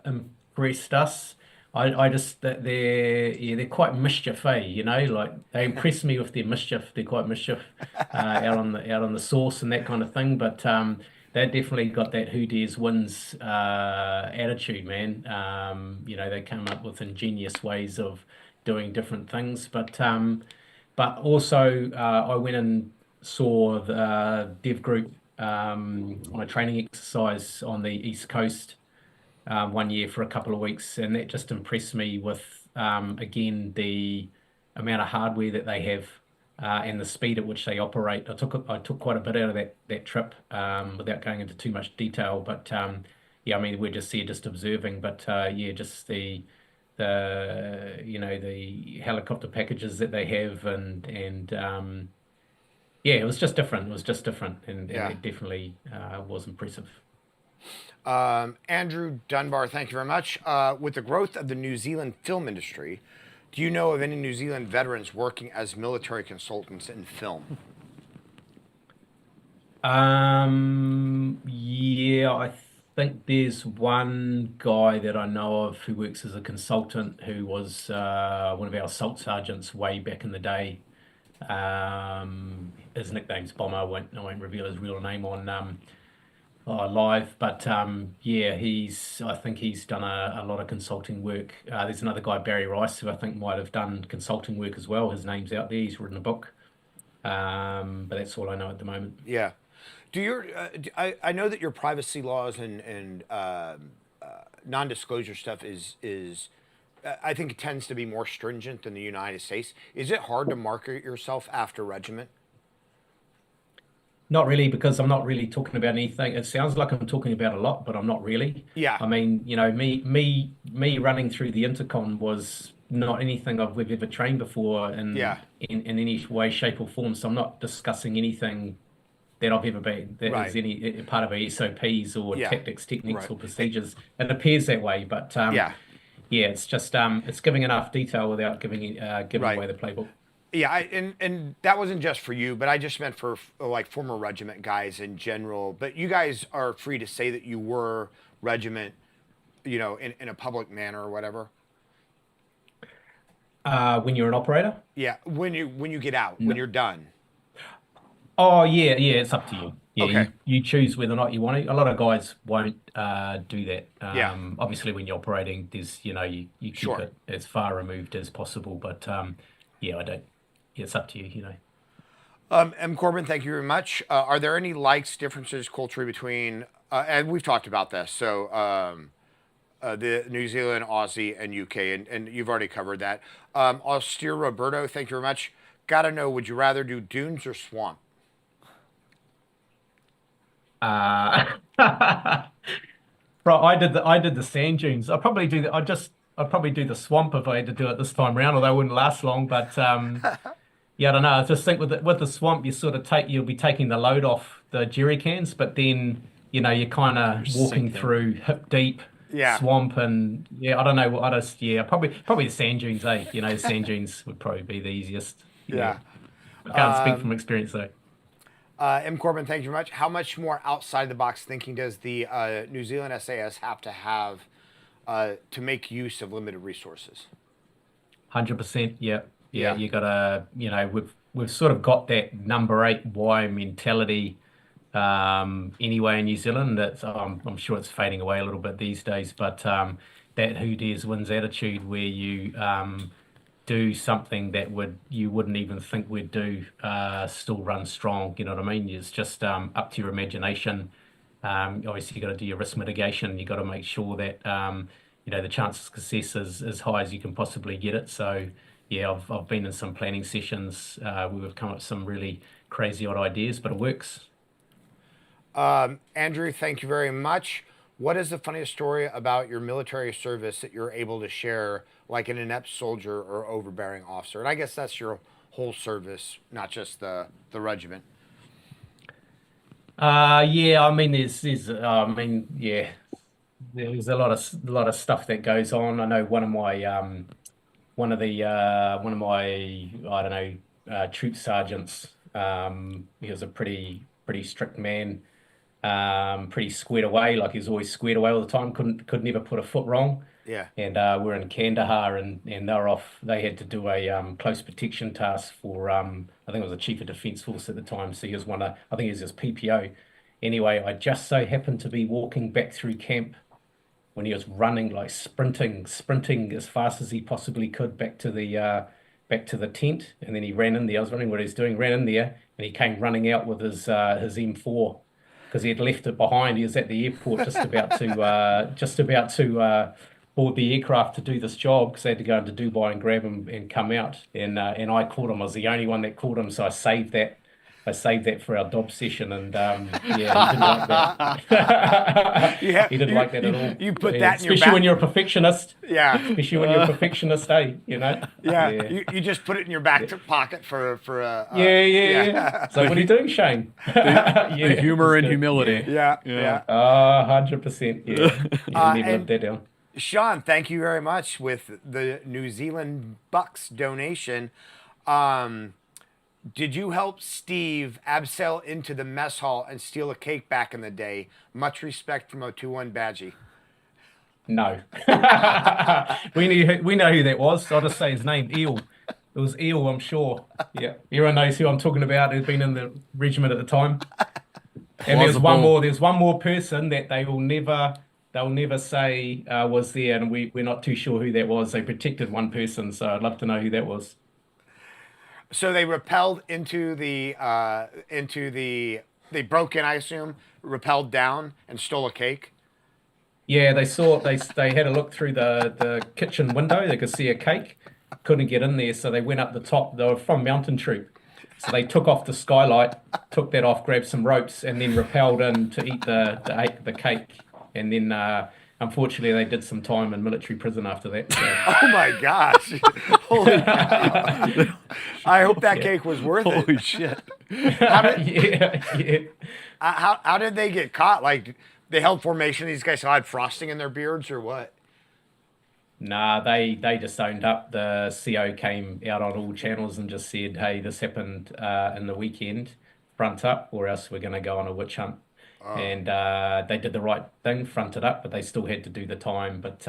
impressed us. I just that they're quite mischief, you know, like they impress me with their mischief. They're quite mischief out on the source and that kind of thing. But they definitely got that who dares wins attitude, man. You know, they come up with ingenious ways of doing different things. But also I went and saw the dev group on a training exercise on the East Coast 1 year for a couple of weeks, and that just impressed me with again the amount of hardware that they have and the speed at which they operate. I took quite a bit out of that trip without going into too much detail, but yeah, I mean we're just here just observing, but yeah, just the you know the helicopter packages that they have and yeah, it was just different. It was just different, and Yeah. it definitely was impressive. Andrew Dunbar, thank you very much. With the growth of the New Zealand film industry, do you know of any New Zealand veterans working as military consultants in film? Yeah, I think there's one guy that I know of who works as a consultant who was one of our assault sergeants way back in the day. His nickname's Bomber. I won't reveal his real name on live, but yeah, I think he's done a lot of consulting work. There's another guy, Barry Rice, who I think might have done consulting work as well. His name's out there. He's written a book. But that's all I know at the moment. Yeah. Do your I know that your privacy laws and non-disclosure stuff is I think it tends to be more stringent than the United States. Is it hard to market yourself after regiment? Not really, because I'm not really talking about anything. It sounds like I'm talking about a lot, but I'm not really. Yeah. I mean, you know, me running through the intercom was not anything we've ever trained before Yeah. in any way, shape, or form. So I'm not discussing anything that I've ever been that Right. is any part of a SOPs or Yeah. tactics, techniques, Right. or procedures. It appears that way, but Yeah. yeah, it's just it's giving enough detail without giving Right. away the playbook. Yeah, and that wasn't just for you, but I just meant for like former regiment guys in general. But you guys are free to say that you were regiment, you know, in a public manner or whatever. When you're an operator. Yeah, when you get out, when you're done. Oh yeah, yeah, it's up to you. Yeah, Okay. you choose whether or not you want to. A lot of guys won't do that. Yeah. Obviously, when you're operating, there's you keep Sure. it as far removed as possible. But yeah, I don't. Yeah, it's up to you. M. Corbin, thank you very much. Are there any likes, differences culturally between, and we've talked about this, so the New Zealand, Aussie, and UK, and you've already covered that. Austere Roberto, thank you very much. Gotta know, would you rather do dunes or swamp? Bro, I did the sand dunes. I'd probably do the swamp if I had to do it this time around, although it wouldn't last long. But yeah, I don't know. I just think with the swamp, you'll be taking the load off the jerry cans, but then you're kind of walking sinking. through hip deep Yeah. swamp, and yeah, I don't know. Probably the sand dunes, eh? Sand dunes would probably be the easiest. Yeah. I can't speak from experience though. M. Corbin, thank you very much. How much more outside the box thinking does the New Zealand SAS have to make use of limited resources? 100%. Yeah. Yeah. You gotta, we've sort of got that number 8 why mentality anyway in New Zealand. That's I'm sure it's fading away a little bit these days, but that who dares wins attitude where you do something that you wouldn't even think we'd do still run strong. You know what I mean? It's just up to your imagination. Obviously, you got to do your risk mitigation. You got to make sure that the chance of success is as high as you can possibly get it. So yeah, I've been in some planning sessions where we've come up with some really crazy odd ideas, but it works. Andrew, thank you very much. What is the funniest story about your military service that you're able to share, like an inept soldier or overbearing officer? And I guess that's your whole service, not just the regiment. Yeah, I mean, yeah, there's a lot of stuff that goes on. I know one of my I don't know troop sergeants. He was a pretty strict man, pretty squared away. Like he was always squared away all the time. Could never put a foot wrong. Yeah. And we're in Kandahar, and they're off. They had to do a close protection task for I think it was the Chief of Defence Force at the time. So he was I think he was his PPO. Anyway, I just so happened to be walking back through camp when he was running, like sprinting as fast as he possibly could back to the tent, and then he ran in there. I was wondering what he was doing. Ran in there, and he came running out with his M4 because he had left it behind. He was at the airport just about to board the aircraft to do this job because they had to go into Dubai and grab him and come out. And I caught him. I was the only one that caught him, so I saved that. For our dob session, and yeah, he didn't like that. He didn't like that at all. You put that in your back. Especially when you're a perfectionist. Yeah. Especially when you're a perfectionist, eh? You know? Yeah. You just put it in your back pocket for a. Yeah. So what are you doing, Shane? The humor and humility. Yeah. 100%. Yeah. Never lived that down. Sean, thank you very much with the New Zealand bucks donation. Did you help Steve abseil into the mess hall and steal a cake back in the day? Much respect from 021 Badgie. No. we know who that was. So I'll just say his name, Eel. It was Eel, I'm sure. Yeah. Everyone knows who I'm talking about, who's been in the regiment at the time. And there's one more person that they'll never say was there, and we're not too sure who that was. They protected one person, so I'd love to know who that was. So they rappelled into the they broke in, I assume, rappelled down and stole a cake. Yeah, they had a look through the kitchen window. They could see a cake. Couldn't get in there, so they went up the top. They were from Mountain Troop. So they took off the skylight, took that off, grabbed some ropes, and then rappelled in to eat the cake. And then unfortunately, they did some time in military prison after that. So. Oh my gosh! Holy cow! I hope that cake was worth it. Holy shit! How did they get caught? Like they held formation. These guys had frosting in their beards, or what? Nah, they just owned up. The CO came out on all channels and just said, "Hey, this happened in the weekend. Front up, or else we're going to go on a witch hunt." And they did the right thing, fronted up, but they still had to do the time. But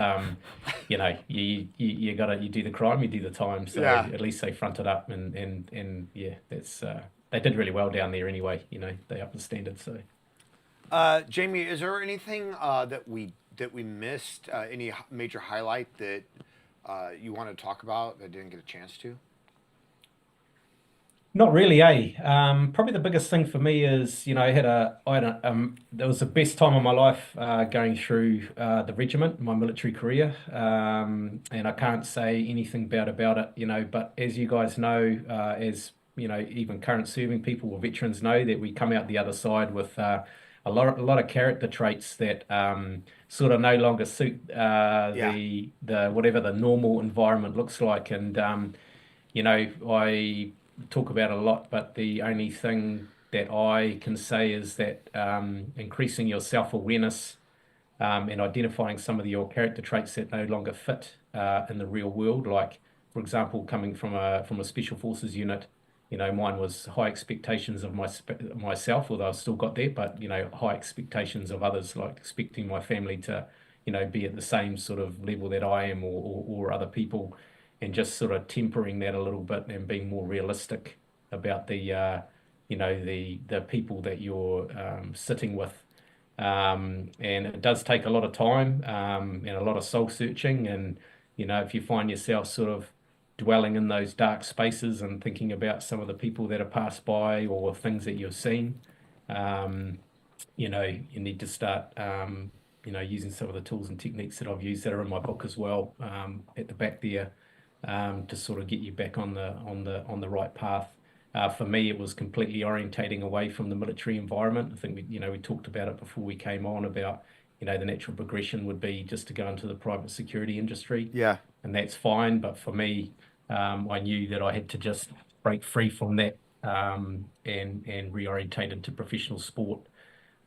you know, you do the crime, you do the time. So at least they fronted up, and yeah, that's they did really well down there anyway. You know, they upped the standard. So, Jamie, is there anything that we missed? Any major highlight that you want to talk about that didn't get a chance to? Not really, eh? Probably the biggest thing for me is, you know, that was the best time of my life going through the regiment, my military career, and I can't say anything bad about it, you know. But as you guys know, as you know, even current serving people or veterans know that we come out the other side with a lot of character traits that sort of no longer suit the whatever the normal environment looks like, and you know, I talk about it a lot, but the only thing that I can say is that increasing your self-awareness and identifying some of your character traits that no longer fit in the real world, like, for example, coming from a special forces unit, you know, mine was high expectations of myself, although I still got there, but, you know, high expectations of others, like expecting my family to, you know, be at the same sort of level that I am or other people. And just sort of tempering that a little bit and being more realistic about the, you know, the people that you're sitting with. And it does take a lot of time and a lot of soul searching. And, you know, if you find yourself sort of dwelling in those dark spaces and thinking about some of the people that have passed by or things that you've seen, you know, you need to start, you know, using some of the tools and techniques that I've used that are in my book as well at the back there. To sort of get you back on the right path. For me, it was completely orientating away from the military environment. I think we talked about it before we came on about, you know, the natural progression would be just to go into the private security industry. Yeah. And that's fine. But for me, I knew that I had to just break free from that and reorientate into professional sport.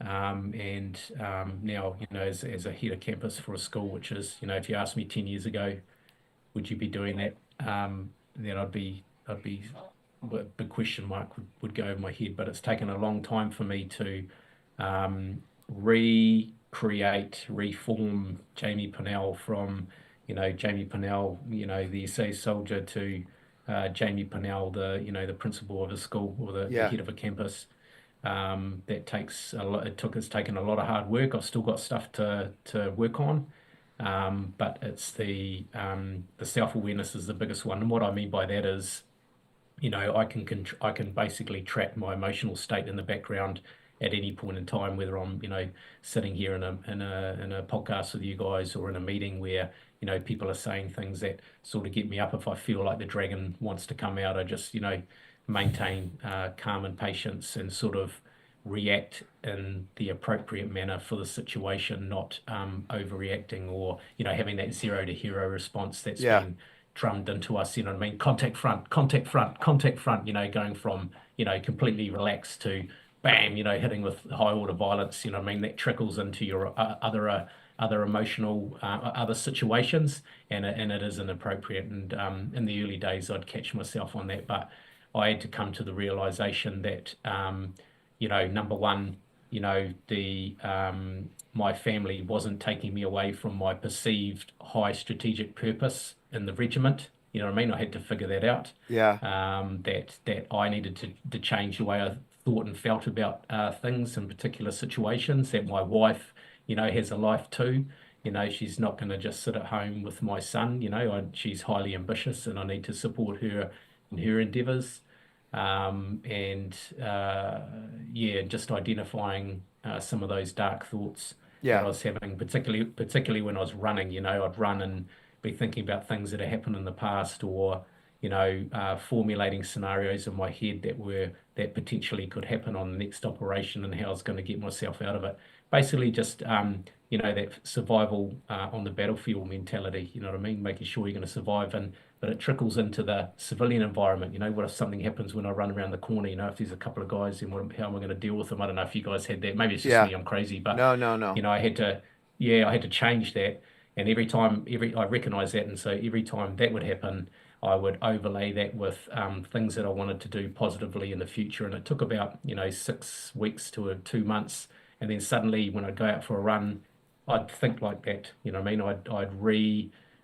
And now, you know, as a head of campus for a school, which is, you know, if you asked me 10 years ago, would you be doing that? Then I'd be a big question mark would go over my head. But it's taken a long time for me to create, reform Jamie Pennell from, Jamie Pennell, the SA soldier to Jamie Pennell, the principal of a school or the Yeah. head of a campus. That takes a lot. It's taken a lot of hard work. I've still got stuff to work on, but it's the self-awareness is the biggest one. And what I mean by that is, I can basically track my emotional state in the background at any point in time, whether I'm sitting here in a podcast with you guys or in a meeting where people are saying things that sort of get me up. If I feel like the dragon wants to come out, I just maintain calm and patience and sort of react in the appropriate manner for the situation, not overreacting or having that 0 to hero response that's been drummed into us, you know what I mean? Contact front, contact front, contact front, going from, completely relaxed to bam, hitting with high order violence, you know what I mean? That trickles into your other emotional, other situations, and it is inappropriate. And in the early days, I'd catch myself on that, but I had to come to the realization that, number one, my family wasn't taking me away from my perceived high strategic purpose in the regiment. You know what I mean? I had to figure that out. Yeah. That I needed to change the way I thought and felt about things in particular situations. That my wife, has a life too. She's not going to just sit at home with my son. She's highly ambitious, and I need to support her in her endeavors. Just identifying some of those dark thoughts that I was having, particularly when I was running. I'd run and be thinking about things that had happened in the past, or formulating scenarios in my head that potentially could happen on the next operation and how I was going to get myself out of it. Basically, just that survival on the battlefield mentality. You know what I mean? Making sure you're going to survive, but it trickles into the civilian environment. What if something happens when I run around the corner? If there's a couple of guys, then how am I going to deal with them? I don't know if you guys had that. Maybe it's just me. I'm crazy, but No. I had to change that. And every time, I recognize that, and so every time that would happen, I would overlay that with things that I wanted to do positively in the future. And it took about 6 weeks to 2 months, and then suddenly when I'd go out for a run, I'd think like that. You know what I mean? I'd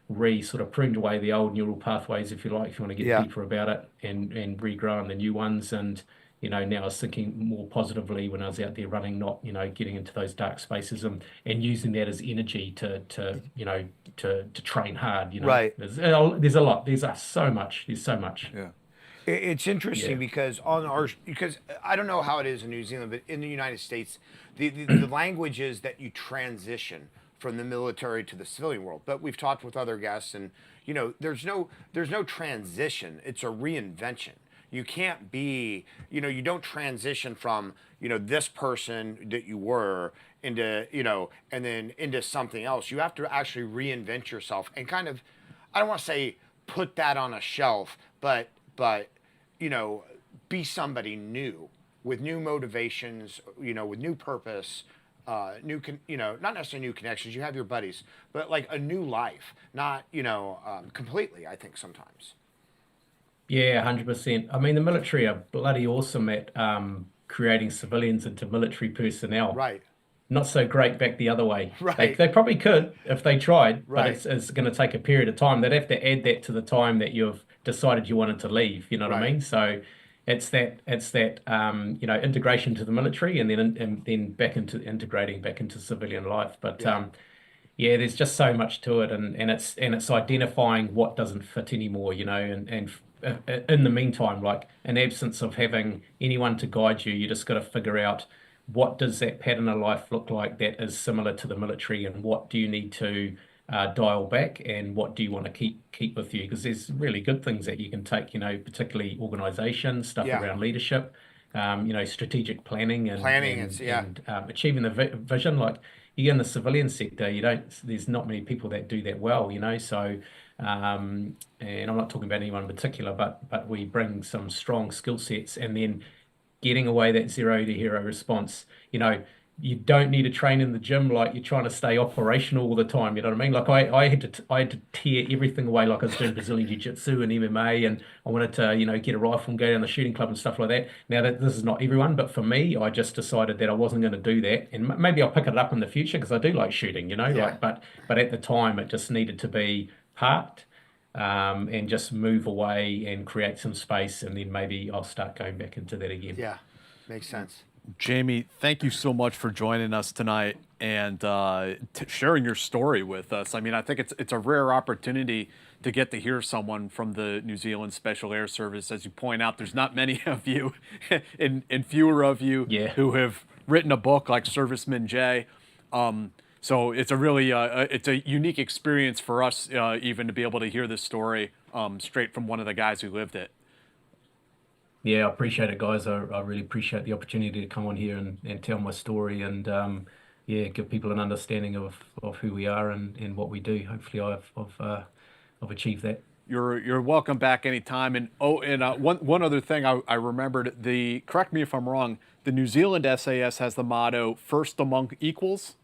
re sort of pruned away the old neural pathways, if you like, if you want to get deeper about it, and regrowing the new ones. And now I was thinking more positively when I was out there running, not getting into those dark spaces, and using that as energy to train hard. Right. There's a lot. There's so much. Yeah. It's interesting because because I don't know how it is in New Zealand, but in the United States, the language is that you transition from the military to the civilian world. But we've talked with other guests, and there's no transition. It's a reinvention. You can't be, you don't transition from this person that you were into and then into something else. You have to actually reinvent yourself and kind of, I don't want to say put that on a shelf, but be somebody new with new motivations, with new purpose, not necessarily new connections. You have your buddies, but like a new life, not completely. I think sometimes. Yeah, 100%. I mean, the military are bloody awesome at creating civilians into military personnel. Right. Not so great back the other way. Right. They probably could if they tried, Right. but it's going to take a period of time. They'd have to add that to the time that you've decided you wanted to leave. You know what I mean? So it's that integration to the military, and then back into integrating back into civilian life. But there's just so much to it, and it's identifying what doesn't fit anymore. And in the meantime, like in absence of having anyone to guide you, you just got to figure out what does that pattern of life look like that is similar to the military, and what do you need to dial back, and what do you want to keep with you? Because there's really good things that you can take, particularly organisation stuff around leadership, strategic planning and achieving the vision. Like you in the civilian sector, there's not many people that do that well, so. And I'm not talking about anyone in particular, but we bring some strong skill sets, and then getting away that 0 to hero response. you don't need to train in the gym, like you're trying to stay operational all the time. You know what I mean? Like I had to tear everything away. Like I was doing Brazilian Jiu-Jitsu and MMA, and I wanted to, get a rifle and go down the shooting club and stuff like that. Now that this is not everyone, but for me, I just decided that I wasn't going to do that, and maybe I'll pick it up in the future because I do like shooting. Yeah. Like but at the time, it just needed to be parked. And just move away and create some space, and then maybe I'll start going back into that again. Yeah, makes sense. Jamie, thank you so much for joining us tonight and sharing your story with us. I mean, I think it's a rare opportunity to get to hear someone from the New Zealand Special Air Service. As you point out, there's not many of you and fewer of you who have written a book like Serviceman J. So it's a really it's a unique experience for us even to be able to hear this story straight from one of the guys who lived it. Yeah, I appreciate it, guys. I really appreciate the opportunity to come on here and tell my story and give people an understanding of who we are and what we do. Hopefully, I've achieved that. You're welcome back anytime. And one other thing I remembered, correct me if I'm wrong, the New Zealand SAS has the motto "First among equals."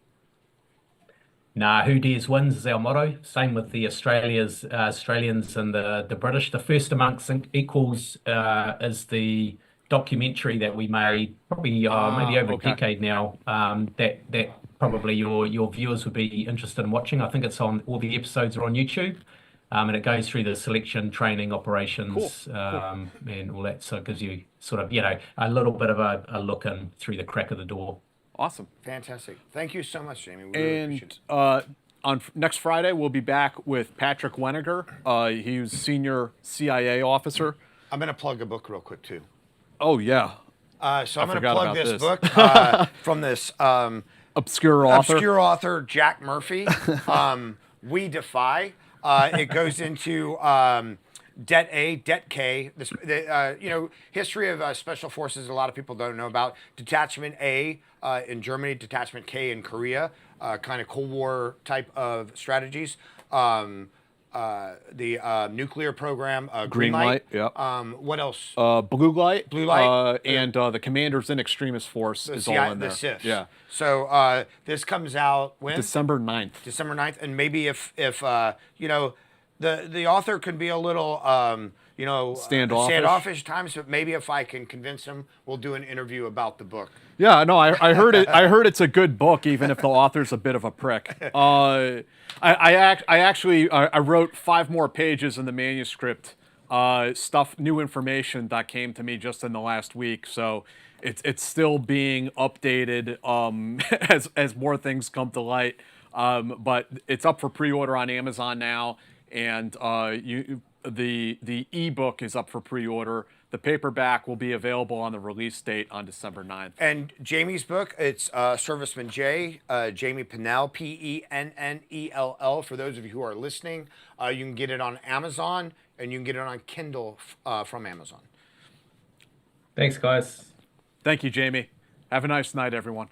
Nah, who dares wins is our motto. Same with the Australians and the British. The first amongst equals is the documentary that we made probably maybe over a decade now. That probably your viewers would be interested in watching. I think it's on all the episodes are on YouTube, and it goes through the selection, training, operations, and all that. So it gives you sort of a little bit of a look in through the crack of the door. Awesome. Fantastic. Thank you so much, Jamie. We really appreciate it. On next Friday, we'll be back with Patrick Weniger. He was senior CIA officer. I'm going to plug a book real quick, too. Oh, yeah. So I'm going to plug this book from this obscure author, Jack Murphy, We Defy. It goes into Det A, Det K, history of special forces a lot of people don't know about. Detachment A in Germany, Detachment K in Korea, kind of Cold War type of strategies. The nuclear program, Green Light. Yep. What else? Blue Light. Blue Light. And the Commanders in Extremis Force is all in there. The SIFs. Yeah. So this comes out when? December 9th. December 9th. And maybe if the author could be a little, standoffish times, but maybe if I can convince him, we'll do an interview about the book. Yeah, no, I heard it. I heard it's a good book, even if the author's a bit of a prick. I actually wrote 5 more pages in the manuscript. New information that came to me just in the last week. So it's still being updated as more things come to light. But it's up for pre-order on Amazon now, and the ebook is up for pre-order. The paperback will be available on the release date on December 9th. And Jamie's book, it's Serviceman J, Jamie Pennell, Pennell. For those of you who are listening, you can get it on Amazon, and you can get it on Kindle from Amazon. Thanks, guys. Thank you, Jamie. Have a nice night, everyone.